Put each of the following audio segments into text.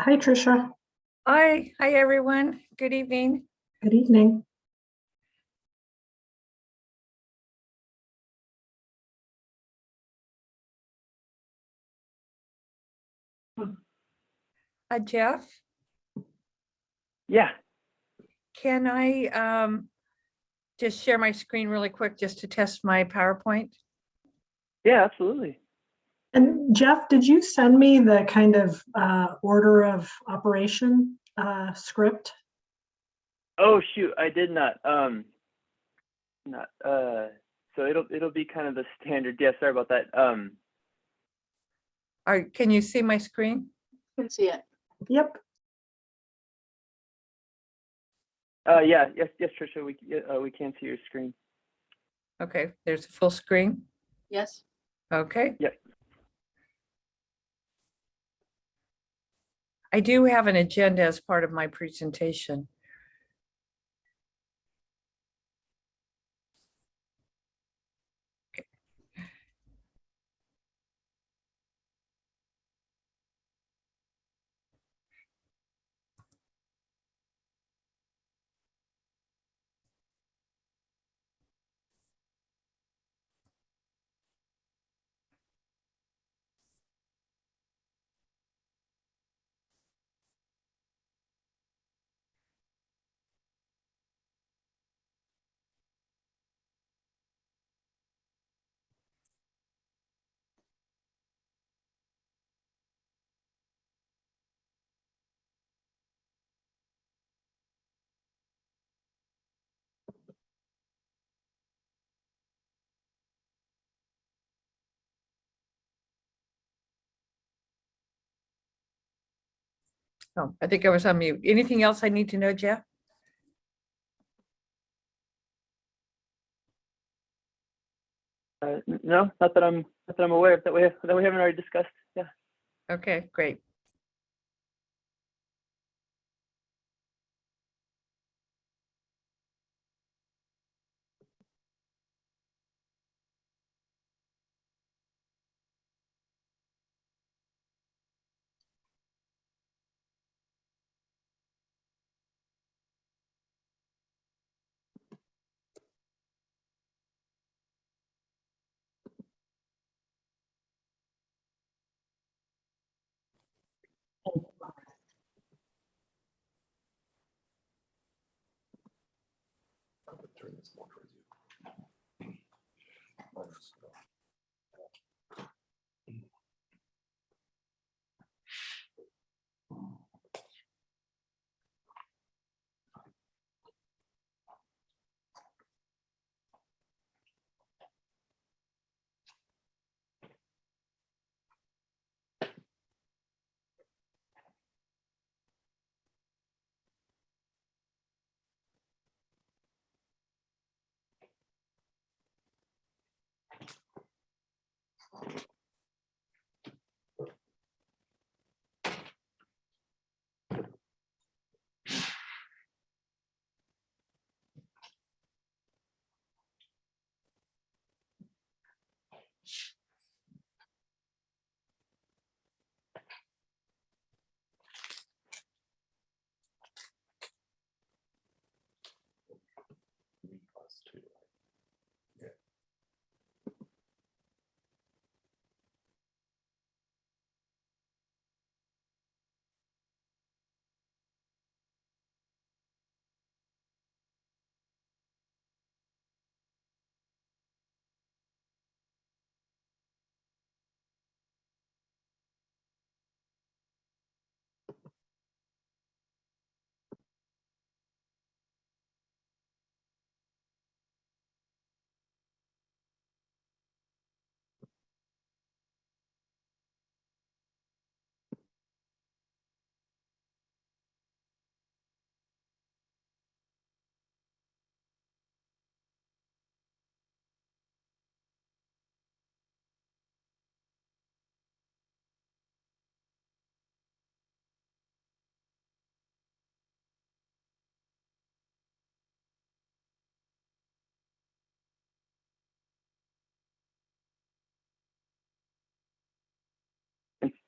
Hi, Tricia. Hi everyone. Good evening. Good evening. Jeff, Yeah, can I just share my screen really quick just to test my PowerPoint? yeah, absolutely. And Jeff, did you send me the kind of order of operation script? Oh shoot, I did not. So it'll be kind of the standard. Yeah, sorry about that. Can you see my screen? Can see it. Yep. Yes, Tricia, we can see your screen. Okay, there's a full screen. Yes. Okay. Yep. I do have an agenda as part of my presentation. Oh, I think I was on mute. Anything else I need to know, Jeff? No, not that I'm aware of that we haven't already discussed. Yeah. Okay, great. Turn this more towards you.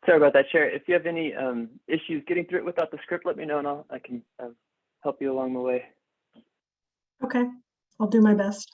Sorry about that, Chair. If you have any issues getting through it without the script, let me know and I can help you along the way. Okay, I'll do my best.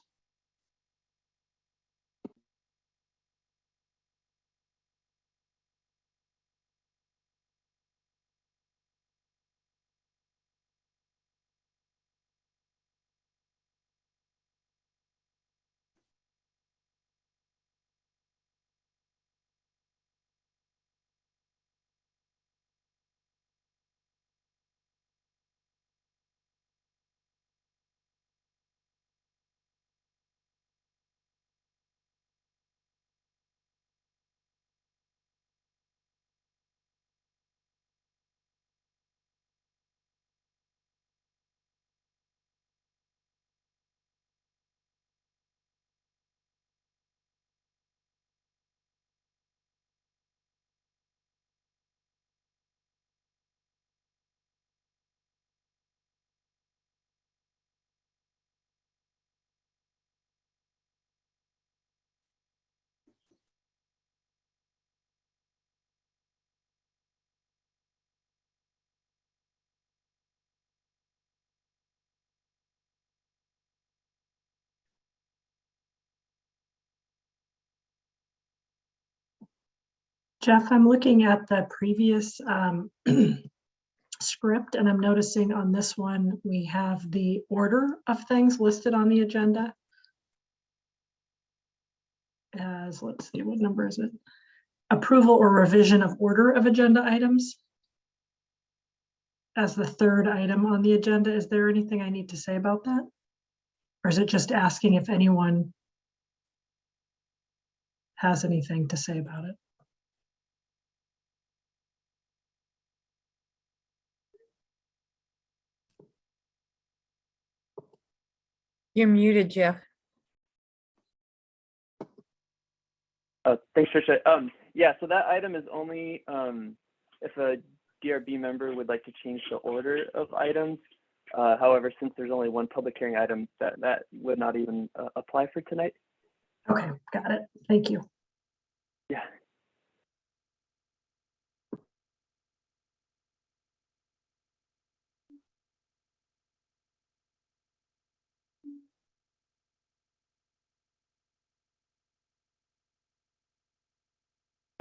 Jeff, I'm looking at the previous script and I'm noticing on this one, we have the order of things listed on the agenda as, let's see, what number is it? Approval or revision of order of agenda items as the third item on the agenda. Is there anything I need to say about that? Or is it just asking if anyone has anything to say about it? You're muted, Jeff. Thanks, Tricia. Yeah, so that item is only if a DRB member would like to change the order of items. However, since there's only one public hearing item, that would not even apply for tonight. Okay, got it. Thank you. Yeah.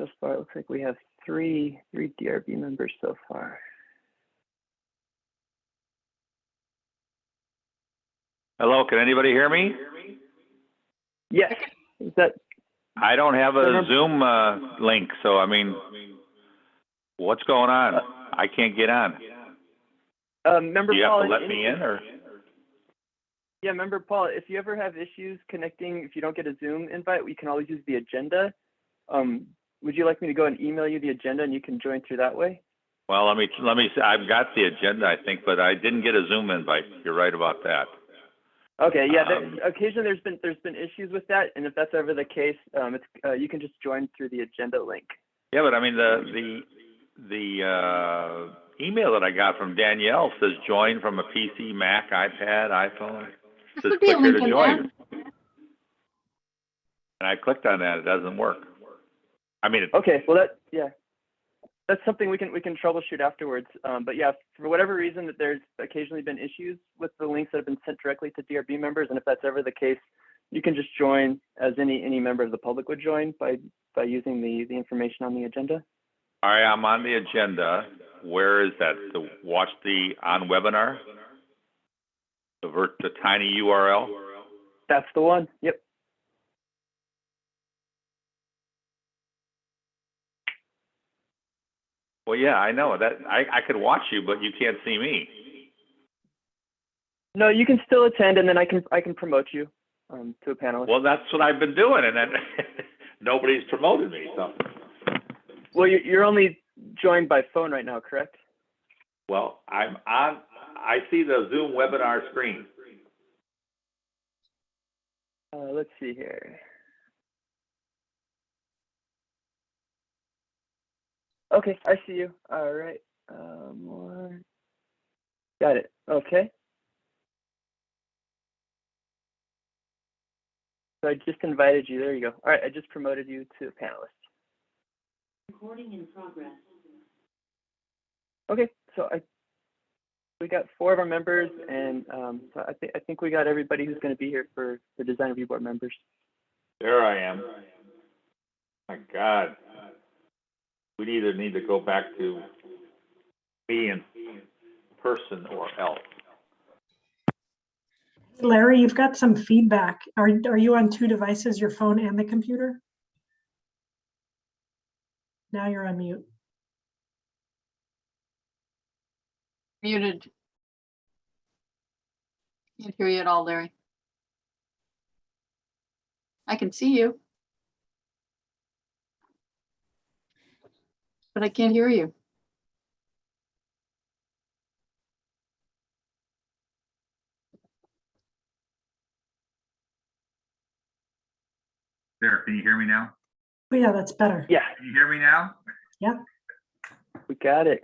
So far, it looks like we have three DRB members so far. Hello, can anybody hear me? Yes. Is that I don't have a Zoom link, so I mean, what's going on? I can't get on. member Do you Paul? have to let me in, or? Yeah, member Paul. If you ever have issues connecting, if you don't get a Zoom invite, we can always use the agenda. Would you like me to go and email you the agenda and you can join through that way? Well, let me see. I've got the agenda, I think, but I didn't get a Zoom invite. You're right about that. Okay, yeah. Occasionally, there's been issues with that, and if that's ever the case, you can just join through the agenda link. Yeah, but I mean the email that I got from Danielle says join from a PC, Mac, iPad, iPhone. It says click here to join. And I clicked on that. It doesn't work. I mean, Okay, well that's something we can troubleshoot afterwards. But yeah, for whatever reason, that there's occasionally been issues with the links that have been sent directly to DRB members, and if that's ever the case, you can just join as any member of the public would join by using the information on the agenda. all right, I'm on the agenda. Where is that? To watch the on webinar? The tiny URL? That's the one. Yep. Well, yeah, I know that. I could watch you, but you can't see me. No, you can still attend, and then I can promote you to a panelist. Well, that's what I've been doing, and then nobody's promoted me. So, Well, you're only joined by phone right now, correct? well, I'm on. I see the Zoom webinar screen. Let's see here. Okay, I see you. All right. More. Got it. Okay. So I just invited you. There you go. All right, I just promoted you to a panelist. Okay, so we got 4 of our members, and so I think we got everybody who's going to be here for the design review board members. There I am. My God. We either need to go back to me in person or else. Larry, you've got some feedback. Are you on 2 devices, your phone and the computer? Now you're on mute. Muted. Can't hear you at all, Larry. I can see you, but I can't hear you. There, can you hear me now? Oh yeah, that's better. Yeah, Can you hear me now? Yeah. we got it.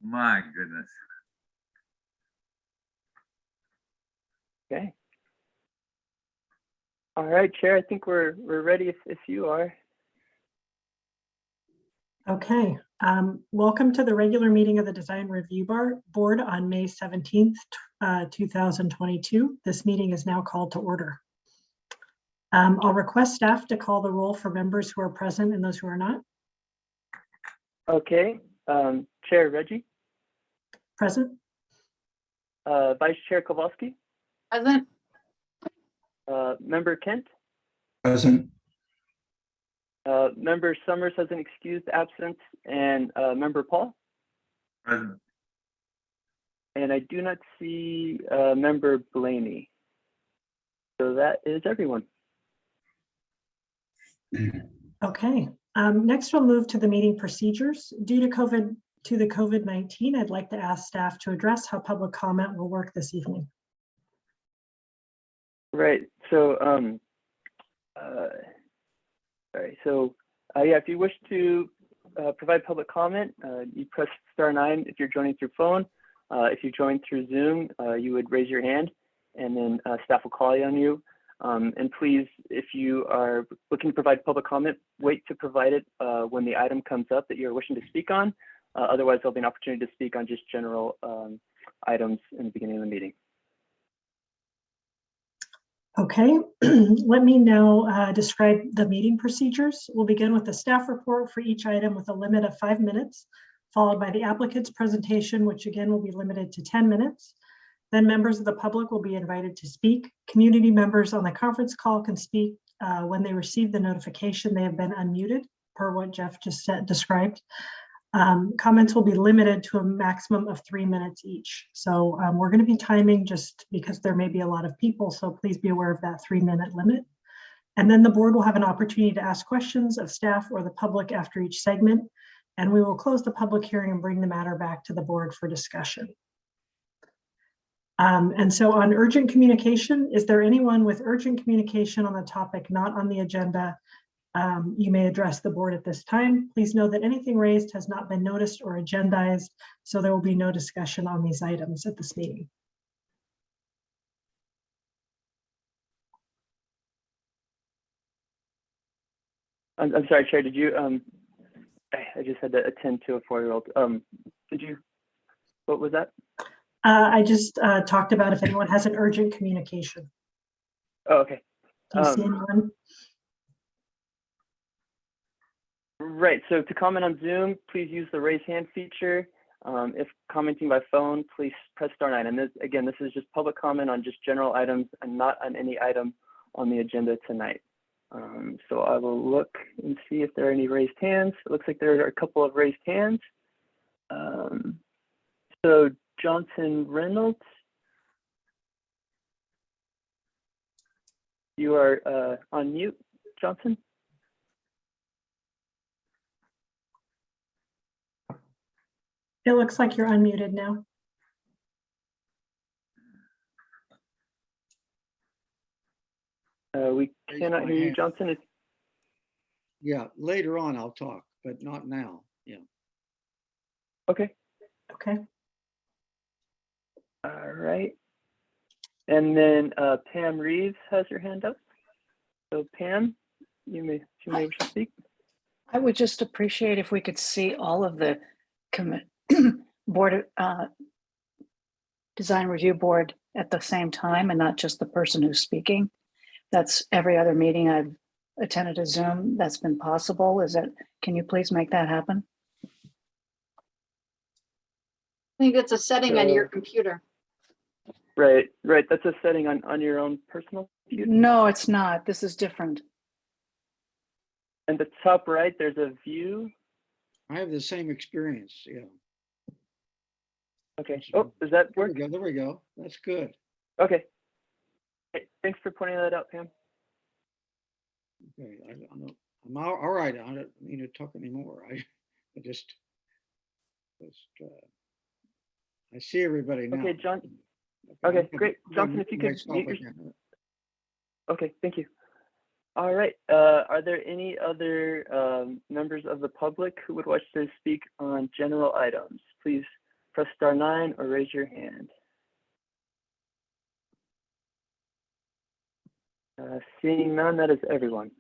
My goodness. Okay. All right, Chair, I think we're ready if you are. Okay. Welcome to the regular meeting of the Design Review Board on May 17th, 2022. This meeting is now called to order. I'll request staff to call the roll for members who are present and those who are not. Okay, Chair Reggie, Present. Vice Chair Kowalski, Present. Member Kent, Present. Member Summers has an excused absence, and Member Paul. Present. And I do not see Member Blaney. So that is everyone. Okay. Next, we'll move to the meeting procedures. Due to the COVID-19, I'd like to ask staff to address how public comment will work this evening. Right. So, sorry. So, yeah, if you wish to provide public comment, you press *9 if you're joining through phone. If you join through Zoom, you would raise your hand, and then staff will call on you. And please, if you are looking to provide public comment, wait to provide it when the item comes up that you're wishing to speak on. Otherwise, there'll be an opportunity to speak on just general items in the beginning of the meeting. Okay, let me now describe the meeting procedures. We'll begin with the staff report for each item with a limit of 5 minutes, followed by the applicant's presentation, which again will be limited to 10 minutes. Then members of the public will be invited to speak. Community members on the conference call can speak when they receive the notification they have been unmuted, per what Jeff just described. Comments will be limited to a maximum of 3 minutes each. So we're going to be timing just because there may be a lot of people, so please be aware of that 3-minute limit. And then the board will have an opportunity to ask questions of staff or the public after each segment, and we will close the public hearing and bring the matter back to the board for discussion. And so on urgent communication, is there anyone with urgent communication on the topic not on the agenda? You may address the board at this time. Please know that anything raised has not been noticed or agendized, so there will be no discussion on these items at this meeting. I'm sorry, Chair, did you, I just had to attend to a 4-year-old. Did you, what was that? I just talked about if anyone has an urgent communication. Oh, okay. Do you see anyone? Right, so to comment on Zoom, please use the raise hand feature. If commenting by phone, please press *9. And this, again, this is just public comment on just general items and not on any item on the agenda tonight. So I will look and see if there are any raised hands. It looks like there are a couple of raised hands. So Johnson Reynolds, you are on mute, Johnson. It looks like you're unmuted now. We cannot hear you, Johnson. Yeah, later on I'll talk, but not now. Yeah. Okay. Okay. All right. And then Pam Reeves has her hand up. So Pam, you may wish to speak. I would just appreciate if we could see all of the commit board, design review board at the same time and not just the person who's speaking. That's every other meeting I've attended a Zoom that's been possible. Can you please make that happen? I think it's a setting on your computer. Right. That's a setting on your own personal computer. No, it's not. This is different. And the top right, there's a view. I have the same experience, yeah. Okay. Oh, does that There work? we go, there we go. That's good. Okay. Hey, thanks for pointing that out, Pam. Okay, I'm all right. I don't need to talk anymore. I see everybody now. Okay, John. Okay, Okay, great. Johnson, if you could mute your. yourself. Okay, thank you. All right. Are there any other members of the public who would wish to speak on general items? Please press *9 or raise your hand. Seeing none, that is everyone.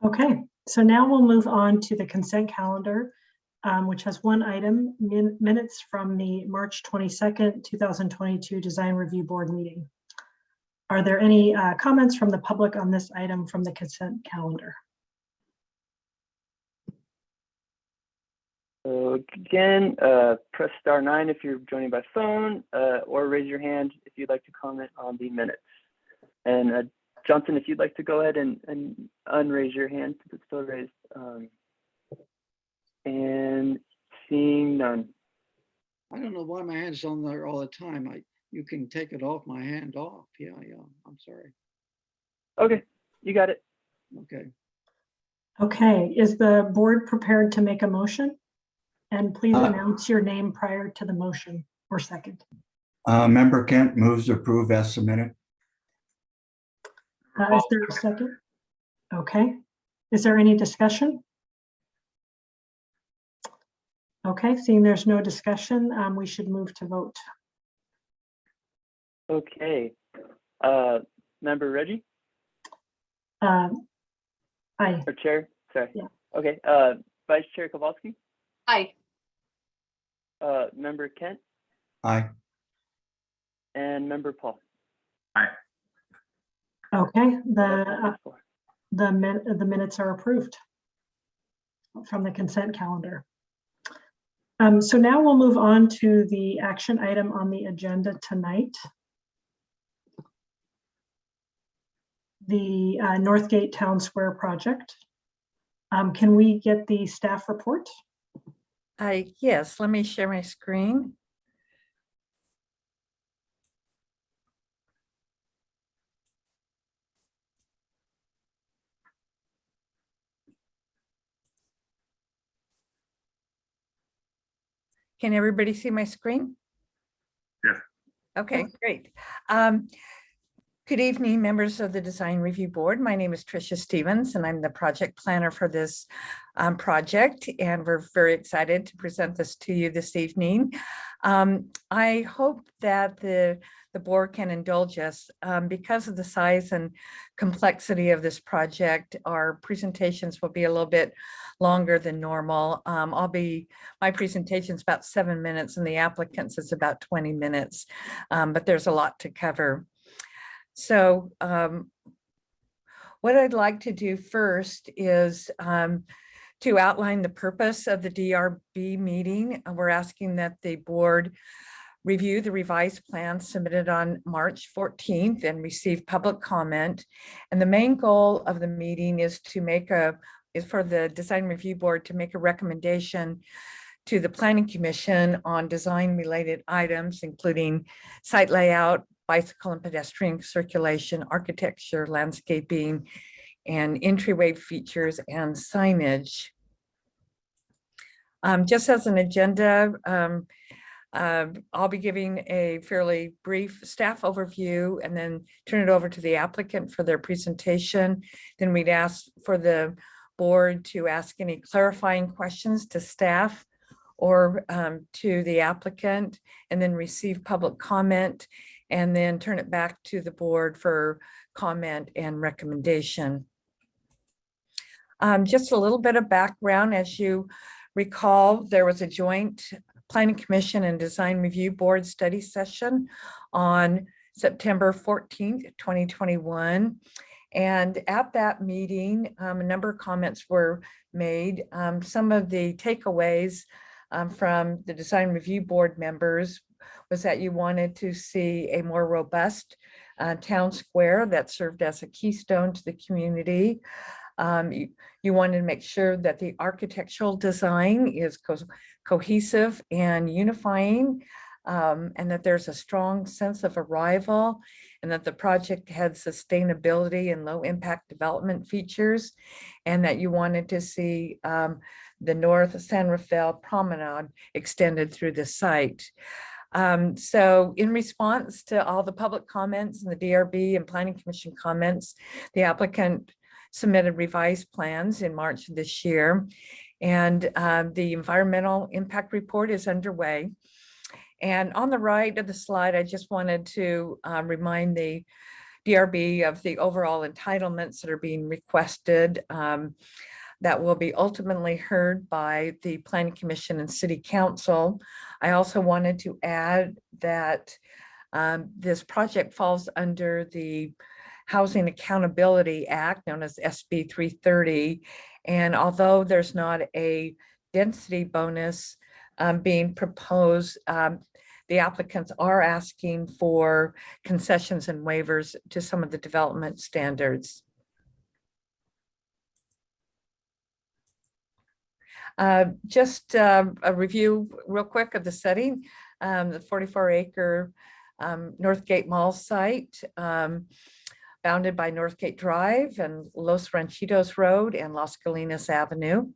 Okay, so now we'll move on to the consent calendar, which has one item, minutes from the March 22nd, 2022 Design Review Board meeting. Are there any comments from the public on this item from the consent calendar? So again, press *9 if you're joining by phone, or raise your hand if you'd like to comment on the minutes. And Johnson, if you'd like to go ahead and unraise your hand since it's still raised. And seeing none. I don't know why my hand's on there all the time. You can take it off, my hand off. Yeah, I'm sorry. Okay, you got it. Okay. Okay, is the board prepared to make a motion? And please announce your name prior to the motion or second. Member Kent moves to approve as submitted. Is there a second? Okay. Is there any discussion? Okay, seeing there's no discussion, we should move to vote. Okay. Member Reggie? Aye. Or Chair? Sorry. Yeah. Okay. Vice Chair Kowalski? Hi. Member Kent? Aye. And Member Paul? Aye. Okay, the minutes are approved from the consent calendar. So now we'll move on to the action item on the agenda tonight. The Northgate Town Square project. Can we get the staff report? Yes, let me share my screen. Can everybody see my screen? Yes. Okay, great. Good evening, members of the Design Review Board. My name is Tricia Stevens, and I'm the project planner for this project, and we're very excited to present this to you this evening. I hope that the board can indulge us. Because of the size and complexity of this project, our presentations will be a little bit longer than normal. My presentation's about 7 minutes and the applicant's is about 20 minutes, but there's a lot to cover. So what I'd like to do first is to outline the purpose of the DRB meeting. We're asking that the board review the revised plan submitted on March 14th and receive public comment. And the main goal of the meeting is for the Design Review Board to make a recommendation to the Planning Commission on design related items, including site layout, bicycle and pedestrian circulation, architecture, landscaping, and entryway features and signage. Just as an agenda, I'll be giving a fairly brief staff overview and then turn it over to the applicant for their presentation. Then we'd ask for the board to ask any clarifying questions to staff or to the applicant, and then receive public comment, and then turn it back to the board for comment and recommendation. Just a little bit of background. As you recall, there was a joint Planning Commission and Design Review Board study session on September 14th, 2021. And at that meeting, a number of comments were made. Some of the takeaways from the Design Review Board members was that you wanted to see a more robust town square that served as a keystone to the community. You wanted to make sure that the architectural design is cohesive and unifying, and that there's a strong sense of arrival, and that the project had sustainability and low impact development features, and that you wanted to see the North San Rafael Promenade extended through the site. So in response to all the public comments and the DRB and Planning Commission comments, the applicant submitted revised plans in March of this year, and the environmental impact report is underway. And on the right of the slide, I just wanted to remind the DRB of the overall entitlements that are being requested that will be ultimately heard by the Planning Commission and City Council. I also wanted to add that this project falls under the Housing Accountability Act, known as SB 330. And although there's not a density bonus being proposed, the applicants are asking for concessions and waivers to some of the development standards. Just a review real quick of the setting, the 44-acre Northgate Mall site, bounded by Northgate Drive and Los Ranchitos Road and Las Colinas Avenue.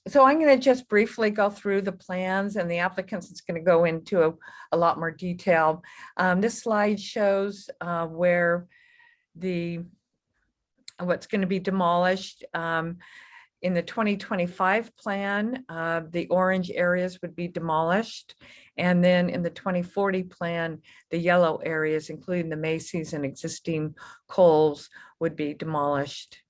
So I'm going to just briefly go through the plans, and the applicants is going to go into a lot more detail. This slide shows where what's going to be demolished. In the 2025 plan, the orange areas would be demolished. And then in the 2040 plan, the yellow areas, including the Macy's and existing Kohl's, would be demolished.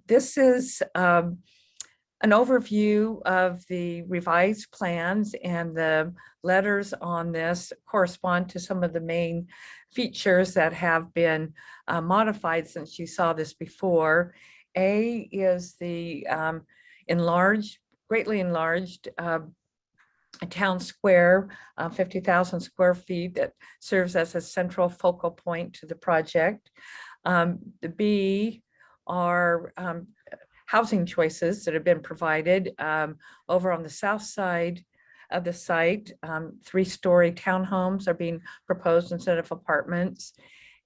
This is an overview of the revised plans, and the letters on this correspond to some of the main features that have been modified since you saw this before. A is the greatly enlarged town square, 50,000 square feet, that serves as a central focal point to the project. The B are housing choices that have been provided over on the south side of the site. 3-story townhomes are being proposed instead of apartments.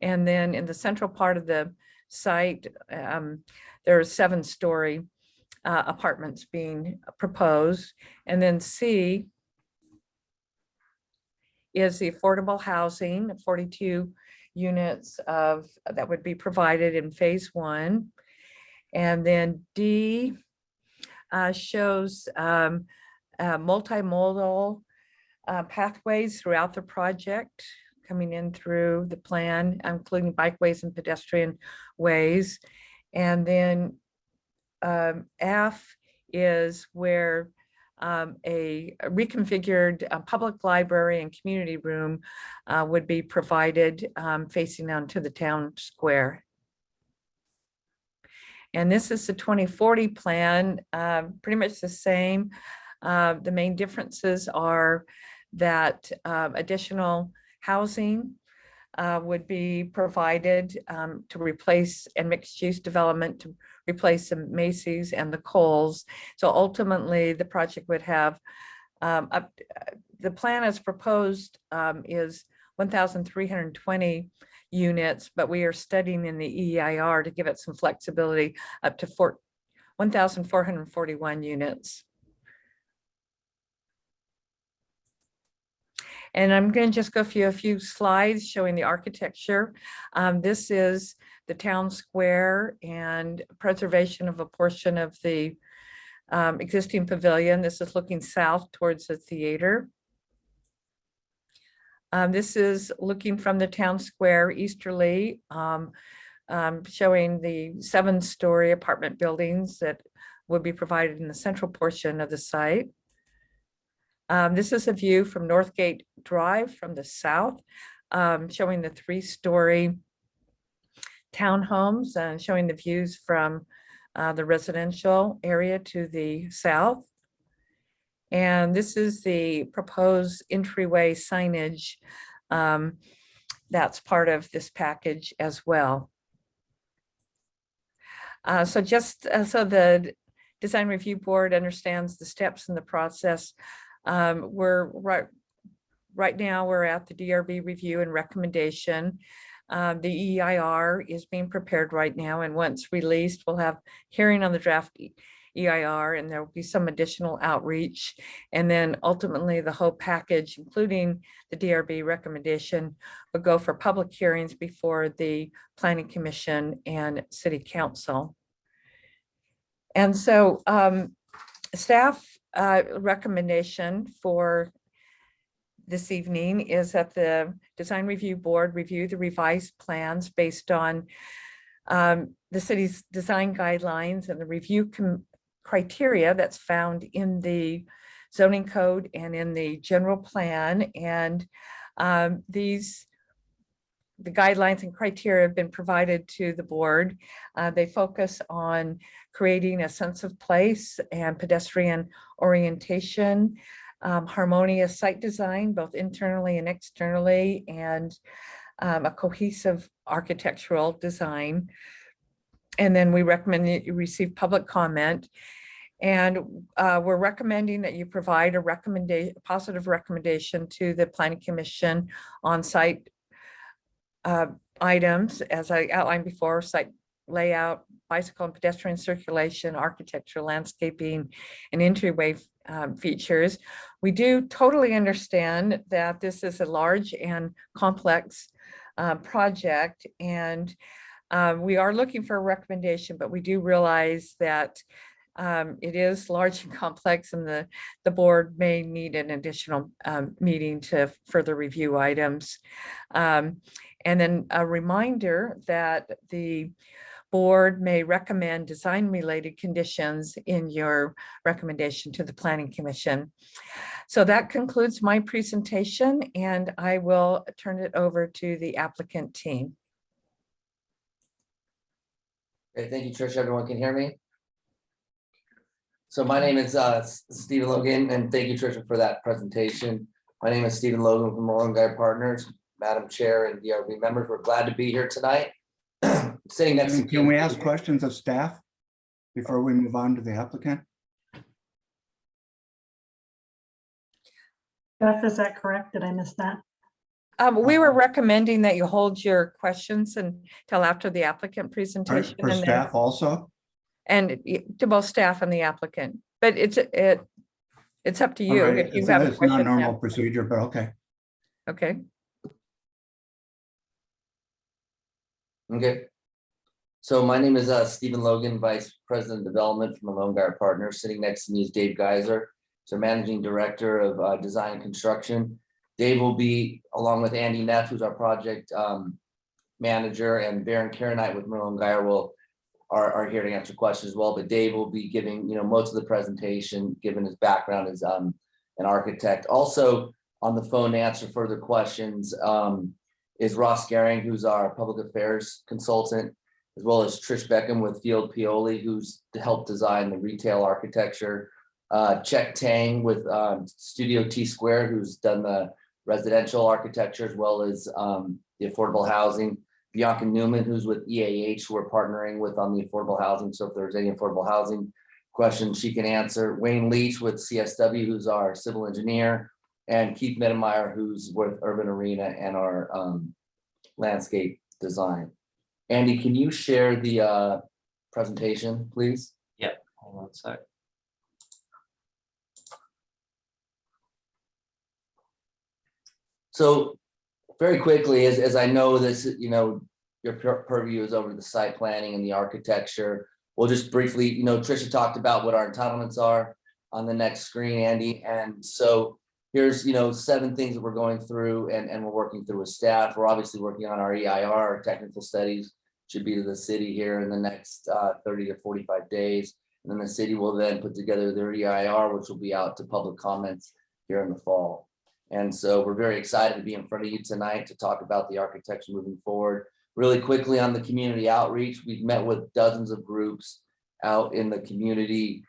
And then in the central part of the site, there are 7-story apartments being proposed. And then C is the affordable housing, 42 units that would be provided in phase 1. And then D shows multimodal pathways throughout the project coming in through the plan, including bikeways and pedestrian ways. And then F is where a reconfigured public library and community room would be provided facing onto the town square. And this is the 2040 plan, pretty much the same. The main differences are that additional housing would be provided to replace, and mixed-use development to replace the Macy's and the Kohl's. So ultimately, the project would have, the plan as proposed is 1,320 units, but we are studying in the EIR to give it some flexibility up to 1,441 units. And I'm going to just go through a few slides showing the architecture. This is the town square and preservation of a portion of the existing pavilion. This is looking south towards the theater. This is looking from the town square easterly, showing the 7-story apartment buildings that will be provided in the central portion of the site. This is a view from Northgate Drive from the south, showing the 3-story townhomes and showing the views from the residential area to the south. And this is the proposed entryway signage that's part of this package as well. So so the Design Review Board understands the steps in the process. Right now we're at the DRB Review and Recommendation. The EIR is being prepared right now, and once released, we'll have hearing on the draft EIR, and there will be some additional outreach. And then ultimately the whole package, including the DRB recommendation, will go for public hearings before the Planning Commission and City Council. And so staff recommendation for this evening is that the Design Review Board review the revised plans based on the city's design guidelines and the review criteria that's found in the zoning code and in the general plan. And the guidelines and criteria have been provided to the board. They focus on creating a sense of place and pedestrian orientation, harmonious site design, both internally and externally, and a cohesive architectural design. And then we recommend that you receive public comment. And we're recommending that you provide a positive recommendation to the Planning Commission on site items, as I outlined before: site layout, bicycle and pedestrian circulation, architecture, landscaping, and entryway features. We do totally understand that this is a large and complex project, and we are looking for a recommendation, but we do realize that it is large and complex, and the board may need an additional meeting to further review items. And then a reminder that the board may recommend design-related conditions in your recommendation to the Planning Commission. So that concludes my presentation, and I will turn it over to the applicant team. Great, thank you, Tricia. Everyone can hear me? So my name is Stephen Logan, and thank you, Tricia, for that presentation. My name is Stephen Logan from Mullen Guy Partners. Madam Chair and DRB members, we're glad to be here tonight. Sitting next to Can we ask questions of staff before we move on to the applicant? Beth, is that correct? Did I miss that? We were recommending that you hold your questions until after the applicant presentation. For staff also? And to both staff and the applicant, but it's up to you. Okay. If you have a It's question not normal now. procedure, but okay. Okay. Okay. So my name is Stephen Logan, Vice President of Development from Malone Guy Partners. Sitting next to me is Dave Geiser, so Managing Director of Design and Construction. Dave will be, along with Andy Neff, who's our project manager, and Baron Karenite with Malone Guy are here to answer questions as well. But Dave will be giving most of the presentation, given his background as an architect. Also on the phone to answer further questions is Ross Gehring, who's our public affairs consultant, as well as Trish Beckham with Field Pioli, who's helped design the retail architecture. Chet Tang with Studio T Square, who's done the residential architecture as well as the affordable housing. Bianca Newman, who's with EAH, who we're partnering with on the affordable housing. So if there's any affordable housing questions, she can answer. Wayne Leach with CSW, who's our civil engineer, and Keith Mittermeier, who's with Urban Arena and our landscape design. Andy, can you share the presentation, please? Yep, hold on a sec. So very quickly, as I know this, your purview is over the site planning and the architecture. We'll just briefly, Tricia talked about what our entitlements are on the next screen, Andy. And so here's, 7 things that we're going through and we're working through with staff. We're obviously working on our EIR, our technical studies, should be to the city here in the next 30 to 45 days. And then the city will then put together their EIR, which will be out to public comments here in the fall. And so we're very excited to be in front of you tonight to talk about the architecture moving forward. Really quickly on the community outreach, we've met with dozens of groups out in the community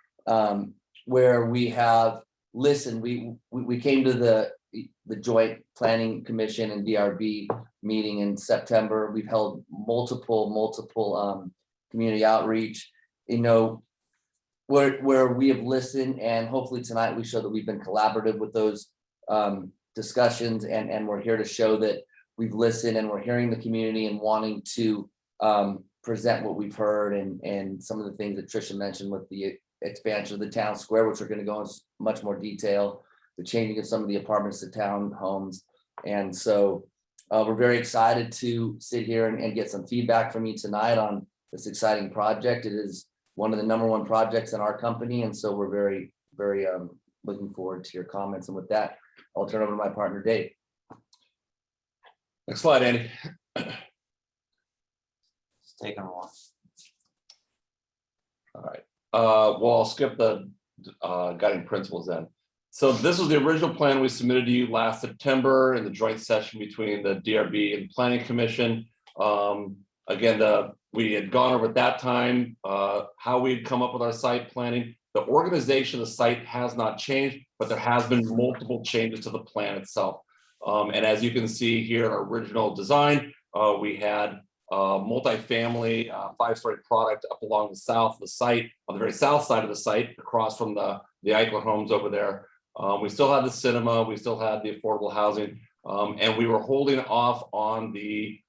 where we have listened. We came to the Joint Planning Commission and DRB meeting in September. We've held multiple community outreach, where we have listened, and hopefully tonight we show that we've been collaborative with those discussions, and we're here to show that we've listened and we're hearing the community and wanting to present what we've heard and some of the things that Tricia mentioned with the expansion of the town square, which we're going to go in much more detail, the changing of some of the apartments to townhomes. And so we're very excited to sit here and get some feedback from you tonight on this exciting project. It is one of the #1 projects in our company. And so we're very, very looking forward to your comments. And with that, I'll turn over to my partner, Dave. Next slide, Andy. It's taking a while. All right. Well, I'll skip the guiding principles then. So this was the original plan we submitted to you last September in the joint session between the DRB and Planning Commission. Again, we had gone over at that time how we'd come up with our site planning. The organization of the site has not changed, but there has been multiple changes to the plan itself. And as you can see here in our original design, we had multifamily 5-story product up along the south of the site, on the very south side of the site, across from the Eichler homes over there. We still had the cinema, we still had the affordable housing, and we were holding off on the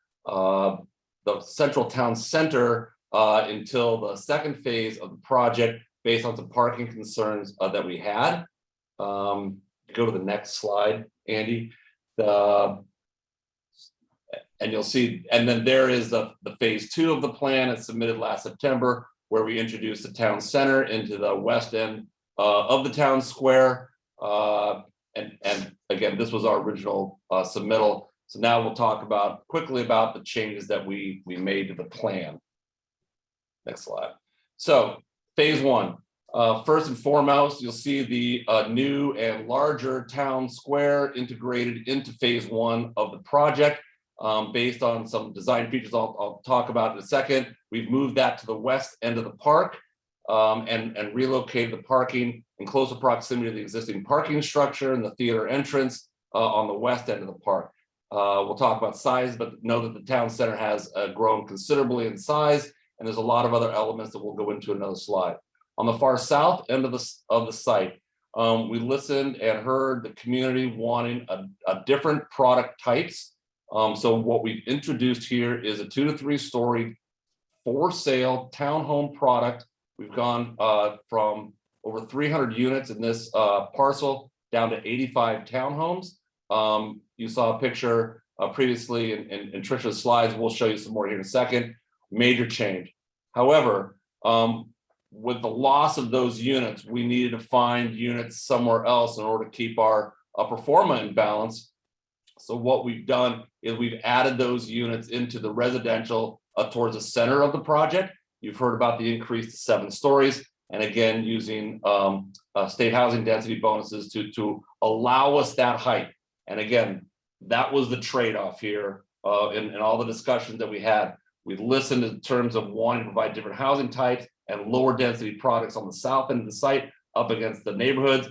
central town center until the second phase of the project, based on some parking concerns that we had. Go to the next slide, Andy. And you'll see, and then there is the phase 2 of the plan. It's submitted last September, where we introduced the town center into the west end of the town square. And again, this was our original submittal. So now we'll talk quickly about the changes that we made to the plan. Next slide. So phase 1. First and foremost, you'll see the new and larger town square integrated into phase 1 of the project. Based on some design features I'll talk about in a second. We've moved that to the west end of the park and relocated the parking in closer proximity to the existing parking structure and the theater entrance on the west end of the park. We'll talk about size, but know that the town center has grown considerably in size, and there's a lot of other elements that we'll go into another slide. On the far south end of the site, we listened and heard the community wanting a different product types. So what we've introduced here is a 2 to 3 story for sale townhome product. We've gone from over 300 units in this parcel down to 85 townhomes. You saw a picture previously in Tricia's slides. We'll show you some more here in a second. Major change. However, with the loss of those units, we needed to find units somewhere else in order to keep our pro forma in balance. So what we've done is we've added those units into the residential towards the center of the project. You've heard about the increase to 7 stories, and again, using state housing density bonuses to allow us that height. And again, that was the trade-off here in all the discussions that we had. We listened in terms of wanting to provide different housing types and lower density products on the south end of the site up against the neighborhoods.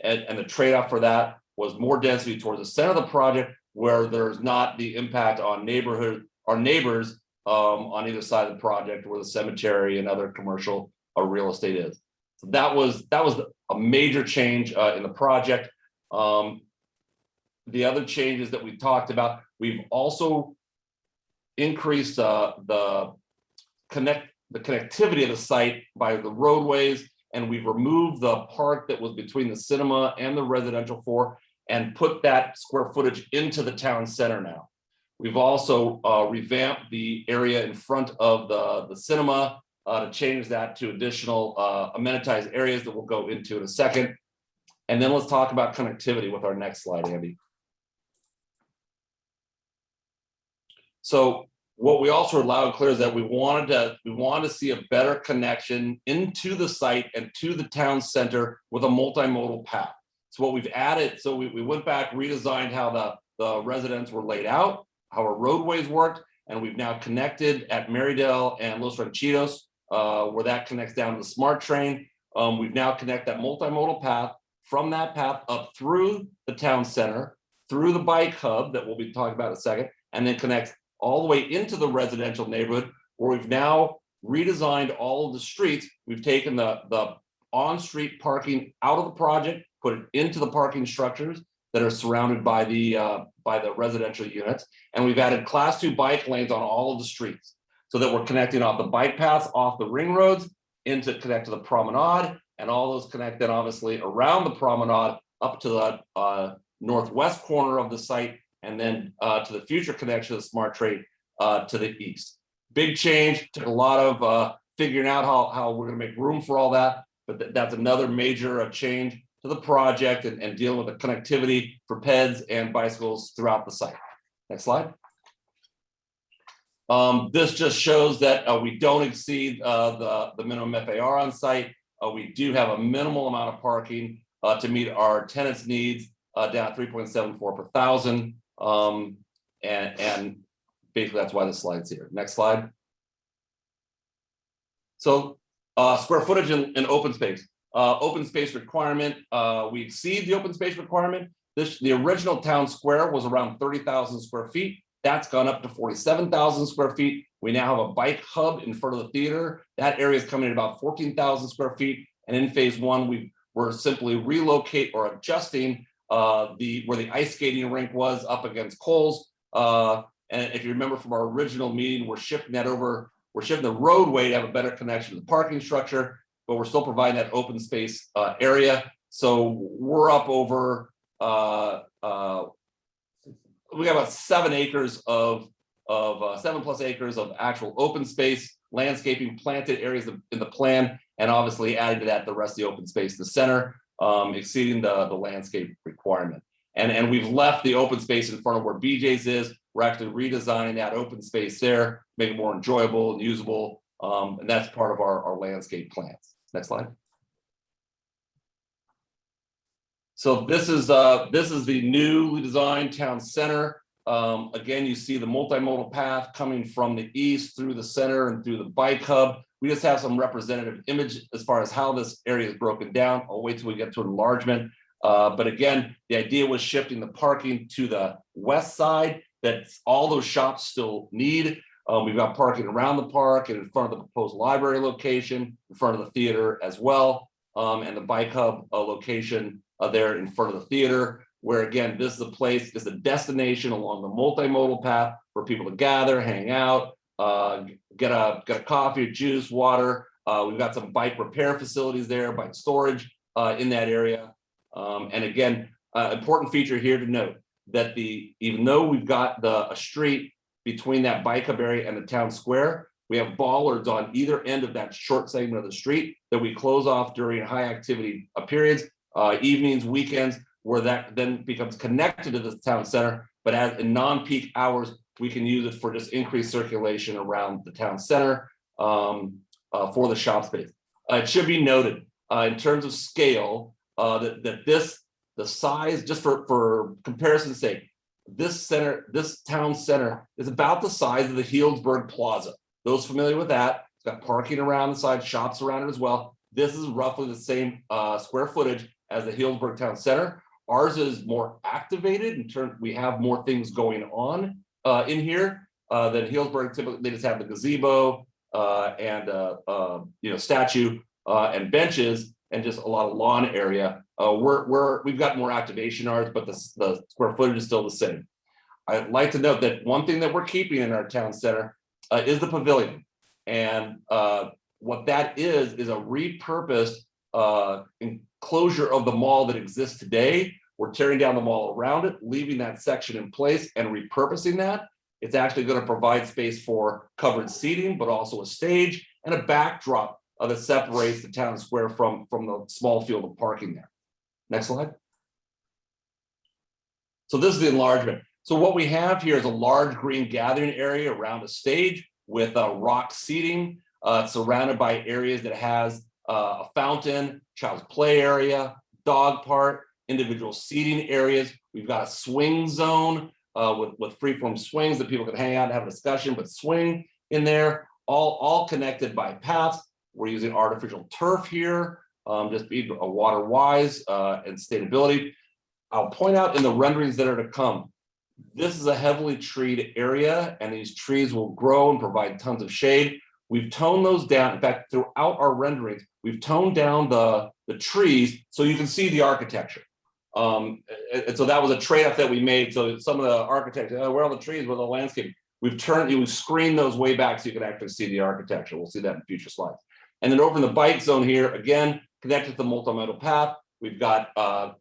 And the trade-off for that was more density towards the center of the project, where there's not the impact on neighbors on either side of the project, where the cemetery and other commercial or real estate is. So that was a major change in the project. The other changes that we talked about, we've also increased the connectivity of the site by the roadways, and we've removed the park that was between the cinema and the residential for, and put that square footage into the town center now. We've also revamped the area in front of the cinema to change that to additional amenitized areas that we'll go into in a second. And then let's talk about connectivity with our next slide, Andy. So what we also heard loud and clear is that we wanted to see a better connection into the site and to the town center with a multimodal path. So what we've added, so we went back, redesigned how the residents were laid out, how our roadways worked, and we've now connected at Marydale and Los Ranchitos, where that connects down to the SMART train. We've now connected that multimodal path from that path up through the town center, through the bike hub that we'll be talking about in a second, and then connects all the way into the residential neighborhood, where we've now redesigned all of the streets. We've taken the on-street parking out of the project, put it into the parking structures that are surrounded by the residential units. And we've added class 2 bike lanes on all of the streets so that we're connecting off the bike paths, off the ring roads, into connect to the promenade, and all those connect then obviously around the promenade up to the northwest corner of the site, and then to the future connection of the SMART train to the east. Big change, took a lot of figuring out how we're gonna make room for all that, but that's another major change to the project and dealing with the connectivity for peds and bicycles throughout the site. Next slide. This just shows that we don't exceed the minimum FAR on site. We do have a minimal amount of parking to meet our tenants' needs, down 3.74 per thousand. And basically that's why the slide's here. Next slide. So square footage in open space. Open space requirement, we exceed the open space requirement. The original town square was around 30,000 square feet. That's gone up to 47,000 square feet. We now have a bike hub in front of the theater. That area is coming in about 14,000 square feet. And in phase 1, we're simply relocate or adjusting where the ice skating rink was up against Coles. And if you remember from our original meeting, we're shifting that over. We're shifting the roadway to have a better connection to the parking structure, but we're still providing that open space area. So we're up over, we got about 7 acres of 7+ acres of actual open space, landscaping, planted areas in the plan, and obviously adding to that the rest of the open space in the center, exceeding the landscape requirement. And we've left the open space in front of where BJ's is. We're actually redesigning that open space there, make it more enjoyable and usable. And that's part of our landscape plans. Next slide. So this is the newly designed town center. Again, you see the multimodal path coming from the east through the center and through the bike hub. We just have some representative image as far as how this area is broken down. I'll wait till we get to enlargement. But again, the idea was shifting the parking to the west side that all those shops still need. We've got parking around the park and in front of the proposed library location, in front of the theater as well, and the bike hub location there in front of the theater, where again, this is a place, it's a destination along the multimodal path for people to gather, hang out, get a coffee, juice, water. We've got some bike repair facilities there, bike storage in that area. And again, important feature here to note that even though we've got a street between that bike hub area and the town square, we have bollards on either end of that short segment of the street that we close off during high activity periods, evenings, weekends, where that then becomes connected to the town center. But as in non-peak hours, we can use it for just increased circulation around the town center for the shop space. It should be noted in terms of scale that the size, just for comparison's sake, this town center is about the size of the Healdsburg Plaza. Those familiar with that, it's got parking around the side, shops around it as well. This is roughly the same square footage as the Healdsburg Town Center. Ours is more activated in terms, we have more things going on in here than Healdsburg. Typically, they just have the gazebo and statue and benches and just a lot of lawn area. We've got more activation hours, but the square footage is still the same. I'd like to note that one thing that we're keeping in our town center is the pavilion. And what that is a repurposed enclosure of the mall that exists today. We're tearing down the mall around it, leaving that section in place and repurposing that. It's actually going to provide space for covered seating, but also a stage and a backdrop that separates the town square from the small field of parking there. Next slide. So this is the enlargement. So what we have here is a large green gathering area around a stage with rock seating, surrounded by areas that has a fountain, child's play area, dog park, individual seating areas. We've got a swing zone with freeform swings that people can hang out and have a discussion, but swing in there, all connected by paths. We're using artificial turf here, just be water wise and sustainability. I'll point out in the renderings that are to come, this is a heavily treed area and these trees will grow and provide tons of shade. We've toned those down. In fact, throughout our renderings, we've toned down the trees so you can see the architecture. And so that was a trade-off that we made. So some of the architects, where are all the trees, where the landscape? We've screened those way back so you can actually see the architecture. We'll see that in future slides. And then over in the bike zone here, again, connected to the multimodal path, we've got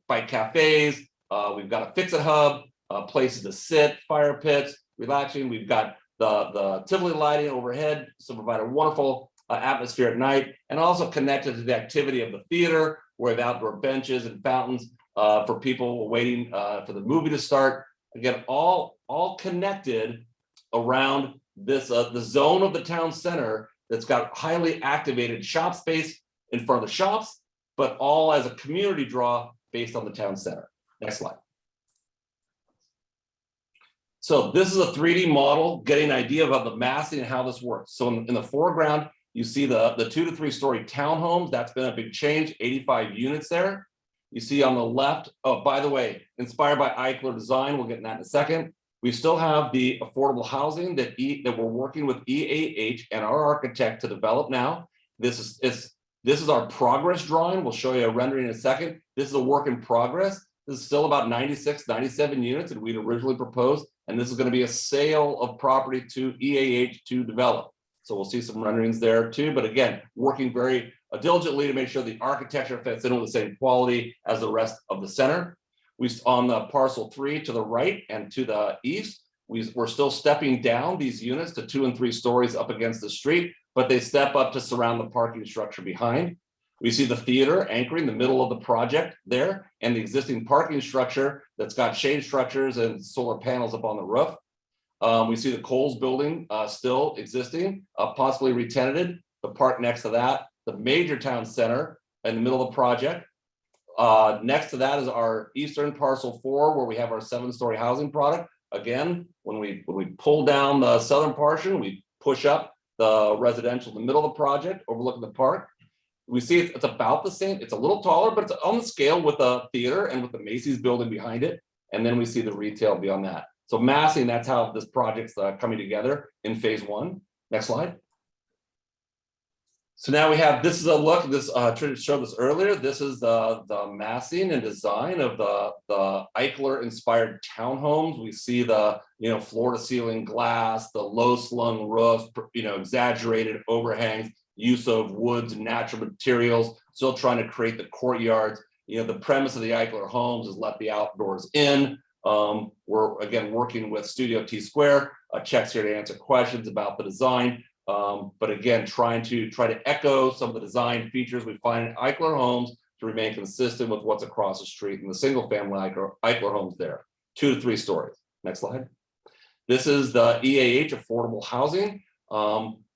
bike cafes, we've got a fix-it hub, places to sit, fire pits, relaxing. We've got the Tivoli lighting overhead, so provide a wonderful atmosphere at night, and also connected to the activity of the theater, where we have outdoor benches and fountains for people waiting for the movie to start. Again, all connected around this the zone of the town center that's got highly activated shop space in front of the shops, but all as a community draw based on the town center. Next slide. So this is a 3D model, getting an idea about the massing and how this works. So in the foreground, you see the 2 to 3 story townhomes. That's been a big change, 85 units there. You see on the left, oh, by the way, inspired by Eichler design, we'll get in that in a second. We still have the affordable housing that we're working with EAH and our architect to develop now. This is our progress drawing. We'll show you a rendering in a second. This is a work in progress. This is still about 96, 97 units that we'd originally proposed. And this is going to be a sale of property to EAH to develop. So we'll see some renderings there too. But again, working very diligently to make sure the architecture fits in with the same quality as the rest of the center. On the parcel 3 to the right and to the east, we're still stepping down these units to 2 and 3 stories up against the street, but they step up to surround the parking structure behind. We see the theater anchoring the middle of the project there, and the existing parking structure that's got shade structures and solar panels up on the roof. We see the Kohl's building still existing, possibly re-tenanted. The park next to that, the major town center in the middle of the project. Next to that is our eastern parcel 4, where we have our 7-story housing product. Again, when we pull down the southern portion, we push up the residential in the middle of the project, overlooking the park. We see it's about the same. It's a little taller, but it's on the scale with the theater and with the Macy's building behind it. And then we see the retail beyond that. So massing, that's how this project's coming together in phase 1. Next slide. So now we have, this is a look, this Tricia showed this earlier. This is the massing and design of the Eichler inspired townhomes. We see the floor to ceiling glass, the low slung roofs, exaggerated overhangs, use of woods and natural materials, still trying to create the courtyards. The premise of the Eichler homes is let the outdoors in. We're again working with Studio T Square. Check's here to answer questions about the design. But again, trying to echo some of the design features we find in Eichler homes to remain consistent with what's across the street in the single family Eichler homes there, 2 to 3 stories. Next slide. This is the EAH Affordable Housing.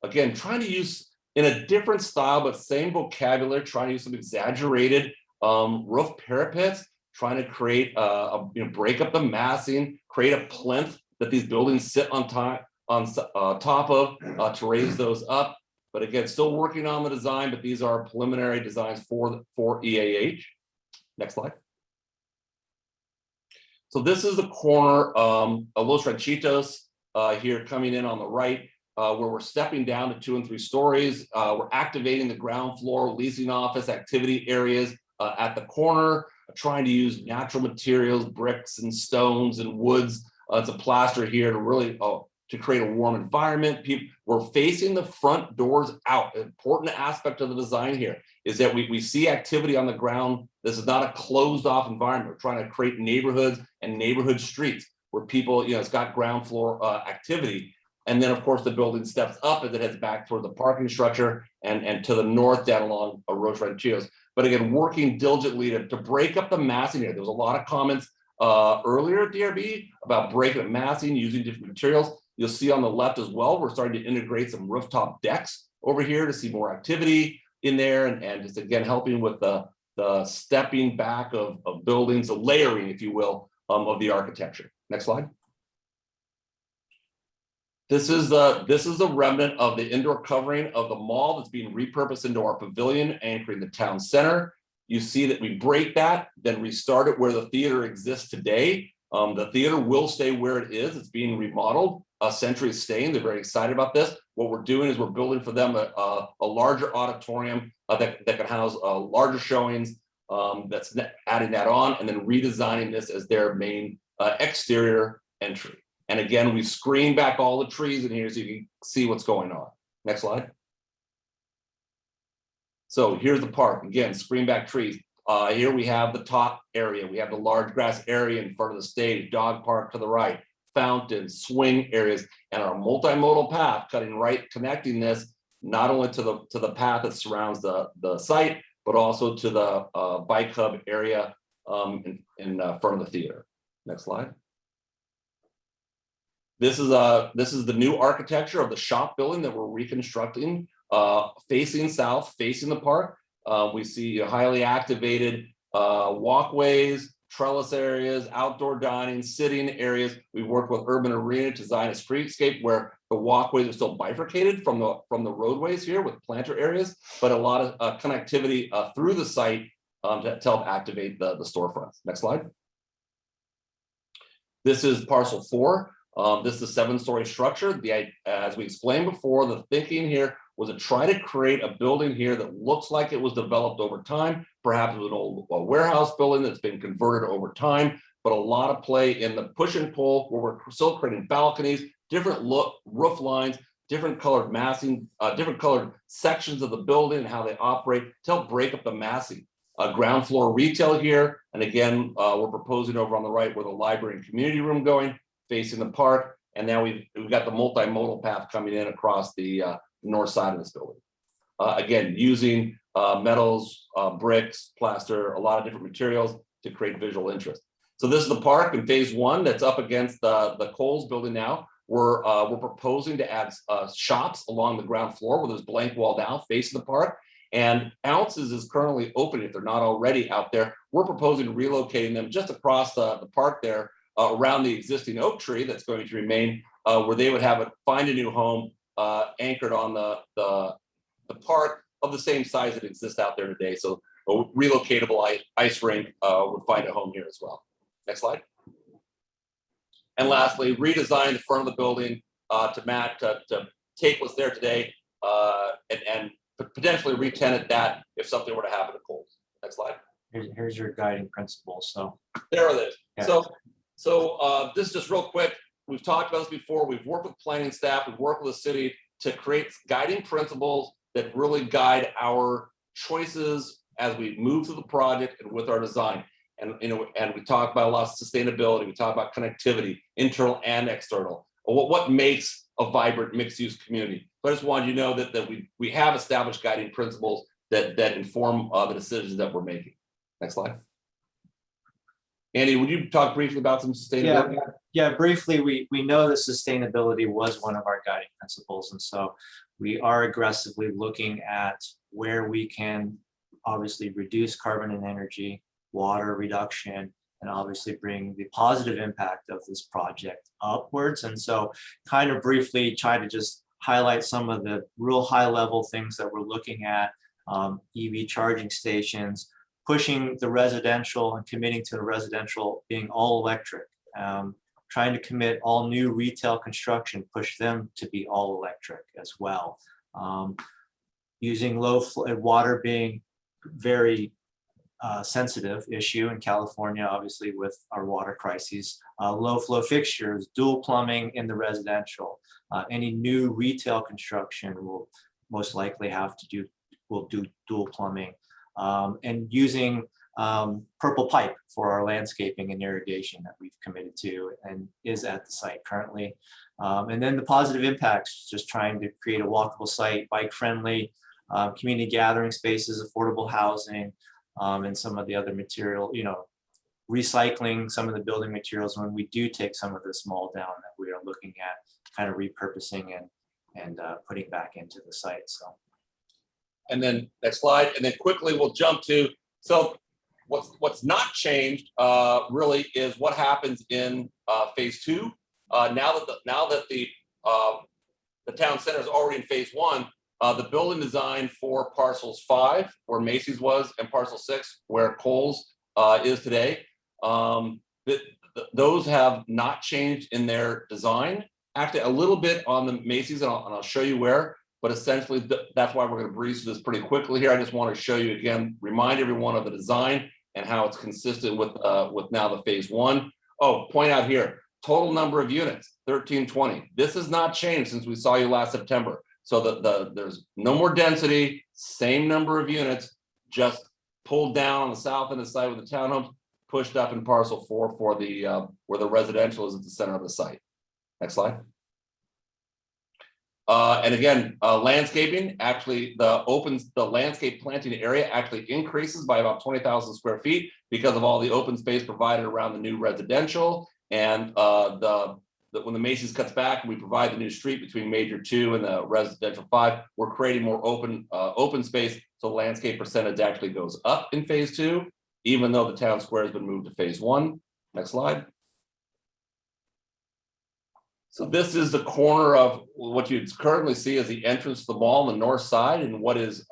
Again, trying to use in a different style, but same vocabulary, trying to use some exaggerated roof parapets, trying to create break up the massing, create a plinth that these buildings sit on top of to raise those up. But again, still working on the design, but these are preliminary designs for EAH. Next slide. So this is the corner of Los Ranchitos here coming in on the right, where we're stepping down to 2 and 3 stories. We're activating the ground floor, leasing office activity areas at the corner, trying to use natural materials, bricks and stones and woods. It's a plaster here to really to create a warm environment. We're facing the front doors out. An important aspect of the design here is that we see activity on the ground. This is not a closed off environment. We're trying to create neighborhoods and neighborhood streets where people, it's got ground floor activity. And then, of course, the building steps up as it heads back toward the parking structure and to the north down along Roche Rancheros. But again, working diligently to break up the massing here. There was a lot of comments earlier at DRB about breaking up massing, using different materials. You'll see on the left as well, we're starting to integrate some rooftop decks over here to see more activity in there, and just again, helping with the stepping back of buildings, the layering, if you will, of the architecture. Next slide. This is the remnant of the indoor covering of the mall that's being repurposed into our pavilion, anchoring the town center. You see that we break that, then restart it where the theater exists today. The theater will stay where it is. It's being remodeled. Century is staying. They're very excited about this. What we're doing is we're building for them a larger auditorium that can house larger showings. That's adding that on and then redesigning this as their main exterior entry. And again, we screen back all the trees in here so you can see what's going on. Next slide. So here's the park. Again, screen back trees. Here we have the top area. We have the large grass area in front of the stage, dog park to the right, fountains, swing areas, and our multimodal path connecting this not only to the path that surrounds the site, but also to the bike hub area in front of the theater. Next slide. This is the new architecture of the shop building that we're reconstructing, facing south, facing the park. We see highly activated walkways, trellis areas, outdoor dining, sitting areas. We worked with Urban Arena to design a streetscape where the walkways are still bifurcated from the roadways here with planter areas, but a lot of connectivity through the site to help activate the storefronts. Next slide. This is parcel 4. This is a 7-story structure. As we explained before, the thinking here was to try to create a building here that looks like it was developed over time. Perhaps it was an old warehouse building that's been converted over time, but a lot of play in the push and pull where we're still creating balconies, different roof lines, different colored massing, different colored sections of the building and how they operate to help break up the massing. Ground floor retail here. And again, we're proposing over on the right where the library and community room going, facing the park. And now we've got the multimodal path coming in across the north side of this building. Again, using metals, bricks, plaster, a lot of different materials to create visual interest. So this is the park in phase 1 that's up against the Kohl's building now. We're proposing to add shops along the ground floor where there's blank wall now facing the park. And Ounces is currently open if they're not already out there. We're proposing relocating them just across the park there around the existing oak tree that's going to remain, where they would find a new home anchored on the park of the same size that exists out there today. So a relocatable ice rink would find a home here as well. Next slide. And lastly, redesign the front of the building to take what's there today and potentially re-tenant that if something were to happen to Kohl's. Next slide. Here's your guiding principle. So there it is. Yeah. So this is just real quick. We've talked about this before. We've worked with planning staff. We've worked with the city to create guiding principles that really guide our choices as we move through the project and with our design. And we talk about a lot of sustainability. We talk about connectivity, internal and external. What makes a vibrant mixed-use community? So I just wanted you to know that we have established guiding principles that inform the decisions that we're making. Next slide. Andy, would you talk briefly about some sustainability? Yeah, briefly, we know that sustainability was one of our guiding principles. And so we are aggressively looking at where we can obviously reduce carbon and energy, water reduction, and obviously bring the positive impact of this project upwards. And so kind of briefly try to just highlight some of the real high level things that we're looking at, EV charging stations, pushing the residential and committing to the residential being all electric, trying to commit all new retail construction, push them to be all electric as well. Using low flow water being very sensitive issue in California, obviously with our water crises, low flow fixtures, dual plumbing in the residential, any new retail construction will most likely have to do dual plumbing, and using purple pipe for our landscaping and irrigation that we've committed to and is at the site currently. And then the positive impacts, just trying to create a walkable site, bike friendly, community gathering spaces, affordable housing, and some of the other material, recycling some of the building materials when we do take some of this mold down that we are looking at kind of repurposing and putting back into the site. So. And then next slide, and then quickly we'll jump to, so what's not changed really is what happens in phase 2. Now that the town center is already in phase 1, the building design for parcels 5, where Macy's was, and parcel 6, where Kohl's is today, those have not changed in their design. Actually, a little bit on the Macy's, and I'll show you where. But essentially, that's why we're going to breeze through this pretty quickly here. I just want to show you again, remind everyone of the design and how it's consistent with now the phase 1. Oh, point out here, total number of units, 1320. This has not changed since we saw you last September. So there's no more density, same number of units, just pulled down on the south end of the site with the townhomes, pushed up in parcel 4 for the where the residential is at the center of the site. Next slide. And again, landscaping, actually the landscape planting area actually increases by about 20,000 square feet because of all the open space provided around the new residential. And when the Macy's cuts back and we provide the new street between major 2 and the residential 5, we're creating more open space. So landscape percentage actually goes up in phase 2, even though the town square has been moved to phase 1. Next slide. So this is the corner of what you currently see as the entrance to the mall on the north side and what is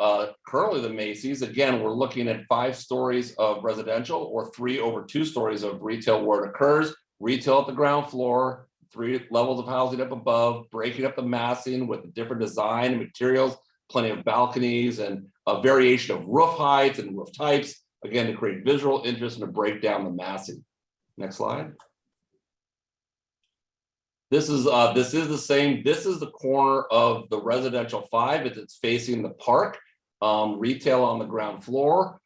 currently the Macy's. Again, we're looking at 5 stories of residential or 3 over 2 stories of retail where it occurs. Retail at the ground floor, 3 levels of housing up above, breaking up the massing with different design and materials, plenty of balconies and a variation of roof heights and roof types, again, to create visual interest and to break down the massing. Next slide. This is the same. This is the corner of the residential 5. It's facing the park. Retail on the ground floor.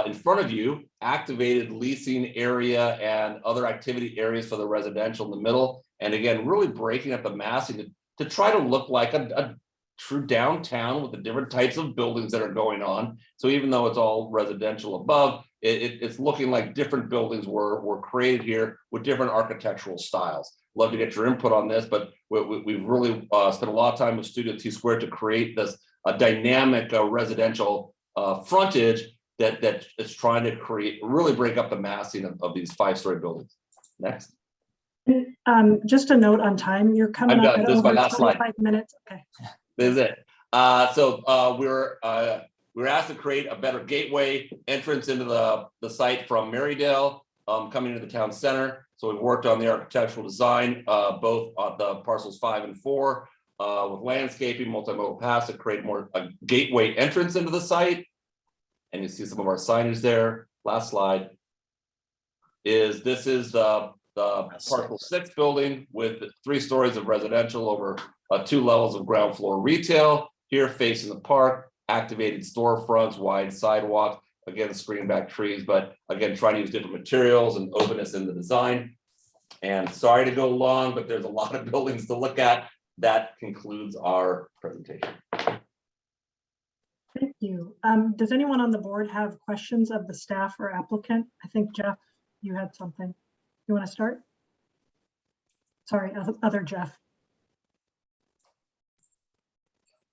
In front of you, activated leasing area and other activity areas for the residential in the middle. And again, really breaking up the massing to try to look like a true downtown with the different types of buildings that are going on. So even though it's all residential above, it's looking like different buildings were created here with different architectural styles. Love to get your input on this, but we've really spent a lot of time with Studio T Squared to create this dynamic residential frontage that is trying to really break up the massing of these 5-story buildings. Next. Just a note on time, you're coming up at over 25 minutes. Okay. This is it. So we were asked to create a better gateway entrance into the site from Marydale, coming into the town center. So we've worked on the architectural design, both on the parcels 5 and 4, with landscaping, multimodal paths to create more a gateway entrance into the site. And you see some of our signage there. Last slide is the parcel 6 building with 3 stories of residential over 2 levels of ground floor retail. Here facing the park, activated storefronts, wide sidewalks. Again, screening back trees, but again, trying to use different materials and openness in the design. And sorry to go long, but there's a lot of buildings to look at. That concludes our presentation. Thank you. Does anyone on the board have questions of the staff or applicant? I think Jeff, you had something. You want to start? Sorry, other Jeff.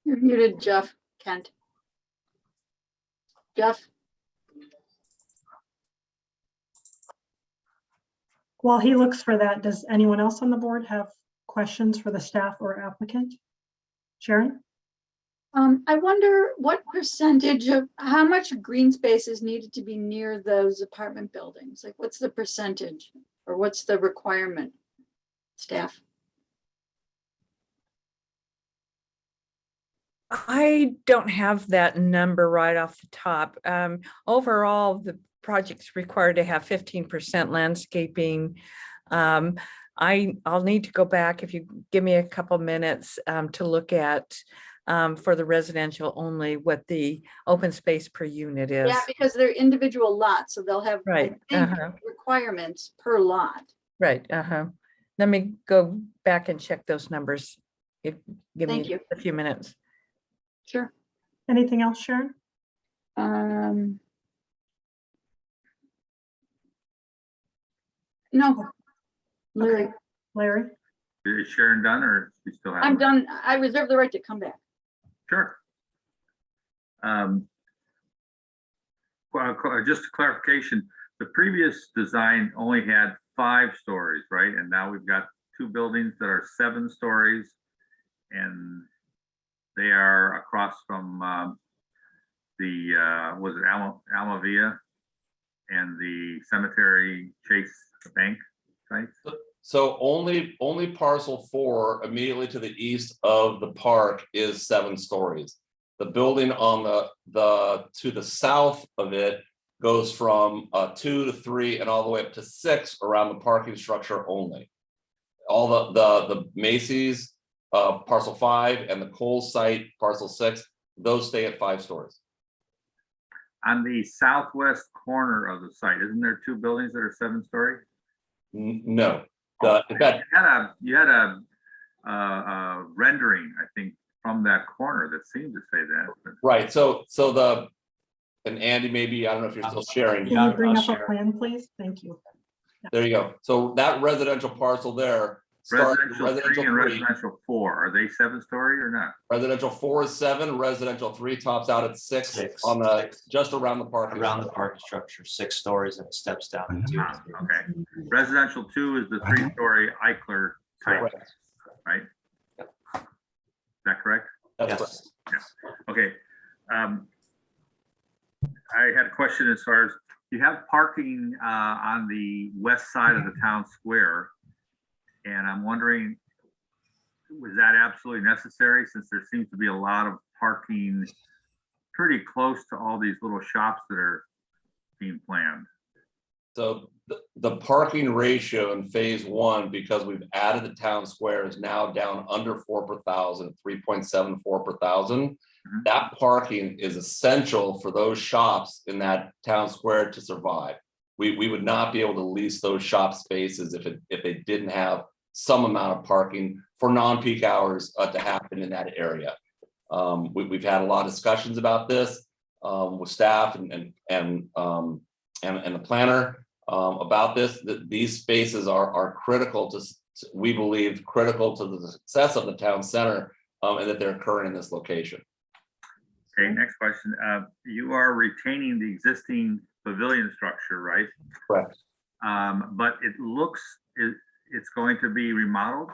You're muted, Jeff Kent. Jeff? While he looks for that, does anyone else on the board have questions for the staff or applicant? Sharon? I wonder what percentage of, how much green space is needed to be near those apartment buildings? Like what's the percentage or what's the requirement, staff? I don't have that number right off the top. Overall, the project's required to have 15% landscaping. I'll need to go back if you give me a couple minutes to look at for the residential only what the open space per unit is. Yeah, because they're individual lots, so they'll have, I Right, think, requirements per lot. right, Let me go back and check those numbers. Give Thank me you. a few minutes. Sure. Anything else, Sharon? No. Larry, Okay. Larry? Is Sharon done or she still has? I'm done. I reserve the right to come back. Sure. Just a clarification, the previous design only had 5 stories, right? And now we've got 2 buildings that are 7 stories. And they are across from was it Almavia and the Cemetery Chase Bank sites? So only parcel 4 immediately to the east of the park is 7 stories. The building on to the south of it goes from 2 to 3 and all the way up to 6 around the parking structure only. All the Macy's parcel 5 and the Kohl's site parcel 6, those stay at 5 stories. On the southwest corner of the site, isn't there 2 buildings that are 7-story? No. You had a rendering, I think, from that corner that seemed to say that. But Right. So and Andy, maybe, I don't know if you're still sharing. Can you bring up a plan, please? Thank you. There you go. So that residential parcel there starts residential 3 and residential 4, are they 7-story or not? Residential 4 is 7, residential 3 tops out at 6 on the just around the parking. Around the parking structure, 6 stories, and it steps down to 2. Okay. Residential 2 is the 3-story Eichler type, Correct. right? Is that correct? That's Yes. correct. Okay. I had a question as far as, you have parking on the west side of the town square. And I'm wondering, was that absolutely necessary, since there seems to be a lot of parking pretty close to all these little shops that are being planned? So the parking ratio in phase 1, because we've added the town square, is now down under 4 per thousand, 3.74 per thousand. Mhm. That parking is essential for those shops in that town square to survive. We would not be able to lease those shop spaces if they didn't have some amount of parking for non-peak hours to happen in that area. We've had a lot of discussions about this with staff and the planner about this. That these spaces are critical to, we believe, critical to the success of the town center, and that they're occurring in this location. Okay, next question. You are retaining the existing pavilion structure, right? Correct. But it looks, it's going to be remodeled?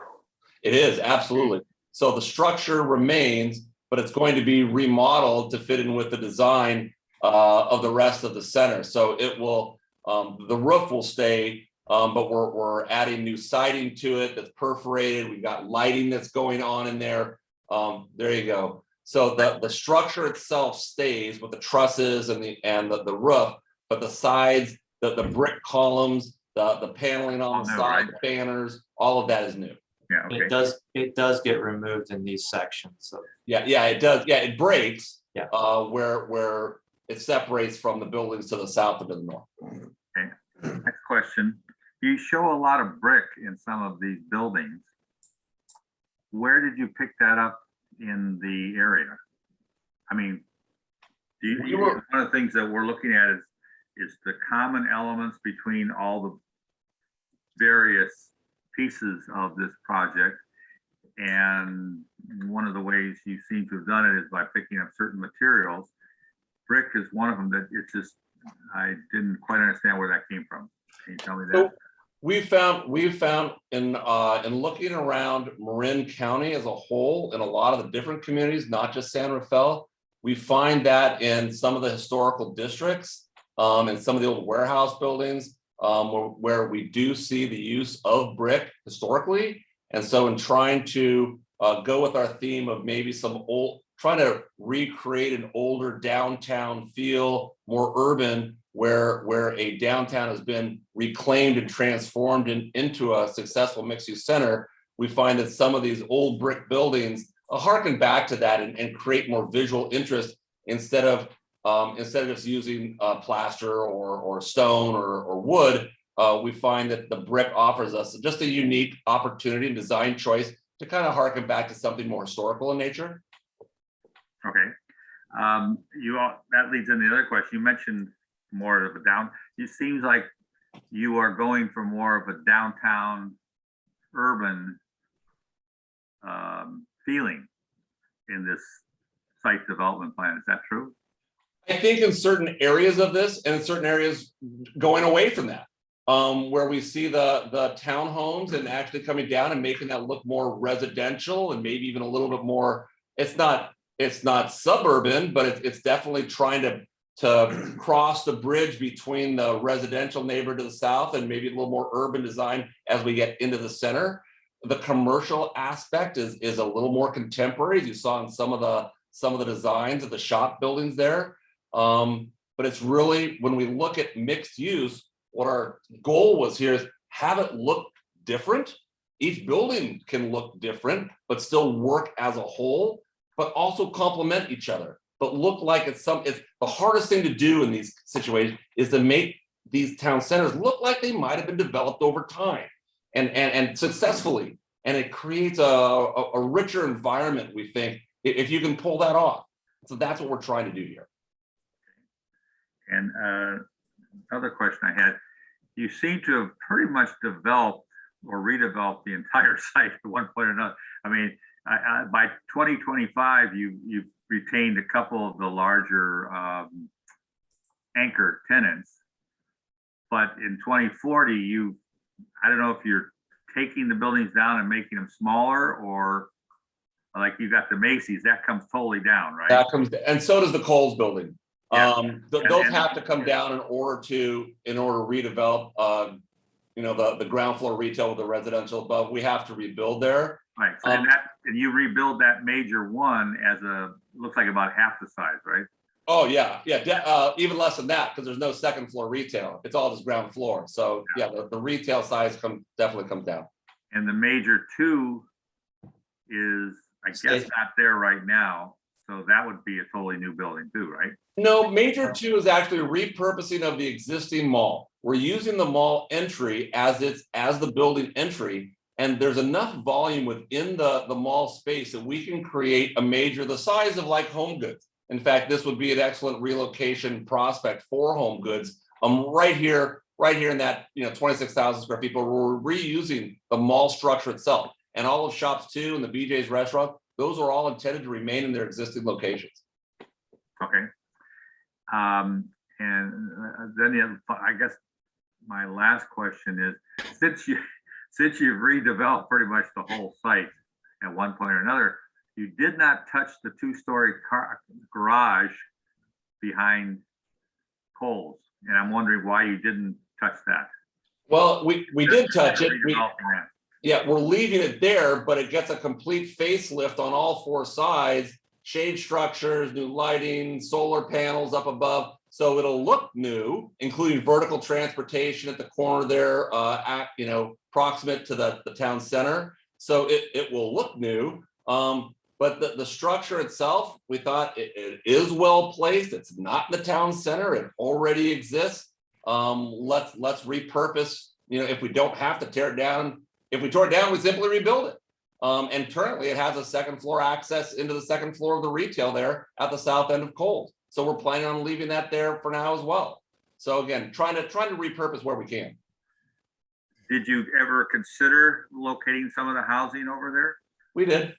It is, absolutely. So the structure remains, but it's going to be remodeled to fit in with the design of the rest of the center. So it will, the roof will stay, but we're adding new siding to it that's perforated. We've got lighting that's going on in there. There you go. So the structure itself stays with the trusses and the roof, but the sides, the brick columns, the paneling on the side, the banners, all of that is new. Yeah, okay. It does get removed in these sections. So Yeah, it does. Yeah, it breaks. Yeah. Where it separates from the buildings to the south and to the north. Okay. Next question. You show a lot of brick in some of these buildings. Where did you pick that up in the area? I mean, one of the things that we're looking at is the common elements between all the various pieces of this project. And one of the ways you seem to have done it is by picking up certain materials. Brick is one of them that it's just, I didn't quite understand where that came from. Can you tell me that? So we've found in looking around Marin County as a whole, in a lot of the different communities, not just San Rafael, we find that in some of the historical districts, and some of the old warehouse buildings, where we do see the use of brick historically. And so in trying to go with our theme of maybe trying to recreate an older downtown feel, more urban, where a downtown has been reclaimed and transformed into a successful mixed-use center, we find that some of these old brick buildings harken back to that and create more visual interest instead of just using plaster or stone or wood. We find that the brick offers us just a unique opportunity and design choice to kind of harken back to something more historical in nature. Okay. That leads into the other question. You mentioned more of a it seems like you are going for more of a downtown urban feeling in this site development plan. Is that true? I think in certain areas of this and in certain areas going away from that, where we see the townhomes and actually coming down and making that look more residential and maybe even a little bit more, it's not suburban, but it's definitely trying to cross the bridge between the residential neighbor to the south and maybe a little more urban design as we get into the center. The commercial aspect is a little more contemporary, as you saw in some of the designs of the shop buildings there. But it's really, when we look at mixed use, what our goal was here is have it look different. Each building can look different, but still work as a whole, but also complement each other, but look like it's the hardest thing to do in these situations is to make these town centers look like they might have been developed over time and successfully. And it creates a richer environment, we think, if you can pull that off. So that's what we're trying to do here. And another question I had, you seem to have pretty much developed or redeveloped the entire site at one point or another. I mean, by 2025, you've retained a couple of the larger anchor tenants, but in 2040, I don't know if you're taking the buildings down and making them smaller, or like you got the Macy's, that comes totally down, right? That comes, and so does the Kohl's building. Yeah. Those have to come down in order to redevelop, the ground floor retail with the residential above. We have to rebuild there. Right. So and you rebuild that major one as looks like about half the size, right? Oh yeah, even less than that because there's no second floor retail. It's all just ground floor. So yeah, the retail size definitely comes down. And the major two is, I guess, not there right now. So that would be a totally new building too, right? No, major two is actually a repurposing of the existing mall. We're using the mall entry as the building entry, and there's enough volume within the mall space that we can create a major the size of like Home Goods. In fact, this would be an excellent relocation prospect for Home Goods. Right here in that 26,000 square feet, but we're reusing the mall structure itself, and all of Shops 2 and the BJ's restaurant. Those are all intended to remain in their existing locations. Okay. And then I guess my last question is, since you've redeveloped pretty much the whole site at one point or another, you did not touch the two-story garage behind Kohl's, and I'm wondering why you didn't touch that. Well, we did touch it. Yeah, we're leaving it there, but it gets a complete facelift on all four sides, shade structures, new lighting, solar panels up above. So it'll look new, including vertical transportation at the corner there, proximate to the town center. So it will look new. But the structure itself, we thought it is well placed. It's not in the town center. It already exists. Let's repurpose, if we don't have to tear it down. If we tore it down, we simply rebuild it. And currently it has a second floor access into the second floor of the retail there at the south end of Kohl's. So we're planning on leaving that there for now as well. So again, trying to repurpose where we can. Did you ever consider locating some of the housing over there? We did,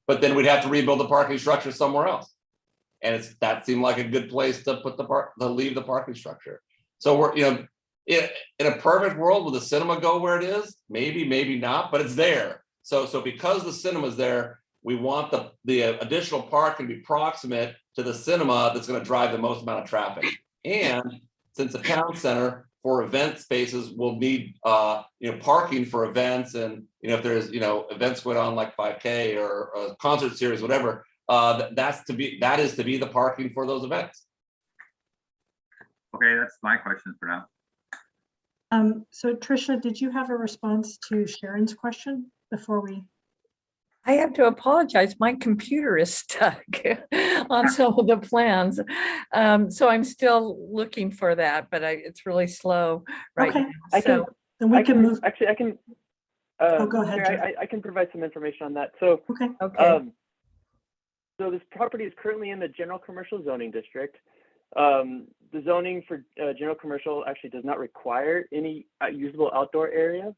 but then we'd have to rebuild the parking structure somewhere else. And that seemed like a good place to put leave the parking structure. So we're, in a perfect world, will the cinema go where it is? Maybe, maybe not, but it's there. So because the cinema's there, we want the additional parking to be proximate to the cinema that's going to drive the most amount of traffic. And since the town center for event spaces will need parking for events, and if there's events going on like 5K or a concert series, whatever, that is to be the parking for those events. Okay, that's my question for now. So Tricia, did you have a response to Sharon's question before we? I have to apologize. My computer is stuck on some of the plans. So I'm still looking for that, but it's really slow right Okay. now. I can, So, Then we can move. actually, I can. Oh, go ahead, Chair, Jeff. I can provide some information on that. So, Okay. okay. So this property is currently in the general commercial zoning district. The zoning for general commercial actually does not require any usable outdoor area.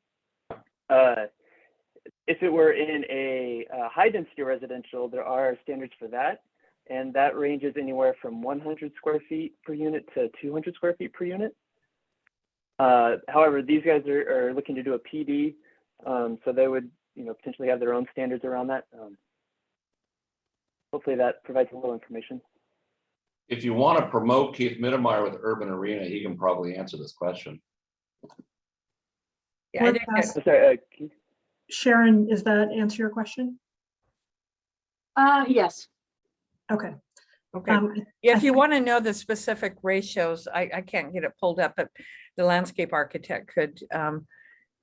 If it were in a high density residential, there are standards for that. And that ranges anywhere from 100 square feet per unit to 200 square feet per unit. However, these guys are looking to do a PD. So they would, potentially have their own standards around that. Hopefully that provides a little information. If you want to promote Keith Mittermeier with Urban Arena, he can probably answer this question. Yeah, I think that- Oh, sorry, Keith? Sharon, is that answer your question? Yes. Okay. okay. I Yeah, if you think- want to know the specific ratios, I can't get it pulled up, but the landscape architect could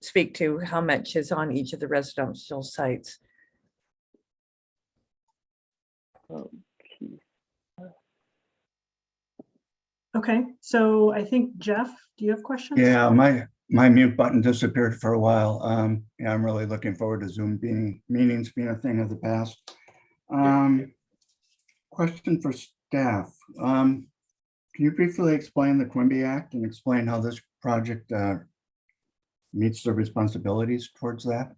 speak to how much is on each of the residential sites. Okay, so I think Jeff, do you have questions? Yeah, my mute button disappeared for a while. Yeah, I'm really looking forward to Zoom meetings being a thing of the past. Question for staff. Can you briefly explain the Quimby Act and explain how this project meets the responsibilities towards that?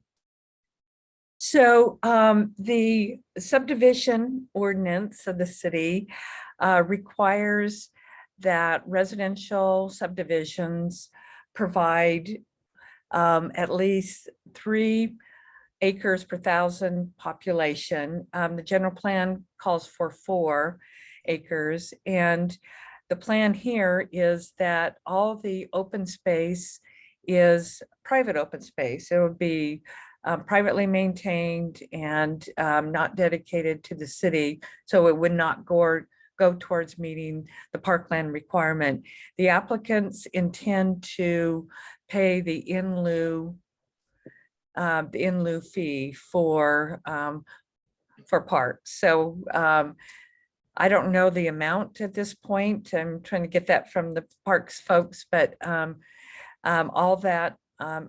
So the subdivision ordinance of the city requires that residential subdivisions provide at least 3 acres per 1,000 population. The general plan calls for 4 acres. And the plan here is that all the open space is private open space. It would be privately maintained and not dedicated to the city. So it would not go towards meeting the parkland requirement. The applicants intend to pay the in lieu fee for parks. So I don't know the amount at this point. I'm trying to get that from the parks folks, but all that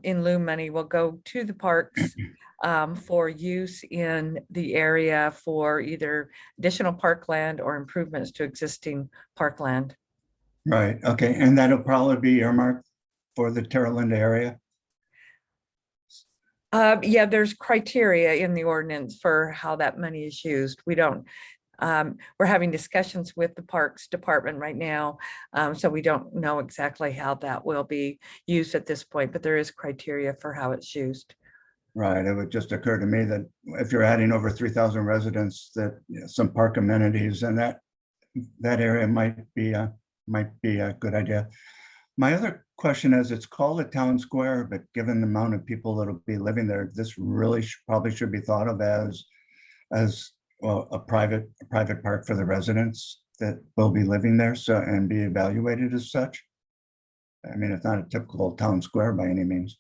in lieu money will go to the parks for use in the area for either additional parkland or improvements to existing parkland. Right, okay, and that'll probably be earmarked for the Terra Linda area? Yeah, there's criteria in the ordinance for how that money is used. We don't, we're having discussions with the Parks Department right now. So we don't know exactly how that will be used at this point, but there is criteria for how it's used. Right, it would just occur to me that if you're adding over 3,000 residents, that some park amenities and that area might be a good idea. My other question is, it's called a town square, but given the amount of people that'll be living there, this really probably should be thought of as well, a private park for the residents that will be living there, so, and be evaluated as such. I mean, it's not a typical town square by any means.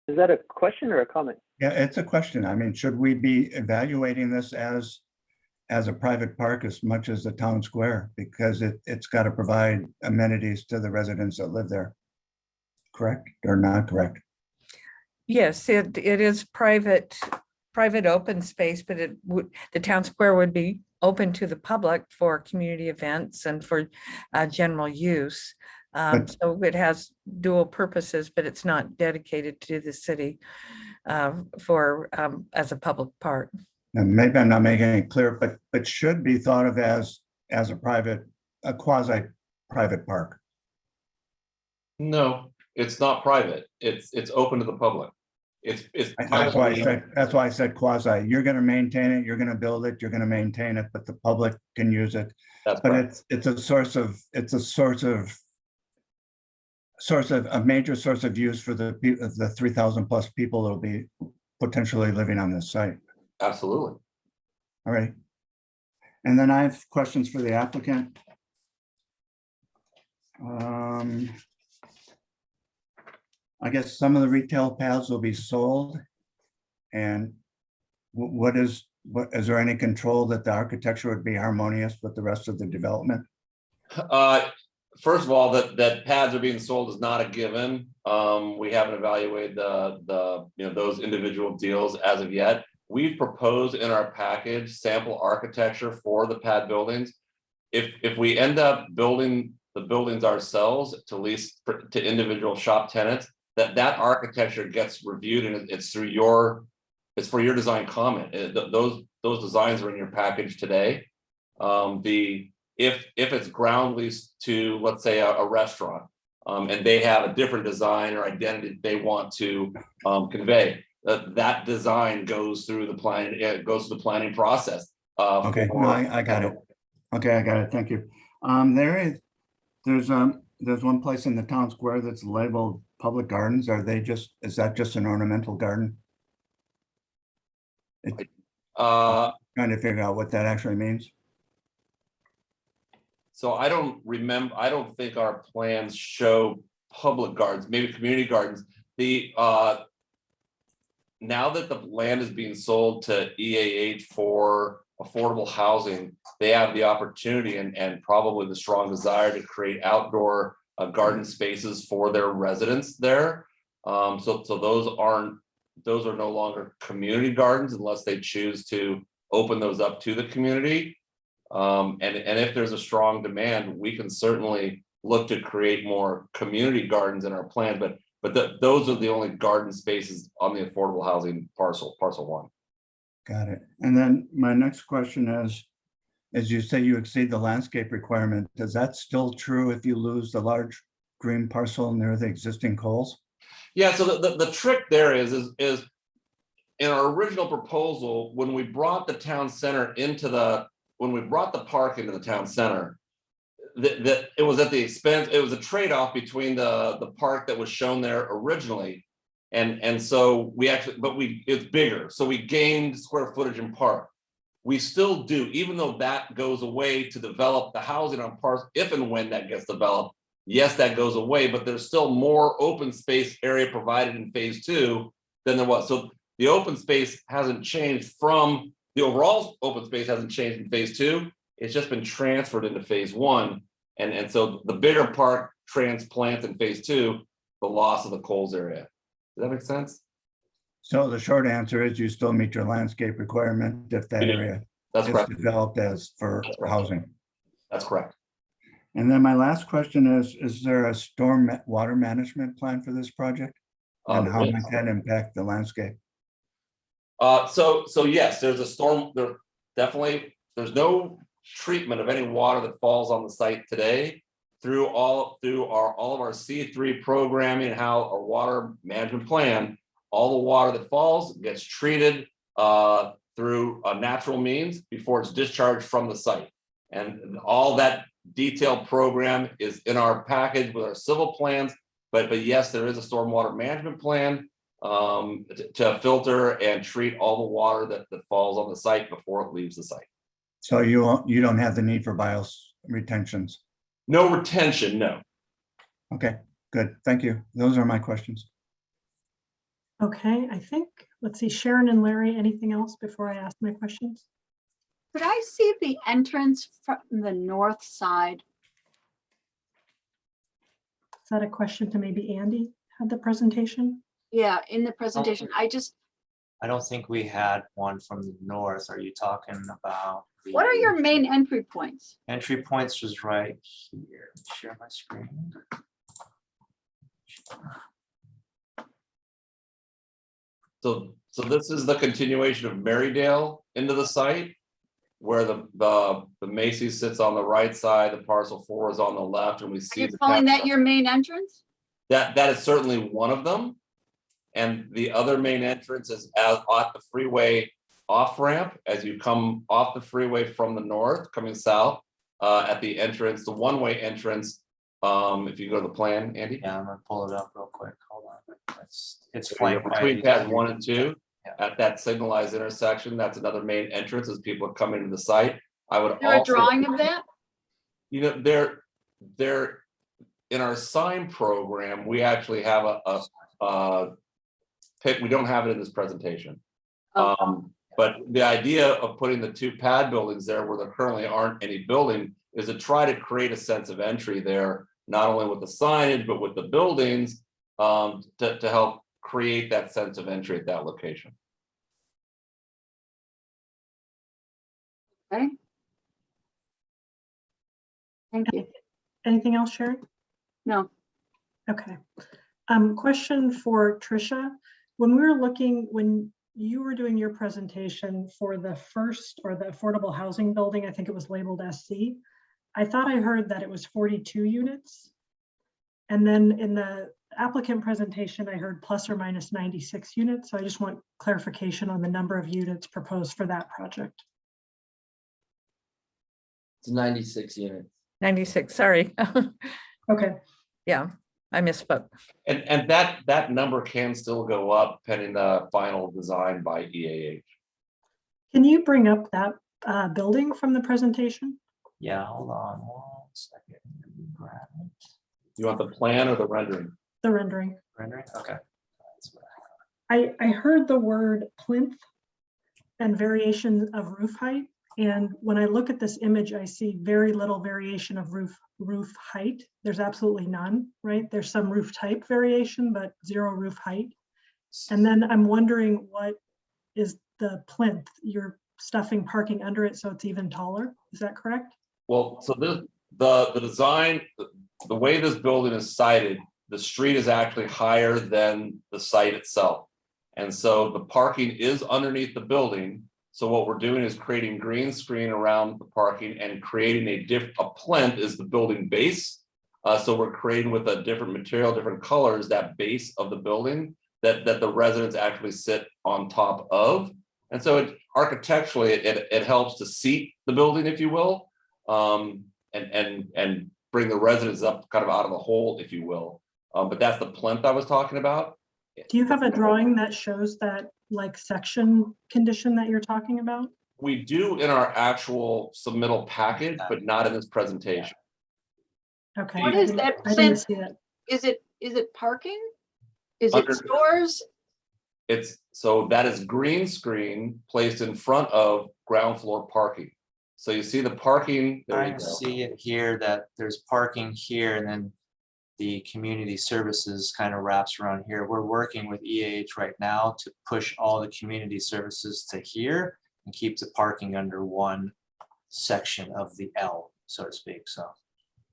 Is that a question or a comment? Yeah, it's a question. I mean, should we be evaluating this as a private park as much as the town square? Because it's got to provide amenities to the residents that live there. Correct or not correct? Yes, it is private open space, but the town square would be open to the public for community events and for general use. So it has dual purposes, but it's not dedicated to the city as a public park. And maybe I'm not making it clear, but should be thought of as a quasi private park. No, it's not private. It's open to the public. It's That's why I said quasi. You're going to maintain it, you're going to build it, you're going to maintain it, but the public can use it. That's But correct. it's a major source of use for the 3,000 plus people that'll be potentially living on this site. Absolutely. All right. And then I have questions for the applicant. I guess some of the retail paths will be sold And what is there any control that the architecture would be harmonious with the rest of the development? First of all, that pads are being sold is not a given. We haven't evaluated those individual deals as of yet. We've proposed in our package sample architecture for the pad buildings. If we end up building the buildings ourselves to lease to individual shop tenants, that architecture gets reviewed and it's for your design comment. Those designs are in your package today. If it's ground lease to, let's say, a restaurant, and they have a different design or identity they want to convey, that design goes through the plan. It goes through the planning process. Okay, no, I got it. Okay, I got it. Thank you. There's one place in the town square that's labeled public gardens. Is that just an ornamental garden? Trying to figure out what that actually means. So I don't think our plans show public gardens, maybe community gardens. Now that the land is being sold to EAH for affordable housing, they have the opportunity and probably the strong desire to create outdoor garden spaces for their residents there. So those are no longer community gardens unless they choose to open those up to the community. And if there's a strong demand, we can certainly look to create more community gardens in our plan, but those are the only garden spaces on the affordable housing parcel 1. Got it. And then my next question is, as you say, you exceed the landscape requirement. Is that still true if you lose the large green parcel near the existing Coles? Yeah, so the trick there is in our original proposal, when we brought the town center when we brought the park into the town center, it was at the expense, it was a trade-off between the park that was shown there originally. And so it's bigger. So we gained square footage in park. We still do, even though that goes away to develop the housing on parks, if and when that gets developed, yes, that goes away, but there's still more open space area provided in phase 2 than there was. So the open space hasn't changed the overall open space hasn't changed in phase 2. It's just been transferred into phase 1. And so the bigger park transplants in phase 2, the loss of the Coles area. Does that make sense? So the short answer is you still meet your landscape requirement if that area That's is correct. developed as for housing. That's correct. And then my last question is there a storm water management plan for this project? And how might that impact the landscape? So yes, there's a storm. There's no treatment of any water that falls on the site today through all of our C3 programming and how our water management plan. All the water that falls gets treated through natural means before it's discharged from the site, and all that detailed program is in our package with our civil plans. But yes, there is a stormwater management plan to filter and treat all the water that falls on the site before it leaves the site. So you don't have the need for retentions? No retention, no. Okay, good. Thank you. Those are my questions. Okay, I think, let's see, Sharon and Larry, anything else before I ask my questions? Could I see the entrance from the north side? Is that a question to maybe Andy had the presentation? Yeah, in the presentation, Oh. I don't think we had one from the north. Are you talking about? what are your main entry points? Entry points was right here. Share my screen. So this is the continuation of Marydale into the site, where the Macy's sits on the right side, the parcel 4 is on the left, and we Are see you the calling that your main entrance? that is certainly one of them. And the other main entrance is at the freeway off ramp as you come off the freeway from the north, coming south at the entrance, the one-way entrance. If you go to the plan, Andy. Yeah, I'm gonna pull it up real quick. Hold on. It's So flanked by between pads 1 and 2, Yeah. at that signalized intersection, that's another main entrance as people are coming to the site. I would Is there a also, drawing of that? you know, they're in our sign program. We actually have we don't have it in this presentation. But the idea of putting the two pad buildings there where there currently aren't any building is to try to create a sense of entry there, not only with the signage, but with the buildings, to help create that sense of entry at that location. Okay. Thank you. Anything else, Sherry? No, Okay. Question for Tricia. When you were doing your presentation for the first or the affordable housing building, I think it was labeled SC. I thought I heard that it was 42 units. And then in the applicant presentation, I heard plus or minus 96 units. So I just want clarification on the number of units proposed for that project. It's 96 units. 96, sorry. Okay. Yeah, I misspoke. And that number can still go up pending the final design by EAH. Can you bring up that building from the presentation? Yeah, hold on 1 second. Let me grab it. You want the plan or the rendering? The rendering. Rendering, okay. I heard the word plinth and variation of roof height. And when I look at this image, I see very little variation of roof height. There's absolutely none, right? There's some roof type variation, but zero roof height. And then I'm wondering, what is the plinth? You're stuffing parking under it so it's even taller. Is that correct? Well, so the design, the way this building is sited, the street is actually higher than the site itself. And so the parking is underneath the building. So what we're doing is creating green screen around the parking and creating a plinth is the building base. So we're creating with a different material, different colors, that base of the building that the residents actually sit on top of. And so architecturally, it helps to seat the building, if you will, and bring the residents up kind of out of the hole, if you will. But that's the plinth I was talking about. Do you have a drawing that shows that like section condition that you're talking about? We do in our actual submittal package, but not in this presentation. Okay. what is that I didn't plinth? see it. Is it parking? Is it Under- stores? So that is green screen placed in front of ground floor parking. So you see the parking, there you I go. see it here that there's parking here and then the community services kind of wraps around here. We're working with EAH right now to push all the community services to here and keep the parking under one section of the L, so to speak, so.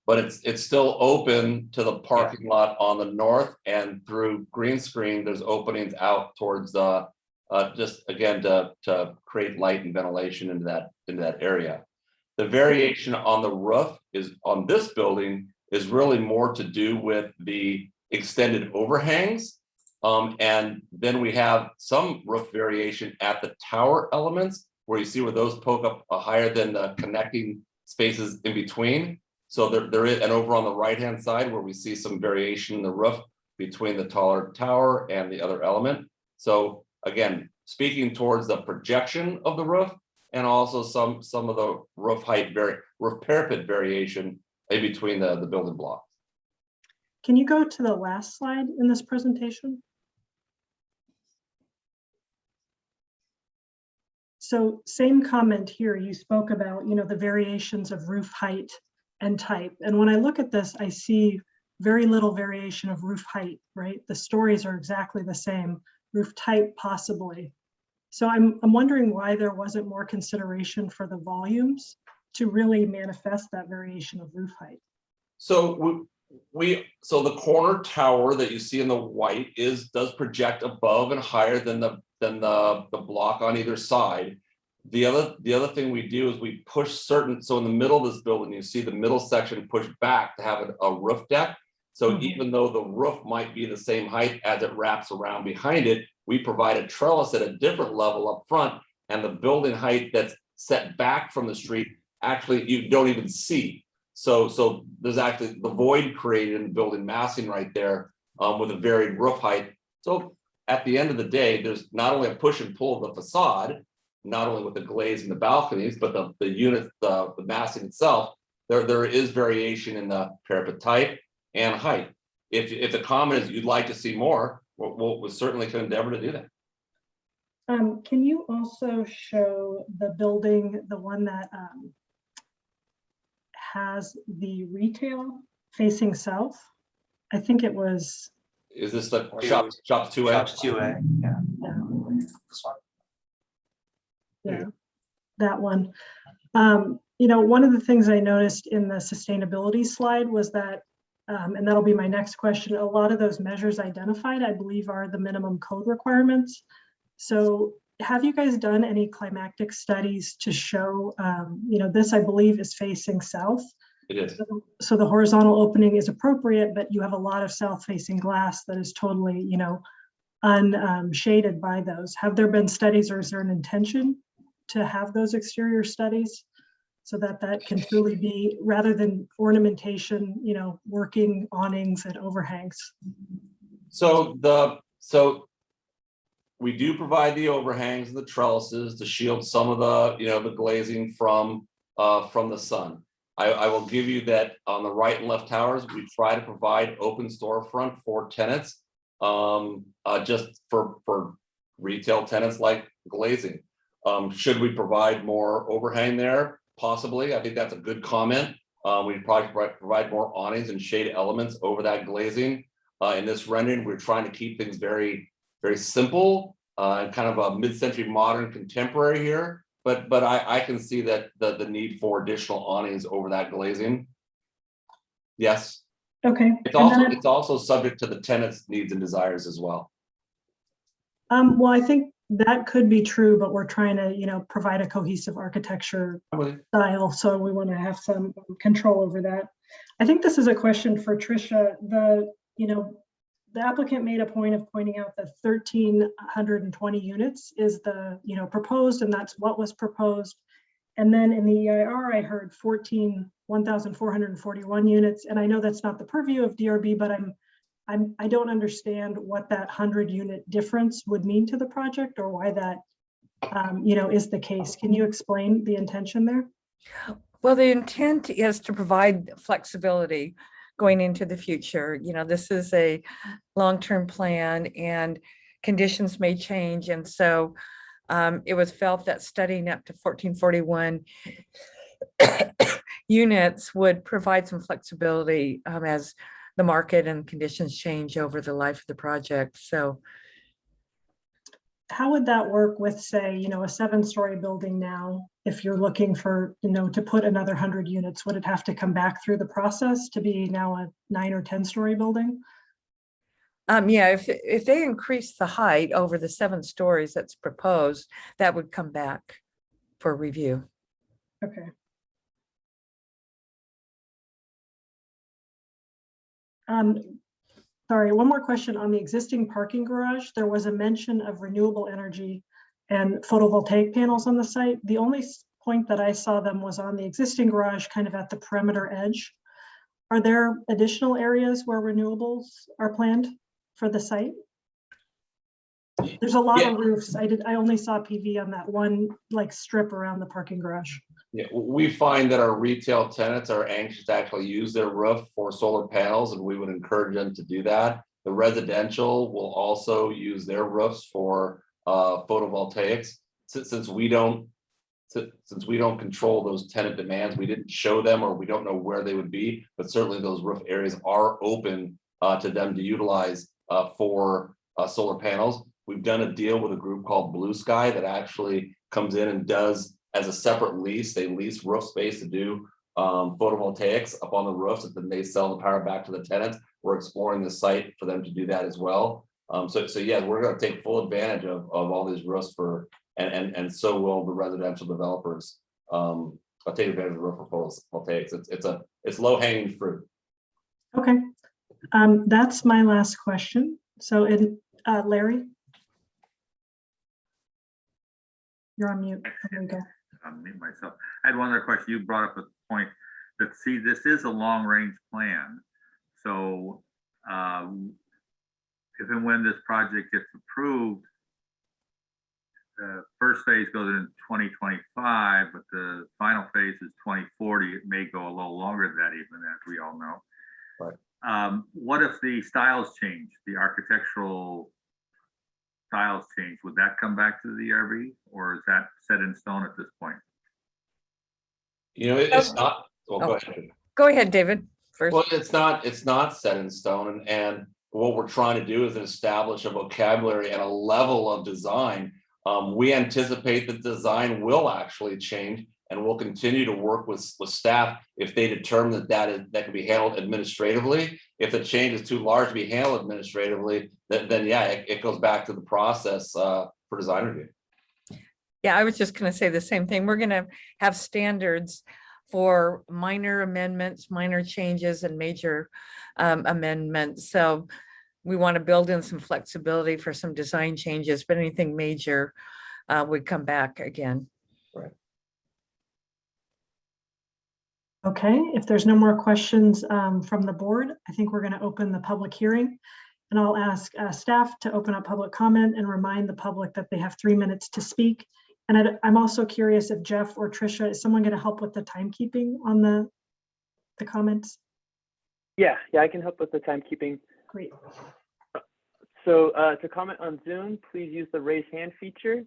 But it's still open to the parking lot on the north, and through green screen, there's openings out towards the, just again, to create light and ventilation into that area. The variation on the roof is on this building is really more to do with the extended overhangs. And then we have some roof variation at the tower elements where you see where those poke up higher than the connecting spaces in between. So there is, and over on the right-hand side where we see some variation in the roof between the taller tower and the other element. So again, speaking towards the projection of the roof and also some of the roof height, roof parapet variation in between the building blocks. Can you go to the last slide in this presentation? So same comment here, you spoke about, the variations of roof height and type. And when I look at this, I see very little variation of roof height, right? The stories are exactly the same, roof type possibly. So I'm wondering why there wasn't more consideration for the volumes to really manifest that variation of roof height. So so the corner tower that you see in the white does project above and higher than the block on either side. The other thing we do is we push certain, so in the middle of this building, you see the middle section pushed back to have a roof deck. So even though the roof might be the same height as it wraps around behind it, we provide a trellis at a different level up front, and the building height that's set back from the street, actually you don't even see. So there's actually the void created in the building massing right there with a varied roof height. So at the end of the day, there's not only a push and pull of the facade, not only with the glaze and the balconies, but the unit, the massing itself, there is variation in the parapet type and height. If the comment is you'd like to see more, we certainly can endeavor to do that. Can you also show the building, the one that has the retail facing south? I think it was. Is this the Yeah. shops 2A? Shops 2A, yeah. This one. Yeah, that one. You know, one of the things I noticed in the sustainability slide was that, and that'll be my next question, a lot of those measures identified, I believe, are the minimum code requirements. So have you guys done any climactic studies to show, you know, this I believe is facing south? It is. So the horizontal opening is appropriate, but you have a lot of south facing glass that is totally, you know, unshaded by those. Have there been studies, or is there an intention to have those exterior studies so that that can truly be, rather than ornamentation, you know, working awnings and overhangs? So we do provide the overhangs and the trellises to shield some of the, you know, the glazing from the sun. I will give you that on the right and left towers, we try to provide open storefront for tenants, just for retail tenants like glazing. Should we provide more overhang there? Possibly. I think that's a good comment. We'd probably provide more awnings and shade elements over that glazing. In this rendering, we're trying to keep things very, very simple and kind of a mid-century modern contemporary here. But I can see that the need for additional awnings over that glazing. Yes. Okay. It's also subject to the tenant's needs and desires as well. Well, I think that could be true, but we're trying to, you know, provide a cohesive architecture style. So we want to have some control over that. I think this is a question for Tricia. The applicant made a point of pointing out that 1,320 units is the, you know, proposed, and that's what was proposed. And then in the EIR, I heard 1,441 units. And I know that's not the purview of DRB, but I don't understand what that 100 unit difference would mean to the project, or why that, you know, is the case. Can you explain the intention there? Well, the intent is to provide flexibility going into the future. You know, this is a long-term plan and conditions may change. And so it was felt that studying up to 1,441 units would provide some flexibility as the market and conditions change over the life of the project. So how would that work with, say, you know, a 7-story building now? If you're looking for, you know, to put another 100 units, would it have to come back through the process to be now a 9 or 10-story building? Yeah, if they increase the height over the 7 stories that's proposed, that would come back for review. Okay. Sorry, one more question on the existing parking garage. There was a mention of renewable energy and photovoltaic panels on the site. The only point that I saw them was on the existing garage, kind of at the perimeter edge. Are there additional areas where renewables are planned for the site? There's a lot of roofs. I only saw PV on that one like strip around the parking garage. Yeah, we find that our retail tenants are anxious to actually use their roof for solar panels, and we would encourage them to do that. The residential will also use their roofs for photovoltaics. Since we don't control those tenant demands, we didn't show them, or we don't know where they would be, but certainly those roof areas are open to them to utilize for solar panels. We've done a deal with a group called Blue Sky that actually comes in and does, as a separate lease, they lease roof space to do photovoltaics up on the roofs, and then they sell the power back to the tenants. We're exploring the site for them to do that as well. So yeah, we're going to take full advantage of all these roofs for, and so will the residential developers. I'll take advantage of the roof for photovoltaics. It's low hanging fruit. Okay, that's my last question. So Larry, you're on mute. There we go. Mute myself. I had one other question. You brought up a point that, see, this is a long range plan. So if and when this project gets approved, the first phase goes in 2025, but the final phase is 2040. It may go a little longer than that, even, as we all know. Right. What if the styles change, the architectural styles change, would that come back to the DRB, or is that set in stone at this point? You know, it's not, well, go ahead. Go ahead, David, first. Well, it's not set in stone, and what we're trying to do is establish a vocabulary and a level of design. We anticipate that design will actually change, and we'll continue to work with staff if they determine that can be handled administratively. If the change is too large to be handled administratively, then yeah, it goes back to the process for design review. Yeah, I was just going to say the same thing. We're going to have standards for minor amendments, minor changes, and major amendments. So we want to build in some flexibility for some design changes, but anything major would come back again. Right. Okay, if there's no more questions from the board, I think we're going to open the public hearing. And I'll ask staff to open up public comment and remind the public that they have 3 minutes to speak. And I'm also curious if Jeff or Tricia, is someone going to help with the timekeeping on the comments? Yeah, I can help with the timekeeping. Great. So to comment on Zoom, please use the raise hand feature.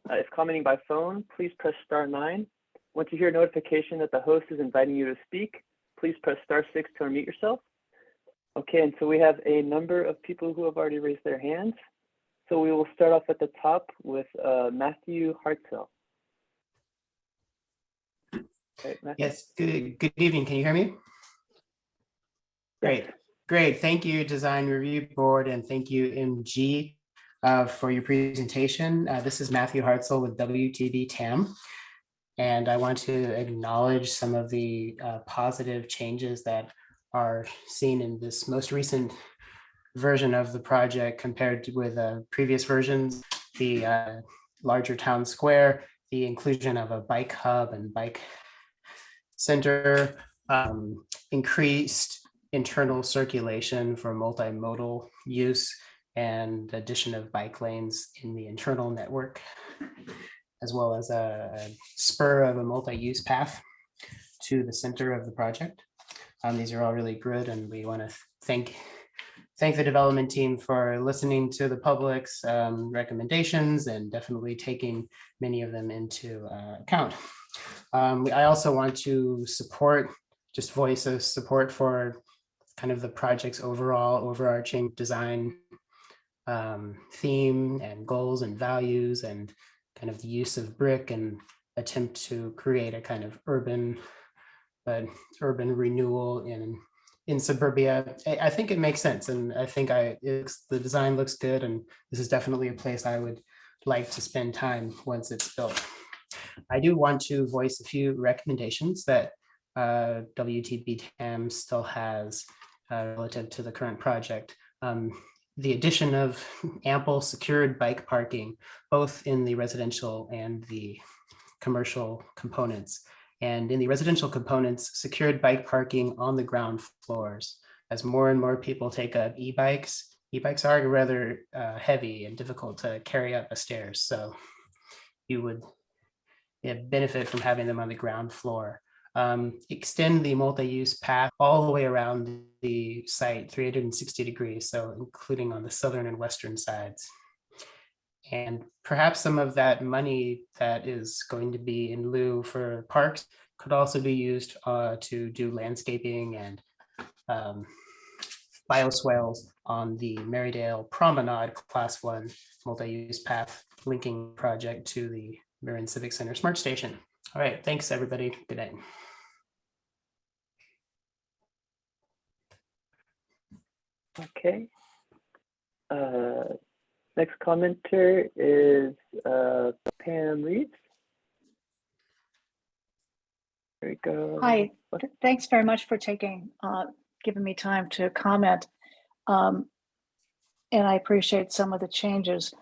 If commenting by phone, please press *9. Once you hear a notification that the host is inviting you to speak, please press *6 to unmute yourself. Okay, and so we have a number of people who have already raised their hands. So we will start off at the top with Matthew Hartsell. Right, Matthew? Yes, good evening. Can you hear me? Great. Thank you, Design Review Board, and thank you, MG, for your presentation. This is Matthew Hartsell with WTB TAM, and I want to acknowledge some of the positive changes that are seen in this most recent version of the project compared with previous versions. The larger town square, the inclusion of a bike hub and bike center, increased internal circulation for multimodal use, and addition of bike lanes in the internal network, as well as a spur of a multi-use path to the center of the project. These are all really good, and we want to thank the development team for listening to the public's recommendations and definitely taking many of them into account. I also want to voice a support for kind of the project's overarching design theme and goals and values, and kind of the use of brick and attempt to create a kind of urban renewal in suburbia. I think it makes sense, and I think the design looks good, and this is definitely a place I would like to spend time once it's built. I do want to voice a few recommendations that WTB TAM still has relative to the current project. The addition of ample secured bike parking, both in the residential and the commercial components. And in the residential components, secured bike parking on the ground floors. As more and more people take up e-bikes, e-bikes are rather heavy and difficult to carry up the stairs. So you would benefit from having them on the ground floor. Extend the multi-use path all the way around the site 360 degrees, so including on the southern and western sides. And perhaps some of that money that is going to be in lieu for parks could also be used to do landscaping and bioswales on the Marydale Promenade Class 1 multi-use path linking project to the Marin Civic Center Smart Station. All right, thanks everybody. Good night. Okay. Next commenter is Pam Reeves. There we go. Hi, thanks very much for giving me time to comment. And I appreciate some of the changes.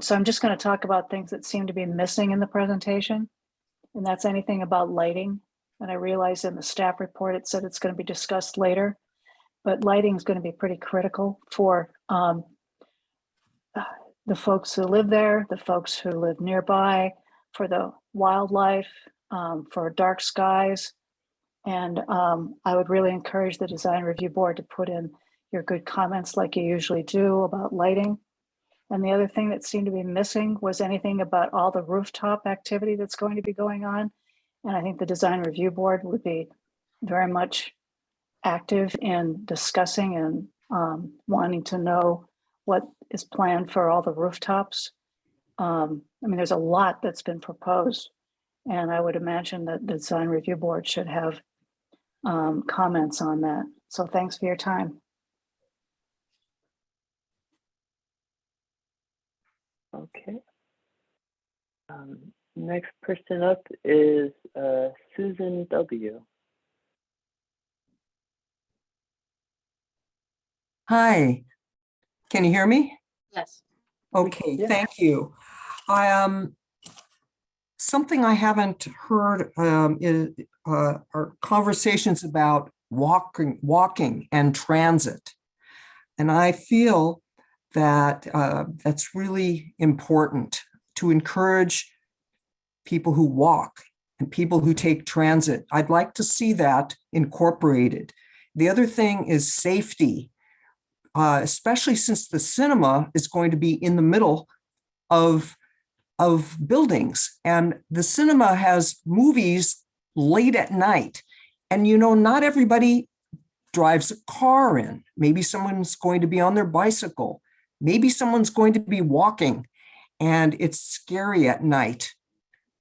So I'm just going to talk about things that seem to be missing in the presentation. And that's anything about lighting. And I realize in the staff report, it said it's going to be discussed later, but lighting is going to be pretty critical for the folks who live there, the folks who live nearby, for the wildlife, for dark skies. And I would really encourage the Design Review Board to put in your good comments like you usually do about lighting. And the other thing that seemed to be missing was anything about all the rooftop activity that's going to be going on. And I think the Design Review Board would be very much active in discussing and wanting to know what is planned for all the rooftops. I mean, there's a lot that's been proposed, and I would imagine that the Design Review Board should have comments on that. So thanks for your time. Okay. Next person up is Susan W. Hi, can you hear me? Yes. Okay, Yeah. thank you. Something I haven't heard are conversations about walking and transit. And I feel that that's really important to encourage people who walk and people who take transit. I'd like to see that incorporated. The other thing is safety. Especially since the cinema is going to be in the middle of buildings. And the cinema has movies late at night. And, you know, not everybody drives a car in. Maybe someone's going to be on their bicycle. Maybe someone's going to be walking. And it's scary at night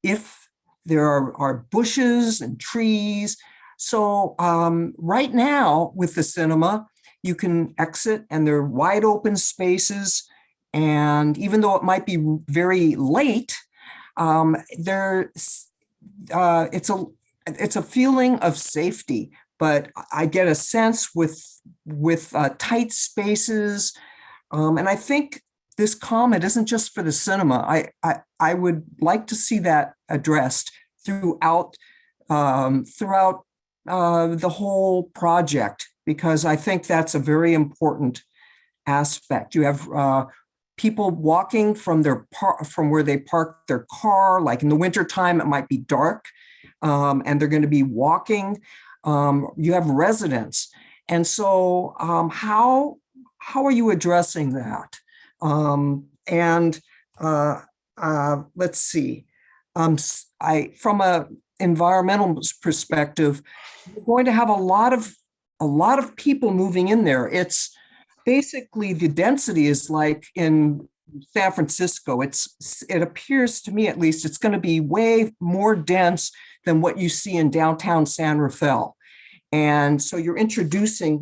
if there are bushes and trees. So right now with the cinema, you can exit and there are wide open spaces. And even though it might be very late, it's a feeling of safety. But I get a sense with tight spaces. And I think this comment isn't just for the cinema. I would like to see that addressed throughout the whole project, because I think that's a very important aspect. You have people walking from where they park their car, like in the wintertime, it might be dark, and they're going to be walking. You have residents. And so how are you addressing that? Let's see. From a environmental perspective, you're going to have a lot of people moving in there. It's basically the density is like in San Francisco. It appears to me, at least, it's going to be way more dense than what you see in downtown San Rafael. And so you're introducing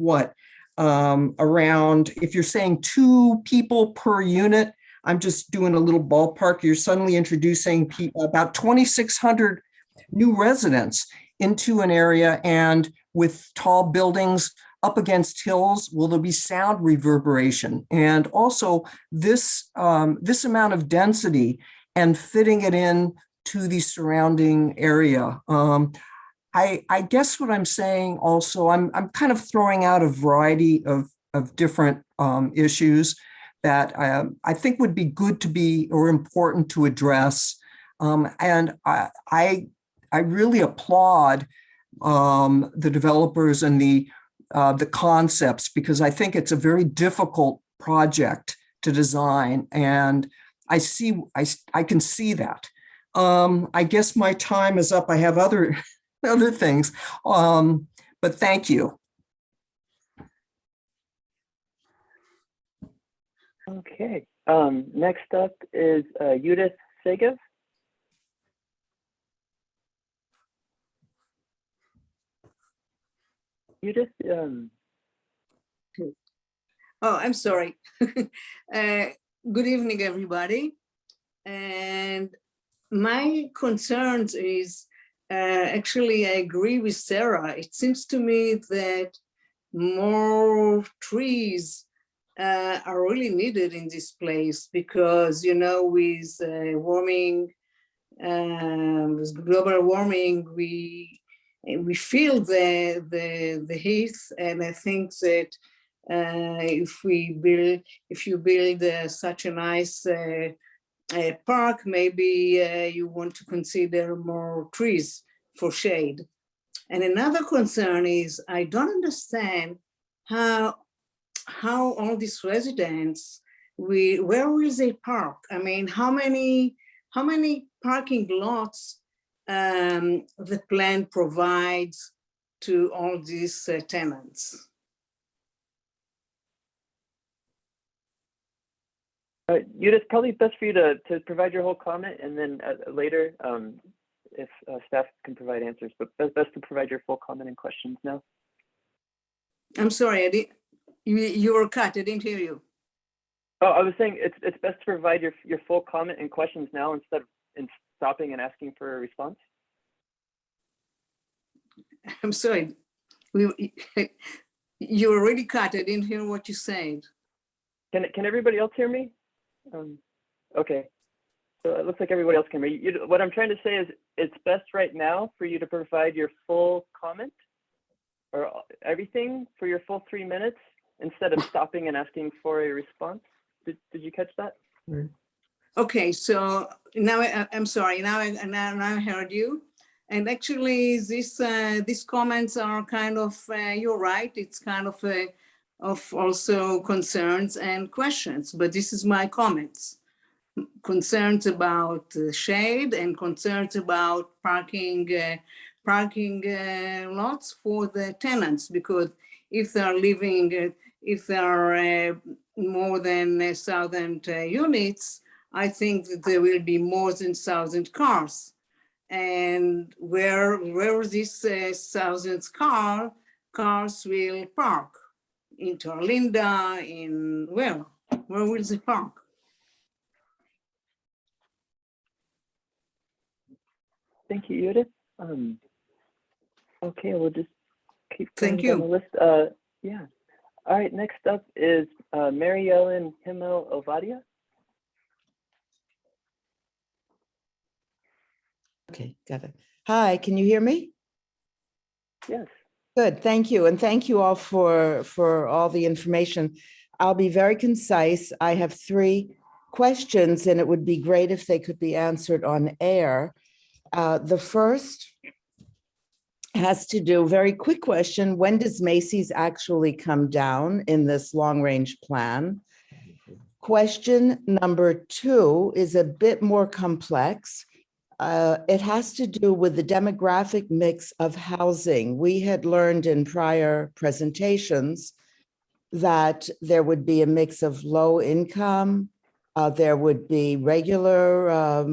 around, if you're saying 2 people per unit, I'm just doing a little ballpark, you're suddenly introducing about 2,600 new residents into an area, and with tall buildings up against hills, will there be sound reverberation? And also this amount of density and fitting it in to the surrounding area. I guess what I'm saying also, I'm kind of throwing out a variety of different issues that I think would be good to be, or important to address. And I really applaud the developers and the concepts, because I think it's a very difficult project to design, and I can see that. I guess my time is up. I have other things, but thank you. Okay. Next up is Judith Segev. Judith, Oh, I'm sorry. Good evening, everybody. And my concerns is, actually, I agree with Sarah. It seems to me that more trees are really needed in this place, because, you know, with warming, with global warming, we feel the heat, and I think that if you build such a nice park, maybe you want to consider more trees for shade. And another concern is, I don't understand how all these residents where will they park? I mean, how many parking lots the plan provides to all these tenants? Judith, probably best for you to provide your whole comment, and then later, if staff can provide answers, but best to provide your full comment and questions now. I'm sorry, you were cut, I didn't hear you. Oh, I was saying it's best to provide your full comment and questions now instead of stopping and asking for a response. I'm sorry, you were already cut, I didn't hear what you said. Can everybody else hear me? Okay, so it looks like everybody else can hear me. What I'm trying to say is it's best right now for you to provide your full comment or everything for your full 3 minutes instead of stopping and asking for a response. Did you catch that? Okay, so now I'm sorry, now I heard you. And actually these comments are kind of, you're right, it's kind of also concerns and questions, but this is my comments. Concerns about shade and concerns about parking lots for the tenants, because if they're living, if there are more than 1,000 units, I think that there will be more than 1,000 cars. And where these 1,000 cars will park? In Terlinda, in where will they park? Thank you, Judith. Okay, we'll just keep going Thank you. down the list. Yeah. All right, next up is Mary Ellen Himmel Ovadia. Okay, got it. Hi, can you hear me? Yes. Good, thank you. And thank you all for all the information. I'll be very concise. I have 3 questions and it would be great if they could be answered on air. The first has to do, very quick question, when does Macy's actually come down in this long-range plan? Question number 2 is a bit more complex. It has to do with the demographic mix of housing. We had learned in prior presentations that there would be a mix of low income, there would be regular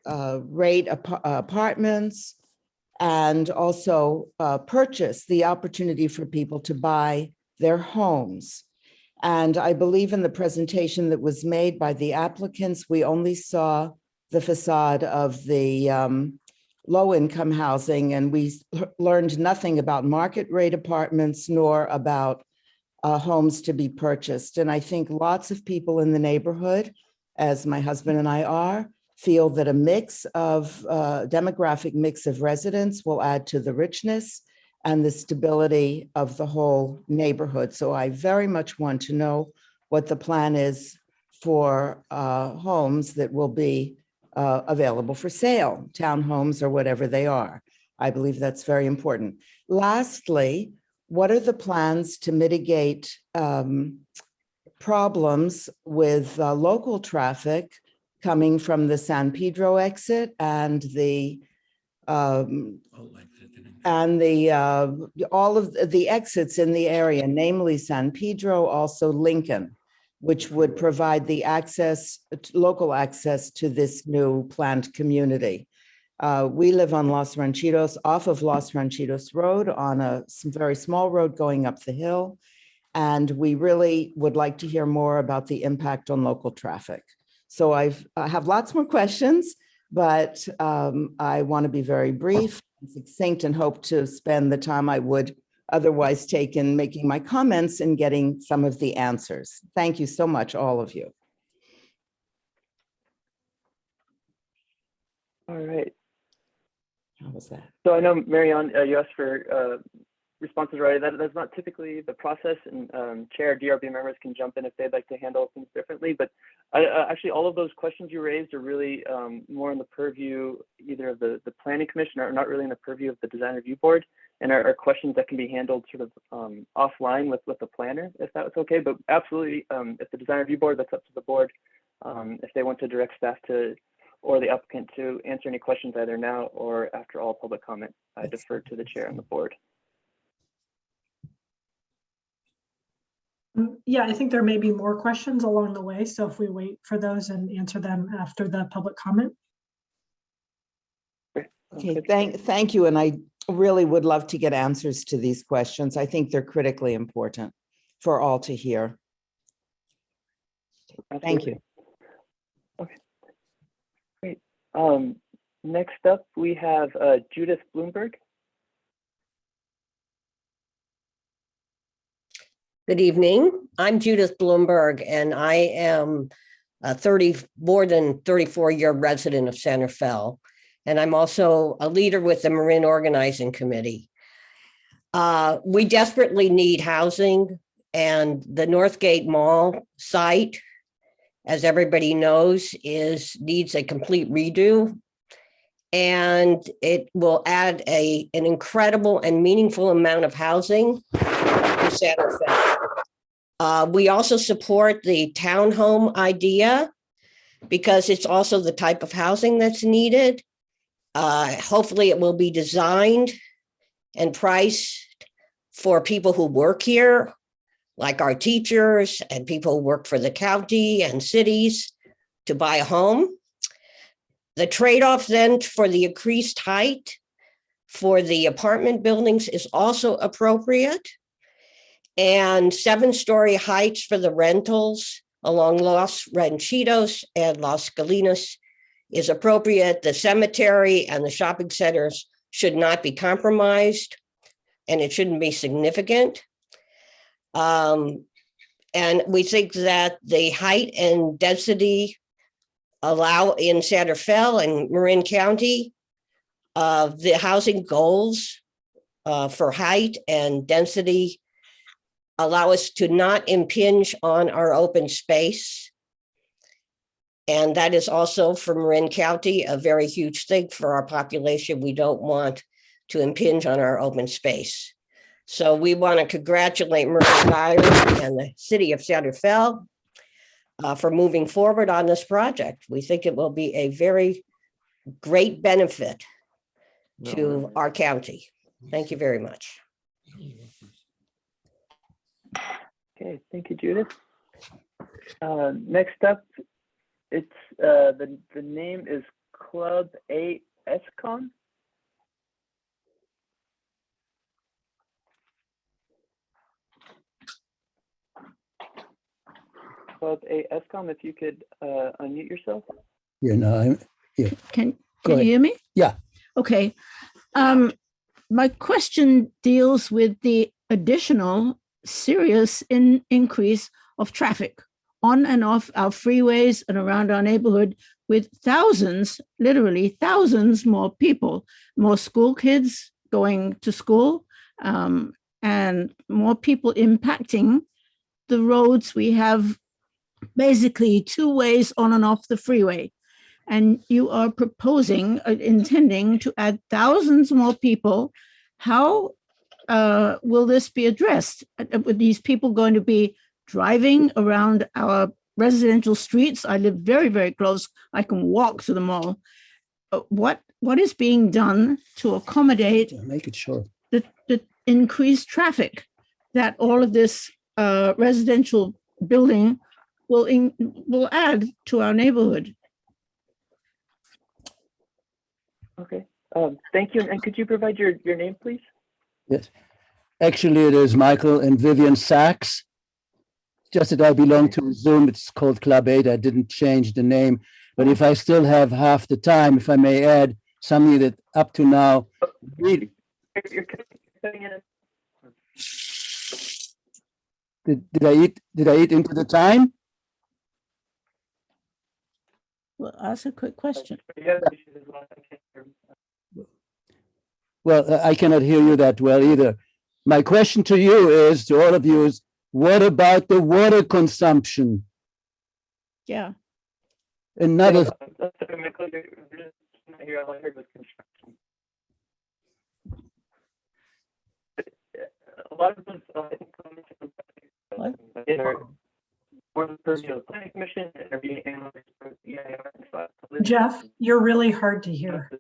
rate apartments, and also purchase, the opportunity for people to buy their homes. And I believe in the presentation that was made by the applicants, we only saw the facade of the low-income housing, and we learned nothing about market rate apartments nor about homes to be purchased. And I think lots of people in the neighborhood, as my husband and I are, feel that a mix of demographic mix of residents will add to the richness and the stability of the whole neighborhood. So I very much want to know what the plan is for homes that will be available for sale, townhomes or whatever they are. I believe that's very important. Lastly, what are the plans to mitigate problems with local traffic coming from the San Pedro exit and the all of the exits in the area, namely San Pedro, also Lincoln, which would provide the access, local access to this new planned community. We live on Los Ranchitos, off of Los Ranchitos Road, on a very small road going up the hill. And we really would like to hear more about the impact on local traffic. So I have lots more questions, but I want to be very brief and succinct and hope to spend the time I would otherwise take in making my comments and getting some of the answers. Thank you so much, all of you. All right. How was that? So I know, Marianne, you asked for responses already. That's not typically the process, and Chair, DRB members can jump in if they'd like to handle things differently. But actually, all of those questions you raised are really more in the purview either of the Planning Commission or not really in the purview of the Design Review Board. and are questions that can be handled sort of offline with the planner, if that was okay. But absolutely, if the design review board, that's up to the board. If they want to direct staff to, or the applicant to answer any questions either now or after all public comment, I defer to the chair and the board. Yeah, I think there may be more questions along the way. So if we wait for those and answer them after the public comment. Okay, thank you. And I really would love to get answers to these questions. I think they're critically important for all to hear. Thank you. Okay, great. Next up, we have Judith Bloomberg. Good evening. I'm Judith Bloomberg, and I am a more than 34-year resident of Santa Fe. And I'm also a leader with the Marin Organizing Committee. We desperately need housing, and the Northgate Mall site, as everybody knows, needs a complete redo. And it will add an incredible and meaningful amount of housing to Santa Fe. We also support the townhome idea because it's also the type of housing that's needed. Hopefully it will be designed and priced for people who work here, like our teachers and people who work for the county and cities to buy a home. The trade-off then for the increased height for the apartment buildings is also appropriate. And 7-story heights for the rentals along Los Ranchitos and Las Colinas is appropriate. The cemetery and the shopping centers should not be compromised, and it shouldn't be significant. And we think that the height and density allow in Santa Fe and Marin County, the housing goals for height and density allow us to not impinge on our open space. And that is also for Marin County, a very huge thing for our population. We don't want to impinge on our open space. So we want to congratulate Marin County and the city of Santa Fe for moving forward on this project. We think it will be a very great benefit to our county. Thank you very much. Okay, thank you, Judith. Next up, it's the name is Club ASCOM. Club ASCOM, if you could unmute yourself. Yeah, no, yeah. Can Go you ahead. hear me? Yeah. Okay. My question deals with the additional serious increase of traffic on and off our freeways and around our neighborhood, with thousands, literally thousands more people, more school kids going to school, and more people impacting the roads. We have basically 2 ways on and off the freeway. And you are proposing, intending to add thousands more people. How will this be addressed? Are these people going to be driving around our residential streets? I live very, very close. I can walk to the mall. What is being done to accommodate Make it short. the increased traffic that all of this residential building will add to our neighborhood? Okay, thank you. And could you provide your name, please? Yes. Actually, it is Michael and Vivian Sachs. Just that I belong to Zoom. It's called Club 8. I didn't change the name. But if I still have half the time, if I may add something that up to now, really, You're cutting in. did I eat into the time? Well, ask a quick question. Well, I cannot hear you that well either. My question to you is, to all of you, is what about the water consumption? Yeah. Another, a lot of those, I think, again, are more the purview of the planning commission and are being analyzed for the EIR. Jeff, you're really hard to hear.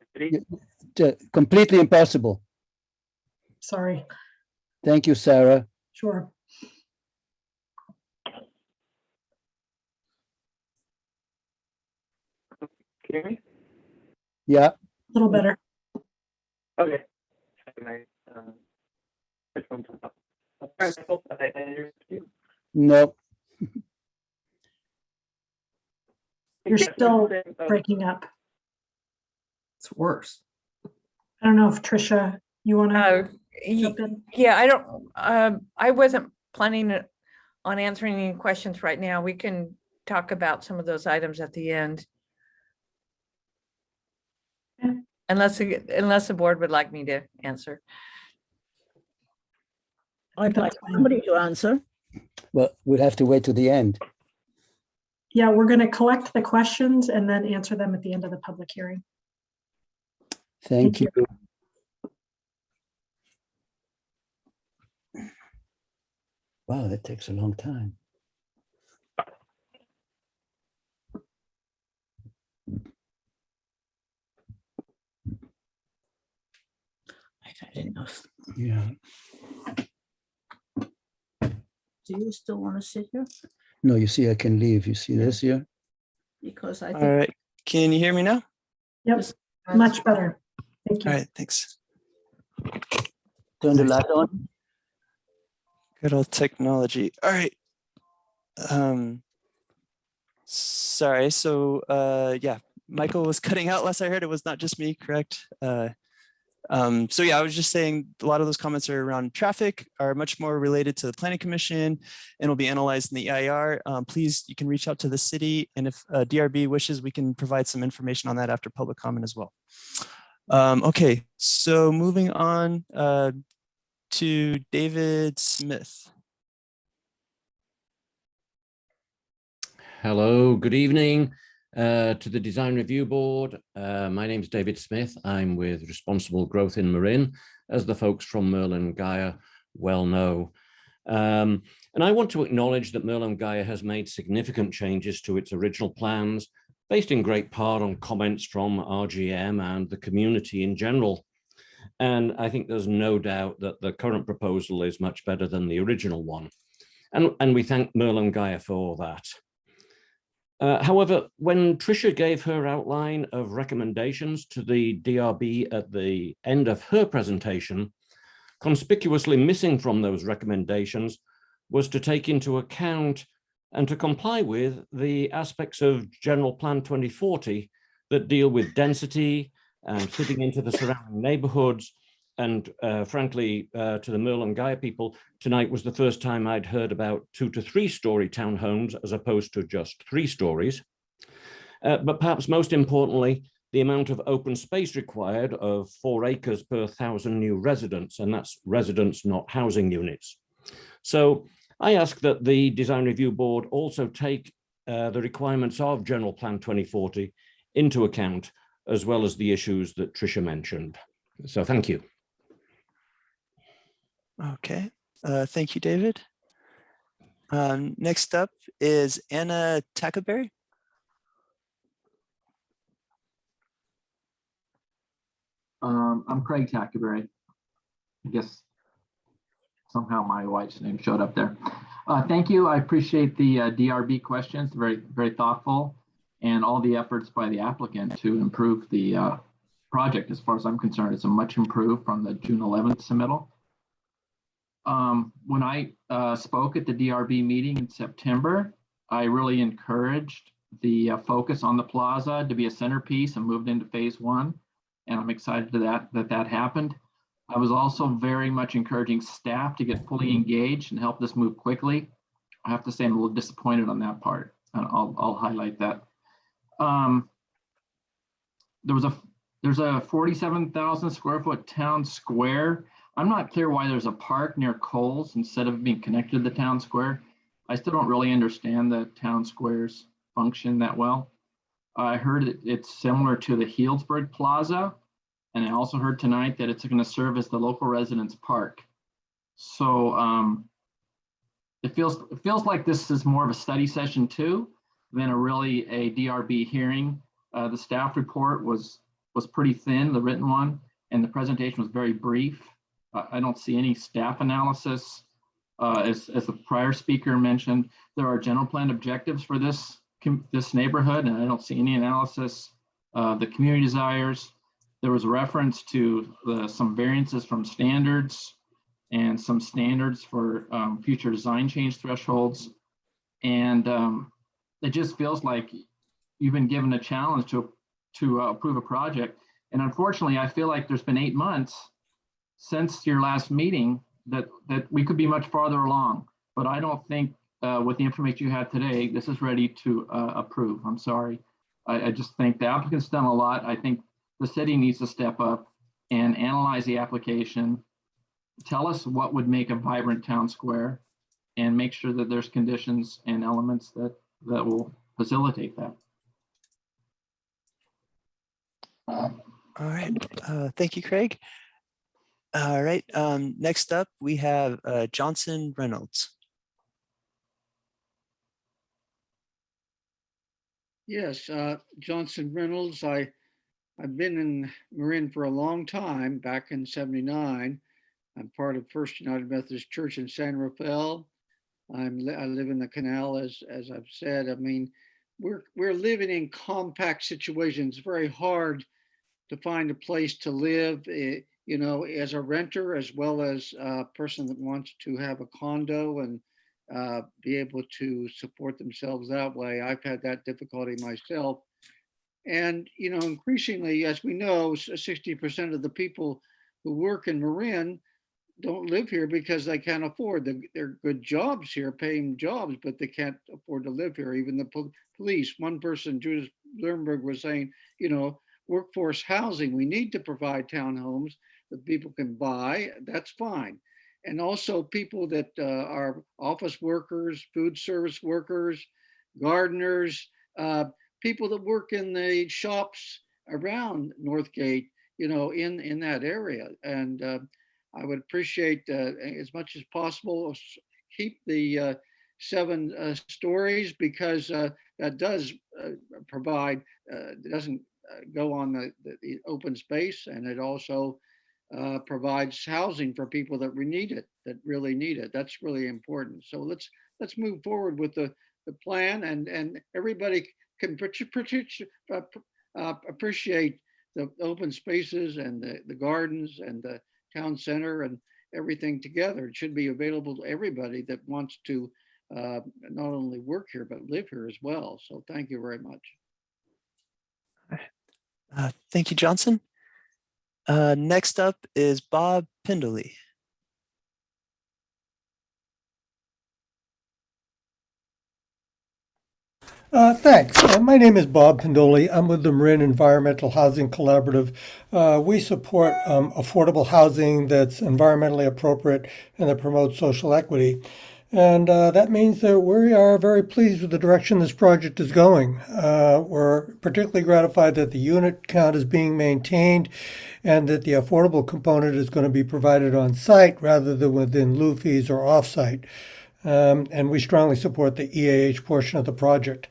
Completely impossible. Sorry. Thank you, Sarah. Sure. Can you hear me? Yeah. A little better. Okay. No. You're still breaking up. It's worse. I don't know if Tricia, you want to jump in? Yeah, I don't, I wasn't planning on answering any questions right now. We can talk about some of those items at the end. Yeah. Unless the board would like me to answer. I'd like somebody to answer. Well, we'll have to wait to the end. Yeah, we're going to collect the questions and then answer them at the end of the public hearing. Thank you. Wow, that takes a long time. I've had enough. Yeah. Do you still want to sit here? No, you see, I can leave. You see this here? Because I All think. right, can you hear me now? Yep, much better. Thank you. All right, thanks. Turn the light on. Good old technology. All right. Sorry, so yeah, Michael was cutting out last I heard. It was not just me, correct? So yeah, I was just saying a lot of those comments are around traffic, are much more related to the Planning Commission and will be analyzed in the EIR. Please, you can reach out to the city, and if DRB wishes, we can provide some information on that after public comment as well. Okay, so moving on to David Smith. Hello, good evening to the Design Review Board. My name is David Smith. I'm with Responsible Growth in Marin, as the folks from Merlin Gaia well know. And I want to acknowledge that Merlin Gaia has made significant changes to its original plans, based in great part on comments from RGM and the community in general. And I think there's no doubt that the current proposal is much better than the original one. And we thank Merlin Gaia for that. However, when Tricia gave her outline of recommendations to the DRB at the end of her presentation, conspicuously missing from those recommendations was to take into account and to comply with the aspects of General Plan 2040 that deal with density and fitting into the surrounding neighborhoods. And frankly, to the Merlin Gaia people, tonight was the first time I'd heard about 2 to 3 story townhomes as opposed to just 3 stories. But perhaps most importantly, the amount of open space required of 4 acres per 1,000 new residents, and that's residents, not housing units. So I ask that the Design Review Board also take the requirements of General Plan 2040 into account, as well as the issues that Tricia mentioned. So thank you. Okay, thank you, David. Next up is Anna Tackaberry. I'm Craig Tackaberry. I guess somehow my wife's name showed up there. Thank you. I appreciate the DRB questions, very, very thoughtful, and all the efforts by the applicant to improve the project. As far as I'm concerned, it's a much improved from the June 11th submittal. When I spoke at the DRB meeting in September, I really encouraged the focus on the plaza to be a centerpiece and moved into phase 1. And I'm excited that happened. I was also very much encouraging staff to get fully engaged and help this move quickly. I have to say I'm a little disappointed on that part, and I'll highlight that. There's a 47,000 square foot town square. I'm not clear why there's a park near Kohl's instead of being connected to the town square. I still don't really understand the town square's function that well. I heard it's similar to the Healdsburg Plaza, and I also heard tonight that it's going to serve as the local residents' park. So it feels like this is more of a study session too than really a DRB hearing. The staff report was pretty thin, the written one, and the presentation was very brief. I don't see any staff analysis. As the prior speaker mentioned, there are general plan objectives for this neighborhood, and I don't see any analysis. The community desires. There was a reference to some variances from standards and some standards for future design change thresholds. And it just feels like you've been given a challenge to approve a project. And unfortunately, I feel like there's been 8 months since your last meeting that we could be much farther along. But I don't think with the information you had today, this is ready to approve. I'm sorry. I just think the applicant's done a lot. I think the city needs to step up and analyze the application, tell us what would make a vibrant town square, and make sure that there's conditions and elements that will facilitate that. All right. Thank you, Craig. All right. Next up, we have Johnson Reynolds. Yes, Johnson Reynolds. I've been in Marin for a long time, back in '79. I'm part of First United Methodist Church in San Rafael. I live in the canal, as I've said. I mean, we're living in compact situations. It's very hard to find a place to live, you know, as a renter, as well as a person that wants to have a condo and be able to support themselves that way. I've had that difficulty myself. And, you know, increasingly, as we know, 60% of the people who work in Marin don't live here because they can't afford. They're good jobs here, paying jobs, but they can't afford to live here. Even the police, one person, Judith Bloomberg, was saying, you know, workforce housing, we need to provide townhomes that people can buy. That's fine. And also people that are office workers, food service workers, gardeners, people that work in the shops around Northgate, you know, in that area. And I would appreciate as much as possible, keep the 7 stories, because that does provide, it doesn't go on the open space, and it also provides housing for people that need it, that really need it. That's really important. So let's move forward with the plan, and everybody can appreciate the open spaces and the gardens and the town center and everything together. It should be available to everybody that wants to not only work here, but live here as well. So thank you very much. Thank you, Johnson. Next up is Bob Pendley. Thanks. My name is Bob Pendoli. I'm with the Marin Environmental Housing Collaborative. We support affordable housing that's environmentally appropriate and that promotes social equity. And that means that we are very pleased with the direction this project is going. We're particularly gratified that the unit count is being maintained and that the affordable component is going to be provided on site rather than within lieu fees or off-site. And we strongly support the EAH portion of the project.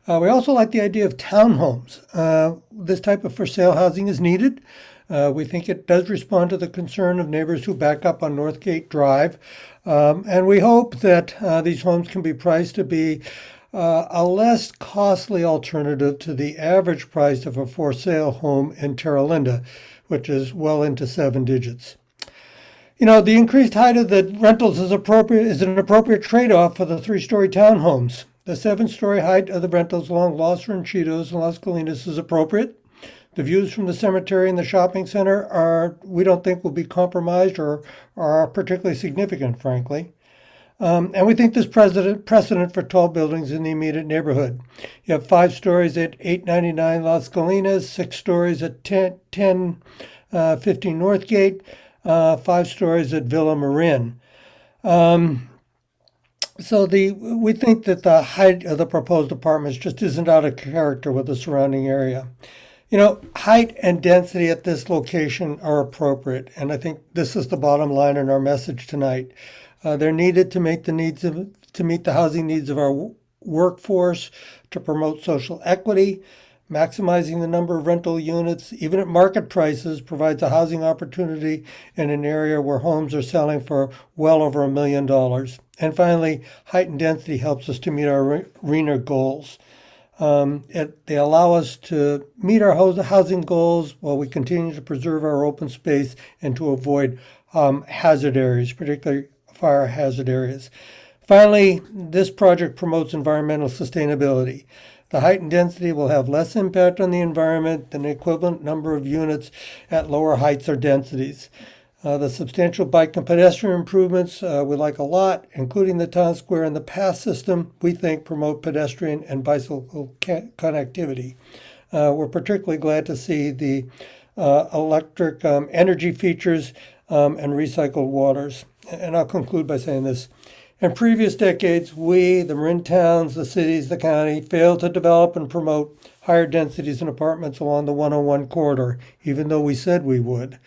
We also like the idea of townhomes. This type of for sale housing is needed. We think it does respond to the concern of neighbors who back up on Northgate Drive. And we hope that these homes can be priced to be a less costly alternative to the average price of a for sale home in Terra Linda, which is well into 7 digits. You know, the increased height of the rentals is an appropriate trade-off for the 3-story townhomes. The 7-story height of the rentals along Los Ranchitos and Las Colinas is appropriate. The views from the cemetery and the shopping center we don't think will be compromised or are particularly significant, frankly. And we think there's precedent for tall buildings in the immediate neighborhood. You have 5 stories at 899 Las Colinas, 6 stories at 1050 Northgate, 5 stories at Villa Marin. So we think that the height of the proposed apartments just isn't out of character with the surrounding area. You know, height and density at this location are appropriate, and I think this is the bottom line in our message tonight. They're needed to meet the housing needs of our workforce, to promote social equity. Maximizing the number of rental units, even at market prices, provides a housing opportunity in an area where homes are selling for well over $1 million. And finally, height and density helps us to meet our RHNA goals. They allow us to meet our housing goals while we continue to preserve our open space and to avoid hazard areas, particularly fire hazard areas. Finally, this project promotes environmental sustainability. The height and density will have less impact on the environment than the equivalent number of units at lower heights or densities. The substantial bike and pedestrian improvements we like a lot, including the town square and the path system, we think promote pedestrian and bicycle connectivity. We're particularly glad to see the electric energy features and recycled waters. And I'll conclude by saying this. In previous decades, we, the Marin towns, the cities, the county, failed to develop and promote higher densities in apartments along the 101 corridor, even though we said we would.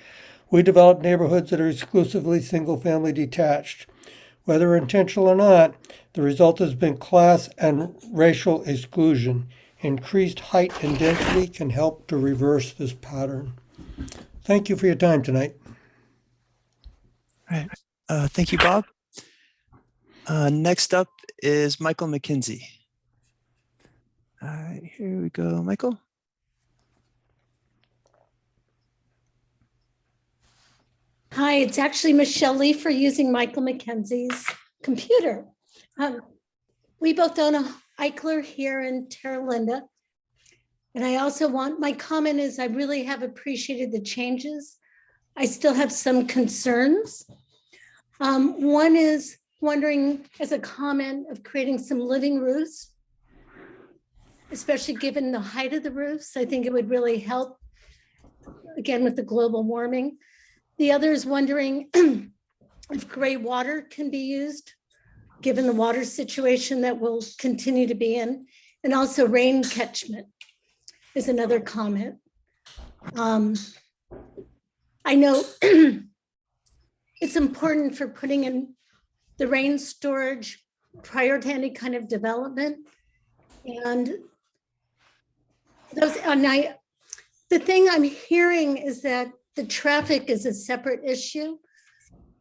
We developed neighborhoods that are exclusively single-family detached. Whether intentional or not, the result has been class and racial exclusion. Increased height and density can help to reverse this pattern. Thank you for your time tonight. All right. Thank you, Bob. Next up is Michael McKenzie. All right, here we go, Michael. Hi, it's actually Michelle Lee for using Michael McKenzie's computer. We both own a Eichler here in Terra Linda. And I also my comment is I really have appreciated the changes. I still have some concerns. One is wondering, as a comment, of creating some living roofs, especially given the height of the roofs. I think it would really help, again, with the global warming. The other is wondering if gray water can be used, given the water situation that we'll continue to be in, and also rain catchment is another comment. I know it's important for putting in the rain storage prior to any kind of development. And the thing I'm hearing is that the traffic is a separate issue,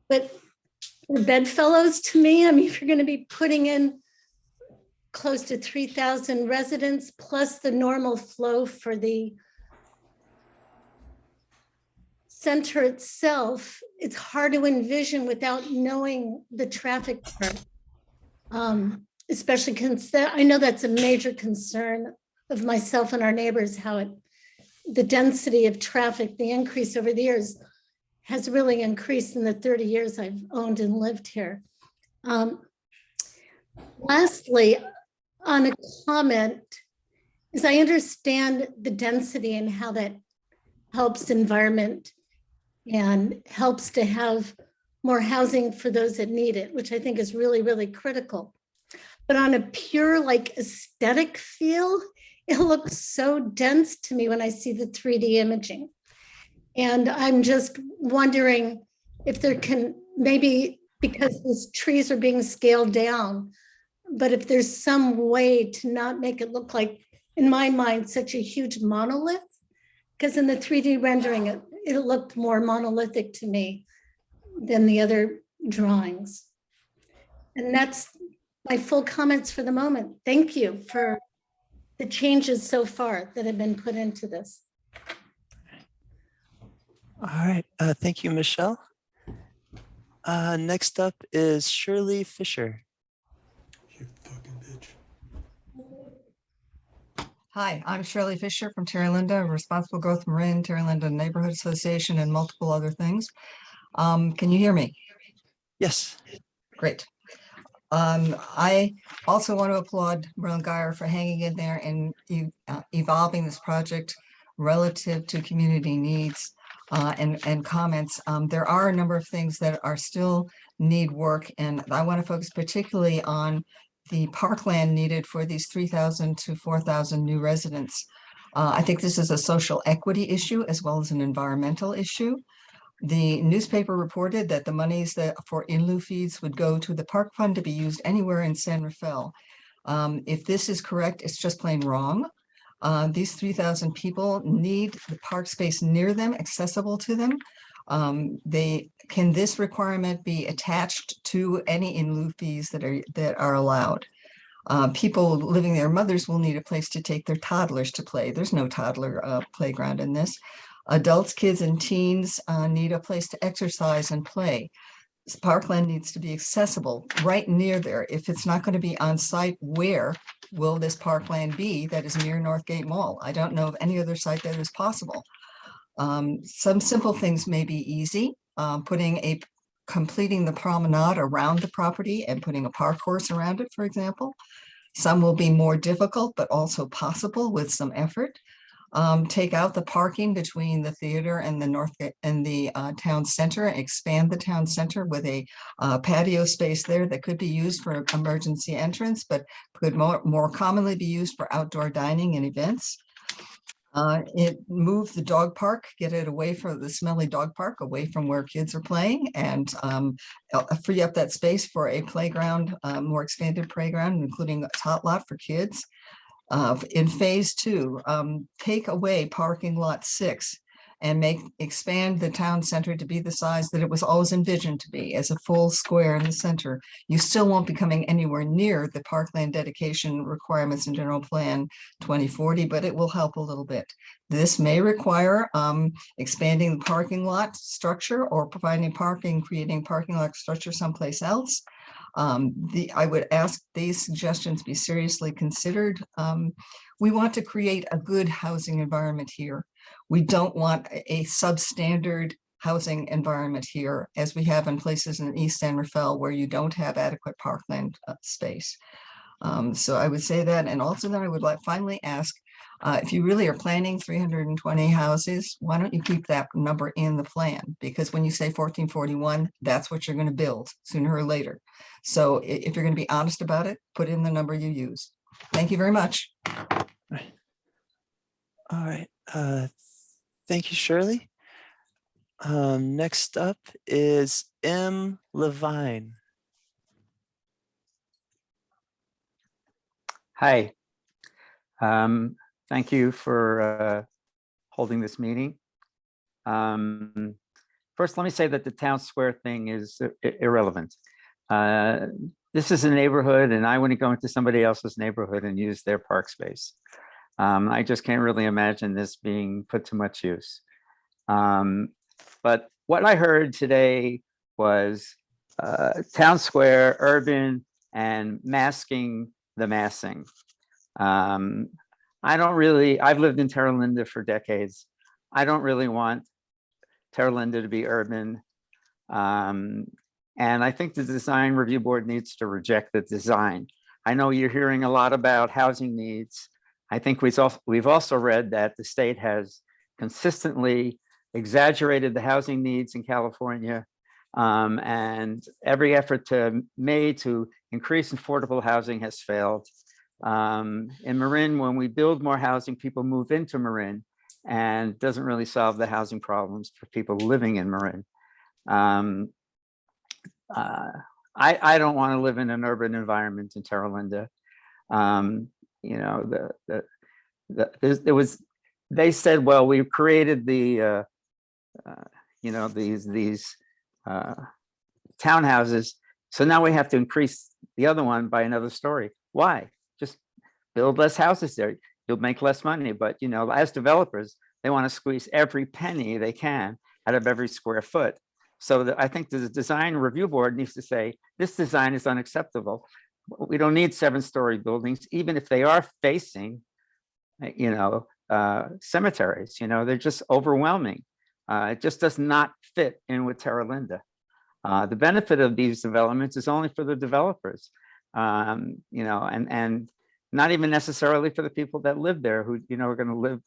but for bedfellows, to me, I mean, if you're going to be putting in close to 3,000 residents plus the normal flow for the center itself, it's hard to envision without knowing the traffic part. Especially because I know that's a major concern of myself and our neighbors, how the density of traffic, the increase over the years has really increased in the 30 years I've owned and lived here. Lastly, on a comment, is I understand the density and how that helps environment and helps to have more housing for those that need it, which I think is really, really critical. But on a pure like aesthetic feel, it looks so dense to me when I see the 3D imaging. And I'm just wondering if there can, maybe because these trees are being scaled down, but if there's some way to not make it look like, in my mind, such a huge monolith, because in the 3D rendering, it looked more monolithic to me than the other drawings. And that's my full comments for the moment. Thank you for the changes so far that have been put into this. All right, thank you, Michelle. Next up is Shirley Fisher. Hi, I'm Shirley Fisher from Terra Linda, Responsible Growth Marin, Terra Linda Neighborhood Association, and multiple other things. Can you hear me? Yes. Great. I also want to applaud Merlin Geyer for hanging in there and evolving this project relative to community needs and comments. There are a number of things that are still need work, and I want to focus particularly on the parkland needed for these 3,000 to 4,000 new residents. I think this is a social equity issue as well as an environmental issue. The newspaper reported that the monies that for in lieu fees would go to the park fund to be used anywhere in San Rafael. If this is correct, it's just plain wrong. These 3,000 people need the park space near them, accessible to them. Can this requirement be attached to any in lieu fees that are allowed? People living there, mothers will need a place to take their toddlers to play. There's no toddler playground in this. Adults, kids, and teens need a place to exercise and play. This parkland needs to be accessible right near there. If it's not going to be on site, where will this parkland be that is near Northgate Mall? I don't know of any other site that is possible. Some simple things may be easy. Completing the promenade around the property and putting a park course around it, for example. Some will be more difficult, but also possible with some effort. Take out the parking between the theater and the town center, expand the town center with a patio space there that could be used for emergency entrance, but could more commonly be used for outdoor dining and events. Move the dog park, get it away from the smelly dog park, away from where kids are playing, and free up that space for a playground, more expanded playground, including a tot lot for kids. In phase 2, take away parking lot 6 and expand the town center to be the size that it was always envisioned to be, as a full square in the center. You still won't be coming anywhere near the parkland dedication requirements in General Plan 2040, but it will help a little bit. This may require expanding the parking lot structure or providing parking, creating parking lot structure someplace else. I would ask these suggestions be seriously considered. We want to create a good housing environment here. We don't want a substandard housing environment here, as we have in places in East San Rafael where you don't have adequate parkland space. So I would say that, and also then I would finally ask, if you really are planning 320 houses, why don't you keep that number in the plan? Because when you say 1441, that's what you're going to build sooner or later. So if you're going to be honest about it, put in the number you use. Thank you very much. All right. Thank you, Shirley. Next up is M. Levine. Hi. Thank you for holding this meeting. First, let me say that the town square thing is irrelevant. This is a neighborhood, and I wouldn't go into somebody else's neighborhood and use their park space. I just can't really imagine this being put to much use. But what I heard today was town square, urban, and masking the massing. I've lived in Terra Linda for decades. I don't really want Terra Linda to be urban. And I think the Design Review Board needs to reject the design. I know you're hearing a lot about housing needs. I think we've also read that the state has consistently exaggerated the housing needs in California, and every effort made to increase affordable housing has failed. In Marin, when we build more housing, people move into Marin, and doesn't really solve the housing problems for people living in Marin. I don't want to live in an urban environment in Terra Linda. You know, they said, well, we created the, you know, these townhouses, so now we have to increase the other one by another story. Why? Just build less houses there. You'll make less money, but you know, as developers, they want to squeeze every penny they can out of every square foot. So I think the Design Review Board needs to say, this design is unacceptable. We don't need 7-story buildings, even if they are facing, you know, cemeteries. You know, they're just overwhelming. It just does not fit in with Terra Linda. The benefit of these developments is only for the developers, you know, and not even necessarily for the people that live there, who, you know, are going to live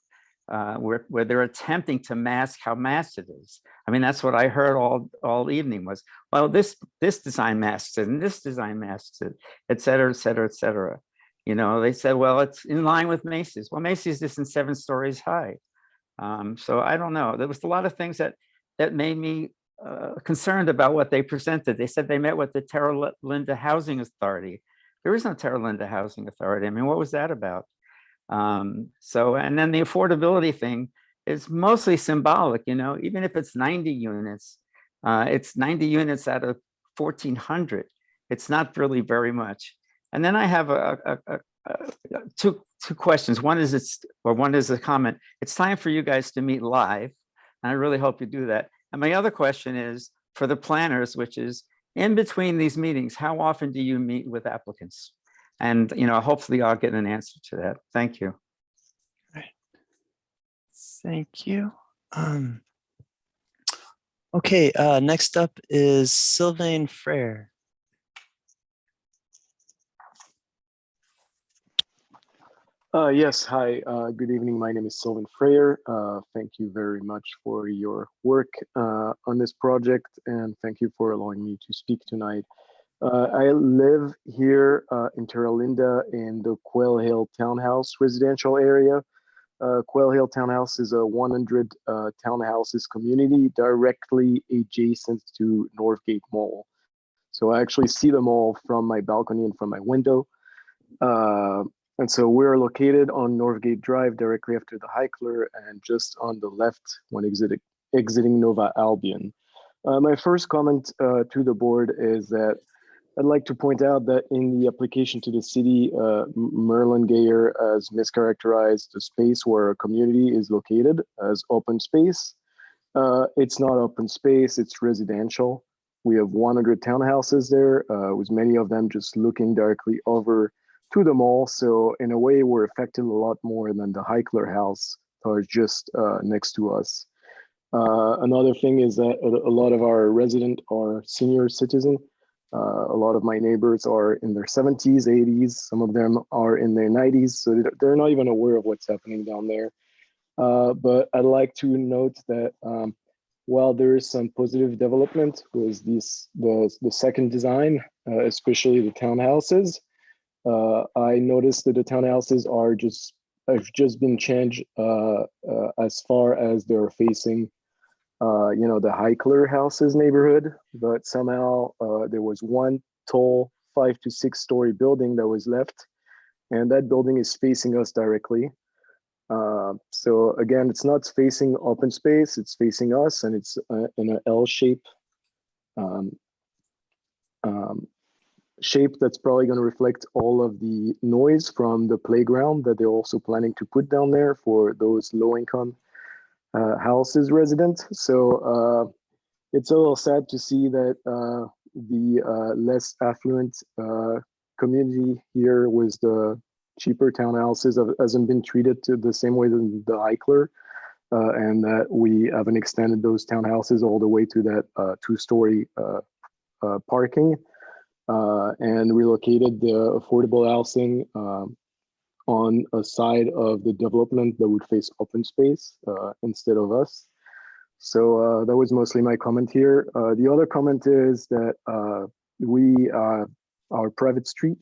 where they're attempting to mask how masked it is. I mean, that's what I heard all evening was, well, this design masks it, and this design masks it, et cetera, et cetera, et cetera. They said, well, it's in line with Macy's. Well, Macy's isn't 7 stories high. So I don't know. There was a lot of things that made me concerned about what they presented. They said they met with the Terra Linda Housing Authority. There is no Terra Linda Housing Authority. I mean, what was that about? And then the affordability thing is mostly symbolic, even if it's 90 units, it's 90 units out of 1,400. It's not really very much. And then I have two questions. One is a comment. It's time for you guys to meet live. And I really hope you do that. And my other question is for the planners, which is in between these meetings, how often do you meet with applicants? And, hopefully I'll get an answer to that. Thank you. Thank you. Okay, next up is Sylvain Frere. Yes, hi, good evening. My name is Sylvain Frere. Thank you very much for your work on this project, and thank you for allowing me to speak tonight. I live here in Terra Linda in the Quail Hill Townhouse residential area. Quail Hill Townhouse is a 100 townhouses community directly adjacent to Northgate Mall. So I actually see the mall from my balcony and from my window. And so we're located on Northgate Drive directly after the Eichler and just on the left when exiting Nova Albion. My first comment to the board is that I'd like to point out that in the application to the city, Merlin Gayer has mischaracterized the space where a community is located as open space. It's not open space, it's residential. We have 100 townhouses there, with many of them just looking directly over to the mall. So in a way, we're affected a lot more than the Eichler house that are just next to us. Another thing is that a lot of our residents are senior citizens. A lot of my neighbors are in their 70s, 80s. Some of them are in their 90s, so they're not even aware of what's happening down there. But I'd like to note that while there is some positive development with the second design, especially the townhouses, I noticed that the townhouses have just been changed as far as they're facing the Eichler houses neighborhood, but somehow there was one tall 5 to 6 story building that was left, and that building is facing us directly. So again, it's not facing open space, it's facing us, and it's in an L shape. Shape that's probably going to reflect all of the noise from the playground that they're also planning to put down there for those low-income houses residents. So it's a little sad to see that the less affluent community here with the cheaper townhouses hasn't been treated to the same way than the Eichler, and that we haven't extended those townhouses all the way to that 2-story parking. And relocated the affordable housing on a side of the development that would face open space instead of us. So that was mostly my comment here. The other comment is that our private street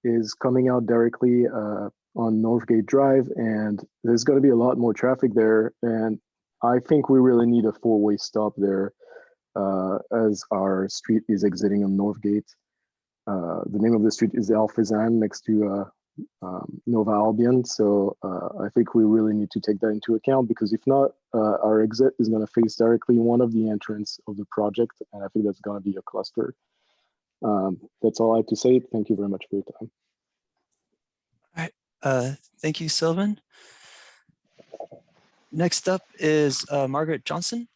is coming out directly on Northgate Drive, and there's going to be a lot more traffic there. And I think we really need a 4-way stop there as our street is exiting on Northgate. The name of the street is Alphazan next to Nova Albion. So I think we really need to take that into account, because if not, our exit is going to face directly one of the entrance of the project. And I think that's going to be a cluster. That's all I have to say. Thank you very much for your time. All right. Thank you, Sylvain. Next up is Margaret Johnson.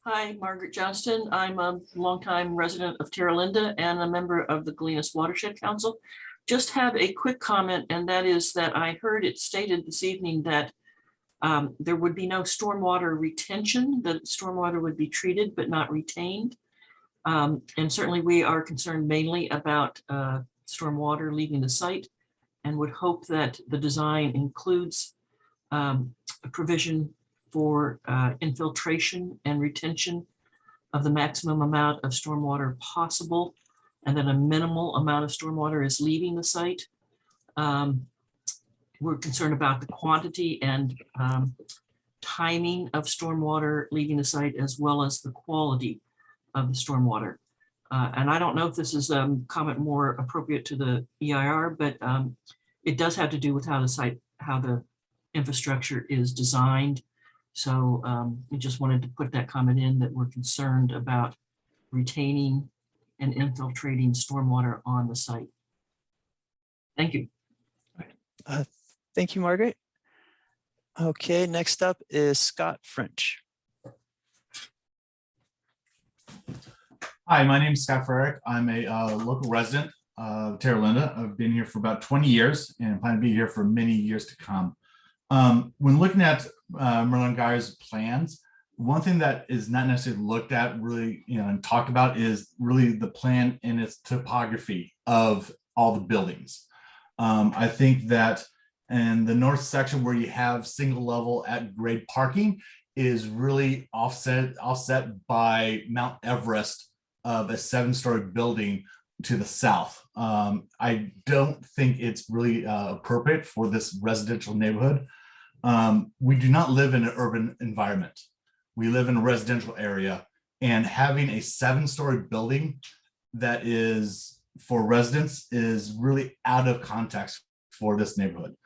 Hi, Margaret Johnson. I'm a longtime resident of Terra Linda and a member of the Galenas Watershed Council. Just have a quick comment, and that is that I heard it stated this evening that there would be no stormwater retention, that stormwater would be treated but not retained. And certainly we are concerned mainly about stormwater leaving the site, and would hope that the design includes a provision for infiltration and retention of the maximum amount of stormwater possible and that a minimal amount of stormwater is leaving the site. We're concerned about the quantity and timing of stormwater leaving the site, as well as the quality of the stormwater. And I don't know if this is a comment more appropriate to the EIR, but it does have to do with how the infrastructure is designed. So we just wanted to put that comment in, that we're concerned about retaining and infiltrating stormwater on the site. Thank you. Thank you, Margaret. Okay, next up is Scott French. Hi, my name is Scott Ferrick. I'm a local resident of Terra Linda. I've been here for about 20 years and plan to be here for many years to come. When looking at Merlin Geyer's plans, one thing that is not necessarily looked at really, and talked about is really the plan and its topography of all the buildings. I think that in the north section where you have single level at grade parking is really offset by Mount Everest of a 7-story building to the south. I don't think it's really appropriate for this residential neighborhood. We do not live in an urban environment. We live in a residential area, and having a 7-story building that is for residents is really out of context for this neighborhood.